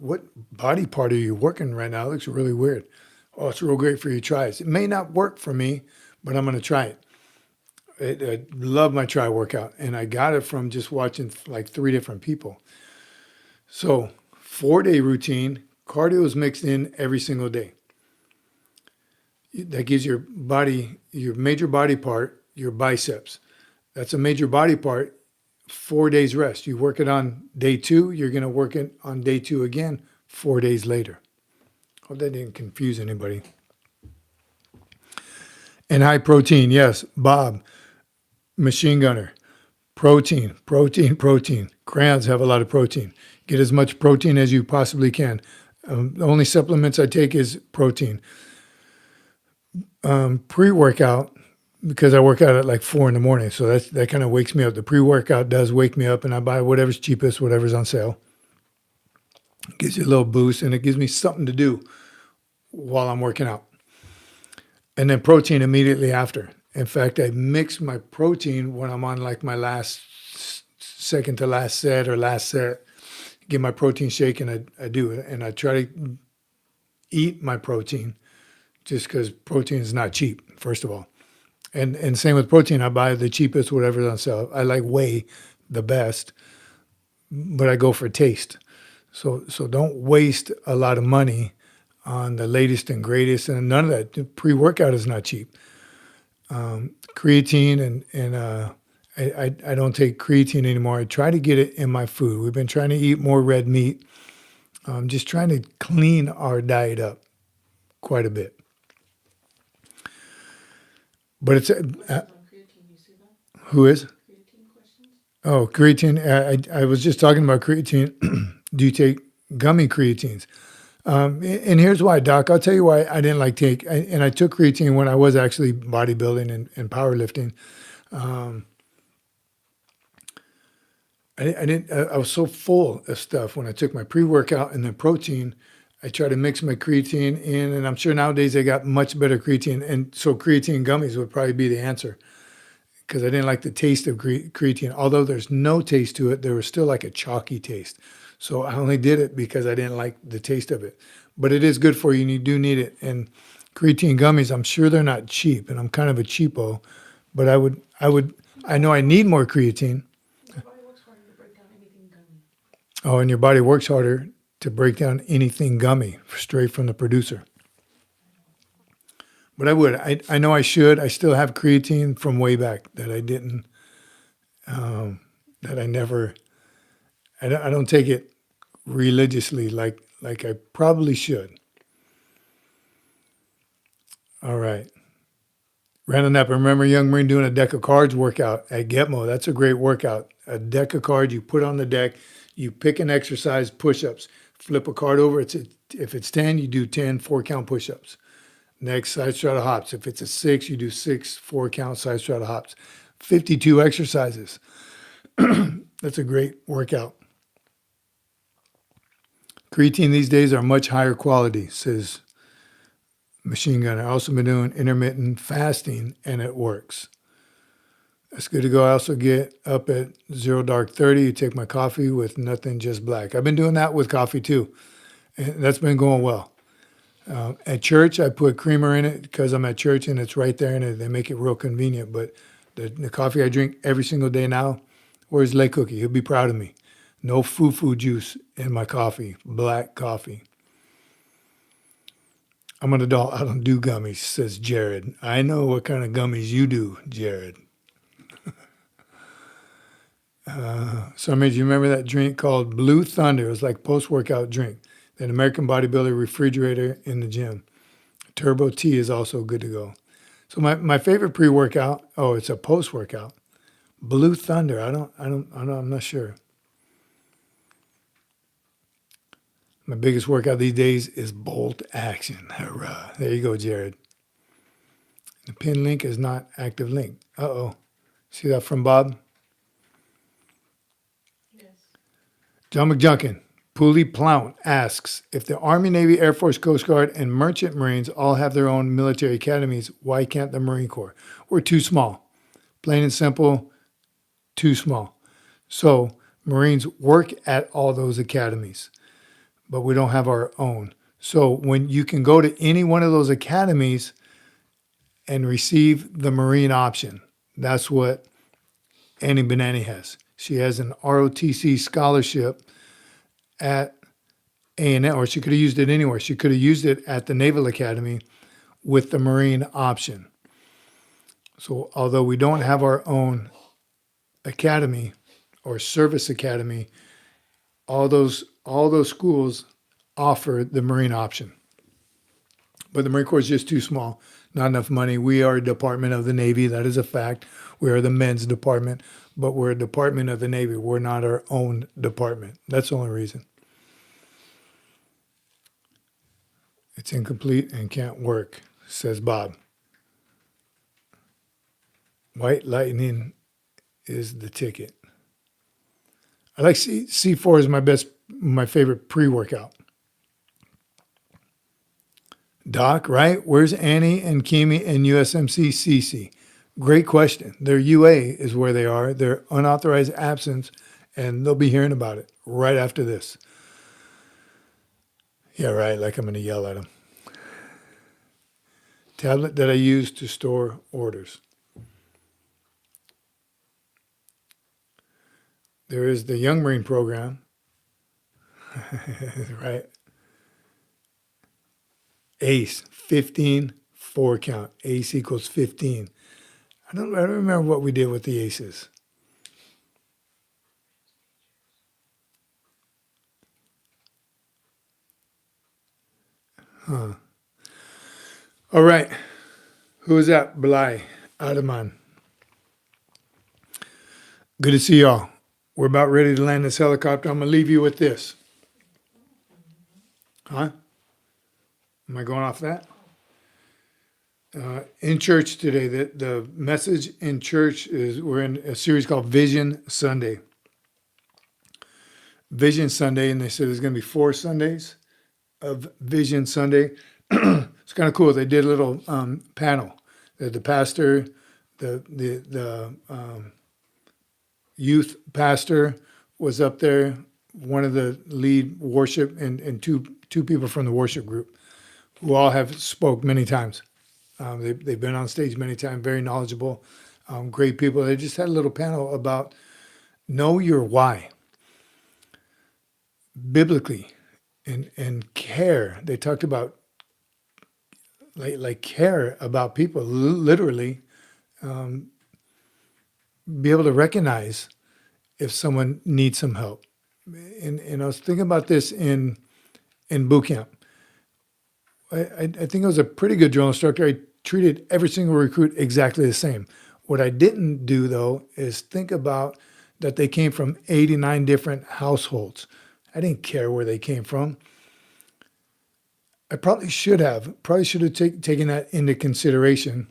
what body part are you working right now? It looks really weird. Oh, it's real great for you. Try it. It may not work for me, but I'm going to try it. I love my tri workout, and I got it from just watching like 3 different people. So 4-day routine, cardio is mixed in every single day. That gives your body, your major body part, your biceps. That's a major body part, 4 days rest. You work it on day 2, you're going to work it on day 2 again, 4 days later. Hope that didn't confuse anybody. And high protein, yes, Bob, machine gunner. Protein, protein, protein. Crayons have a lot of protein. Get as much protein as you possibly can. The only supplements I take is protein. Pre-workout, because I work out at like 4 in the morning, so that kind of wakes me up. The pre-workout does wake me up, and I buy whatever's cheapest, whatever's on sale. Gives you a little boost, and it gives me something to do while I'm working out. And then protein immediately after. In fact, I mix my protein when I'm on like my second to last set or last set. Get my protein shake, and I do it. And I try to eat my protein just because protein is not cheap, first of all. And same with protein. I buy the cheapest, whatever's on sale. I like whey the best, but I go for taste. So don't waste a lot of money on the latest and greatest, and none of that. The pre-workout is not cheap. Creatine and I don't take creatine anymore. I try to get it in my food. We've been trying to eat more red meat. Just trying to clean our diet up quite a bit. But it's who is? Creatine questions? Oh, creatine. I was just talking about creatine. Do you take gummy creatines? And here's why, Doc. I'll tell you why I didn't like take. And I took creatine when I was actually bodybuilding and powerlifting. I was so full of stuff when I took my pre-workout and the protein. I try to mix my creatine in, and I'm sure nowadays they got much better creatine. And so creatine gummies would probably be the answer, because I didn't like the taste of creatine. Although there's no taste to it, there was still like a chalky taste. So I only did it because I didn't like the taste of it. But it is good for you, and you do need it. And creatine gummies, I'm sure they're not cheap, and I'm kind of a cheapo, but I know I need more creatine. Your body works harder to break down anything gummy. Oh, and your body works harder to break down anything gummy straight from the producer. But I know I should. I still have creatine from way back that I didn't, that I never, I don't take it religiously like I probably should. All right. Randall Knapp, I remember a young Marine doing a deck of cards workout at Gitmo. That's a great workout. A deck of cards you put on the deck, you pick an exercise, push-ups, flip a card over. If it's 10, you do 10 4-count push-ups. Next, side straddle hops. If it's a 6, you do 6 4-count side straddle hops. 52 exercises. That's a great workout. Creatine these days are much higher quality, says Machine Gunner. I've also been doing intermittent fasting, and it works. That's good to go. I also get up at 0 dark 30. You take my coffee with nothing, just black. I've been doing that with coffee too, and that's been going well. At church, I put creamer in it because I'm at church and it's right there, and they make it real convenient. But the coffee I drink every single day now, where's Lay Cookie? He'll be proud of me. No foo-foo juice in my coffee, black coffee. I'm an adult. I don't do gummies, says Jared. I know what kind of gummies you do, Jared. So, do you remember that drink called Blue Thunder? It was like post-workout drink. An American bodybuilder refrigerator in the gym. Turbo Tea is also good to go. So my favorite pre-workout, it's a post-workout. Blue Thunder. I'm not sure. My biggest workout these days is Bolt Action. Hurrah. There you go, Jared. The pin link is not active link. See that from Bob? Yes. John McJunkin. Poolee Plount asks, if the Army, Navy, Air Force, Coast Guard, and Merchant Marines all have their own military academies, why can't the Marine Corps? We're too small. Plain and simple, too small. So Marines work at all those academies, but we don't have our own. So when you can go to any one of those academies and receive the Marine option, that's what Annie Benani has. She has an ROTC scholarship at A&M, or she could have used it anywhere. She could have used it at the Naval Academy with the Marine option. So although we don't have our own academy or service academy, all those schools offer the Marine option. But the Marine Corps is just too small, not enough money. We are a department of the Navy. That is a fact. We are the men's department. but we're a department of the Navy. We're not our own department. That's the only reason. It's incomplete and can't work, says Bob. White Lightning is the ticket. I like C4 is my favorite pre-workout. Doc, right? Where's Annie and Kimi and USMC Cece? Great question. Their UA is where they are. They're unauthorized absence, and they'll be hearing about it right after this. Yeah, right. Like I'm going to yell at them. Tablet that I use to store orders. There is the Young Marine program. Right. ACE, 15, 4 count. ACE equals 15. I don't remember what we did with the ACEs. Huh. All right. Who is that? Blai, Adaman. Good to see y'all. We're about ready to land this helicopter. I'm going to leave you with this. Huh? Am I going off that? In church today, the message in church is we're in a series called Vision Sunday. Vision Sunday, and they said there's going to be 4 Sundays of Vision Sunday. It's kind of cool. They did a little panel. The pastor, the youth pastor was up there, one of the lead worship, and two people from the worship group who all have spoke many times. They've been on stage many times, very knowledgeable, great people. They just had a little panel about know your why. Biblically, and care. They talked about like care about people, literally, be able to recognize if someone needs some help. And I was thinking about this in boot camp. I think I was a pretty good drill instructor. I treated every single recruit exactly the same. What I didn't do, though, is think about that they came from 89 different households. I didn't care where they came from. I probably should have taken that into consideration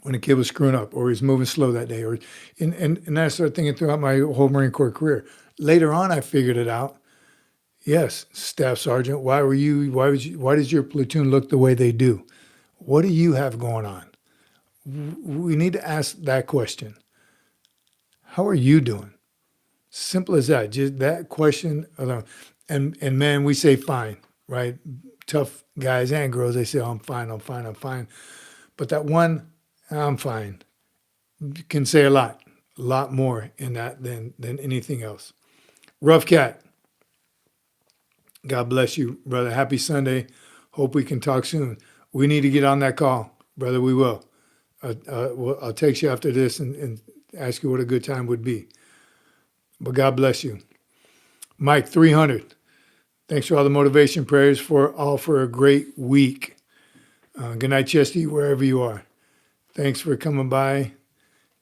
when a kid was screwing up or he was moving slow that day. And I started thinking throughout my whole Marine Corps career. Later on, I figured it out. Yes, Staff Sergeant, why does your platoon look the way they do? What do you have going on? We need to ask that question. How are you doing? Simple as that. Just that question alone. And man, we say fine, right? Tough guys and girls, they say, oh, I'm fine. But that one, I'm fine, can say a lot more in that than anything else. Rough Cat. God bless you, brother. Happy Sunday. Hope we can talk soon. We need to get on that call, brother. We will. I'll text you after this and ask you what a good time would be. But God bless you. Mike, 300. Thanks for all the motivation prayers for a great week. Good night, Chesty, wherever you are. Thanks for coming by.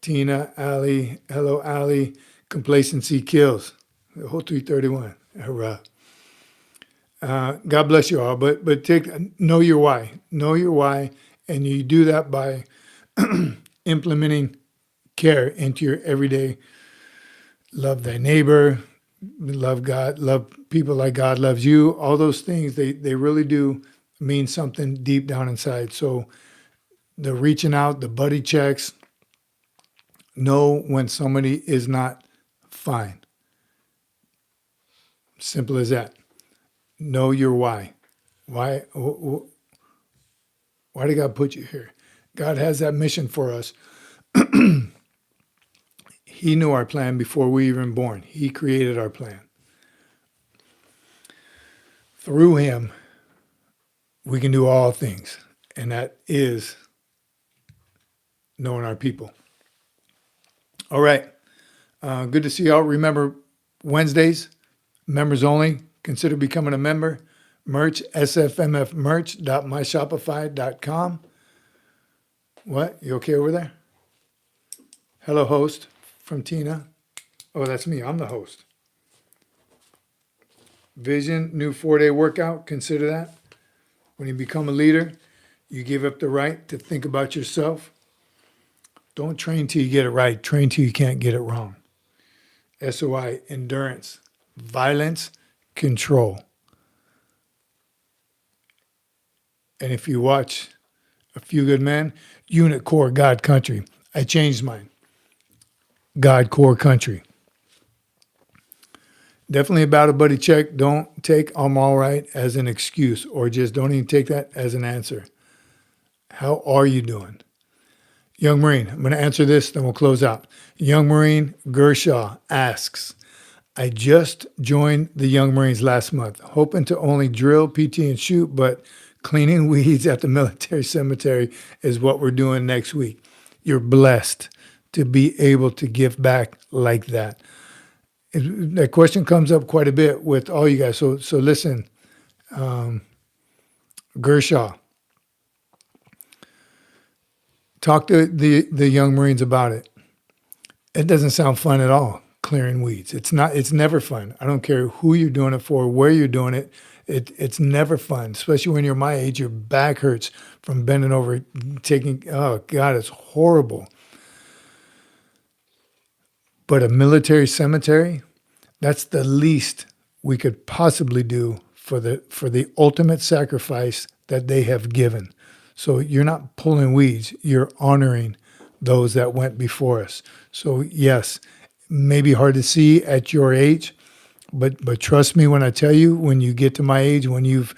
Tina, Ali, hello, Ali. Complacency kills. The whole 331. Hurrah. God bless you all, but know your why. Know your why, and you do that by implementing care into your everyday. Love thy neighbor, love God, love people like God loves you. All those things, they really do mean something deep down inside. So the reaching out, the buddy checks, know when somebody is not fine. Simple as that. Know your why. Why did God put you here? God has that mission for us. He knew our plan before we were even born. He created our plan. Through him, we can do all things. And that is knowing our people. All right. Good to see y'all. Remember, Wednesdays, members only. Consider becoming a member. Merch, sfmfmerch.myshopify.com. What? You okay over there? Hello, host. from Tina. Oh, that's me. I'm the host. Vision, new 4-day workout. Consider that. When you become a leader, you give up the right to think about yourself. Don't train till you get it right. Train till you can't get it wrong. SOI, endurance, violence, control. And if you watch A Few Good Men, unit, core, God, country. I changed mine. God, core, country. Definitely about a buddy check. Don't take I'm all right as an excuse, or just don't even take that as an answer. How are you doing? Young Marine, I'm going to answer this, then we'll close out. Young Marine Gershaw asks, I just joined the Young Marines last month, hoping to only drill, PT, and shoot, but cleaning weeds at the military cemetery is what we're doing next week. You're blessed to be able to give back like that. That question comes up quite a bit with all you guys. So listen, Gershaw, talk to the young Marines about it. It doesn't sound fun at all, clearing weeds. It's not. It's never fun. I don't care who you're doing it for, where you're doing it. It's never fun, especially when you're my age. Your back hurts from bending over, taking. Oh God, it's horrible. But a military cemetery, that's the least we could possibly do for the ultimate sacrifice that they have given. So you're not pulling weeds, you're honoring those that went before us. So yes, maybe hard to see at your age, but trust me when I tell you, when you get to my age, when you've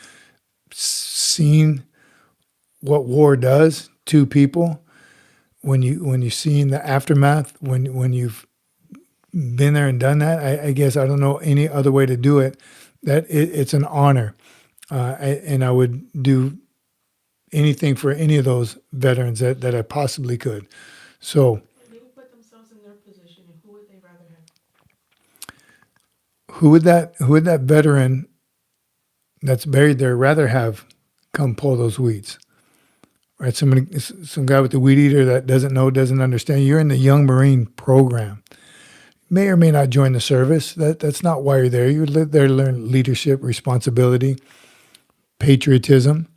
seen what war does to people, when you've seen the aftermath, when you've been there and done that, I guess I don't know any other way to do it. That it's an honor, and I would do anything for any of those veterans that I possibly could. So, They would put themselves in their position, and who would they rather have? who would that veteran that's buried there rather have come pull those weeds? Right, some guy with the weed eater that doesn't understand. You're in the Young Marine program. May or may not join the service. That's not why you're there. You're there to learn leadership, responsibility, patriotism.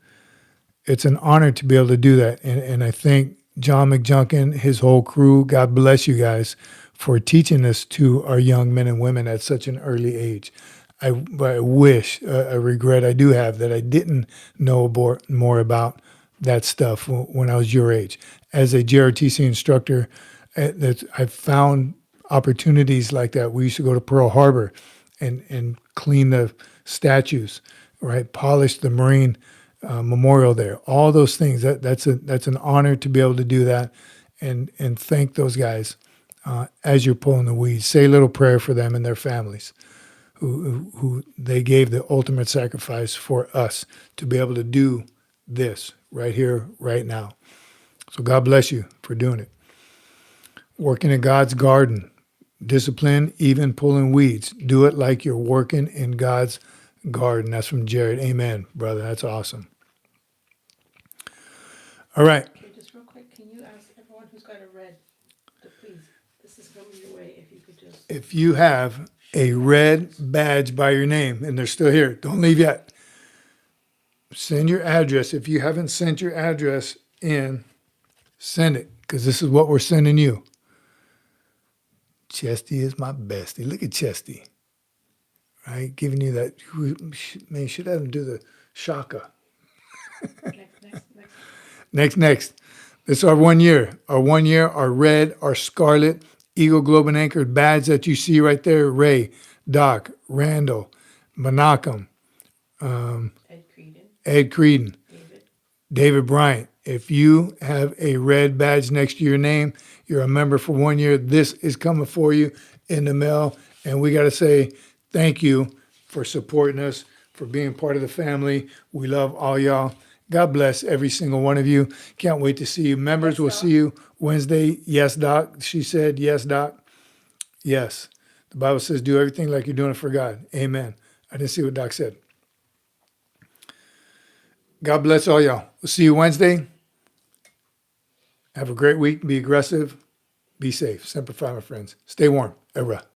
It's an honor to be able to do that. And I thank John McJunkin, his whole crew, God bless you guys, for teaching this to our young men and women at such an early age. I wish, I regret I do have that I didn't know more about that stuff when I was your age. As a JRTC instructor, I've found opportunities like that. We used to go to Pearl Harbor and clean the statues, right? Polish the Marine memorial there. All those things. That's an honor to be able to do that, and thank those guys as you're pulling the weeds. Say a little prayer for them and their families, who they gave the ultimate sacrifice for us to be able to do this right here, right now. So God bless you for doing it. Working in God's garden. Discipline, even pulling weeds. Do it like you're working in God's garden. That's from Jared. Amen, brother. That's awesome. All right. Okay, just real quick, can you ask everyone who's got a red to please, this is coming your way, if you could just. If you have a red badge by your name and they're still here, don't leave yet. Send your address. If you haven't sent your address in, send it, because this is what we're sending you. Chesty is my bestie. Look at Chesty. Right? Giving you that. Man, you should have him do the shaka. Next. This is our 1 year. Our red, our scarlet, Eagle Globe and Anchor badge that you see right there. Ray, Doc, Randall, Menachem, Ed Creedon, David Bryant. If you have a red badge next to your name, you're a member for 1 year. This is coming for you in the mail. And we got to say thank you for supporting us, for being part of the family. We love all y'all. God bless every single one of you. Can't wait to see you. Members, we'll see you Wednesday. Yes, Doc. She said, yes, Doc. Yes. The Bible says do everything like you're doing it for God. Amen. I didn't see what Doc said. God bless all y'all. We'll see you Wednesday. Have a great week. Be aggressive. Be safe. Semper Fi, my friends. Stay warm. Era.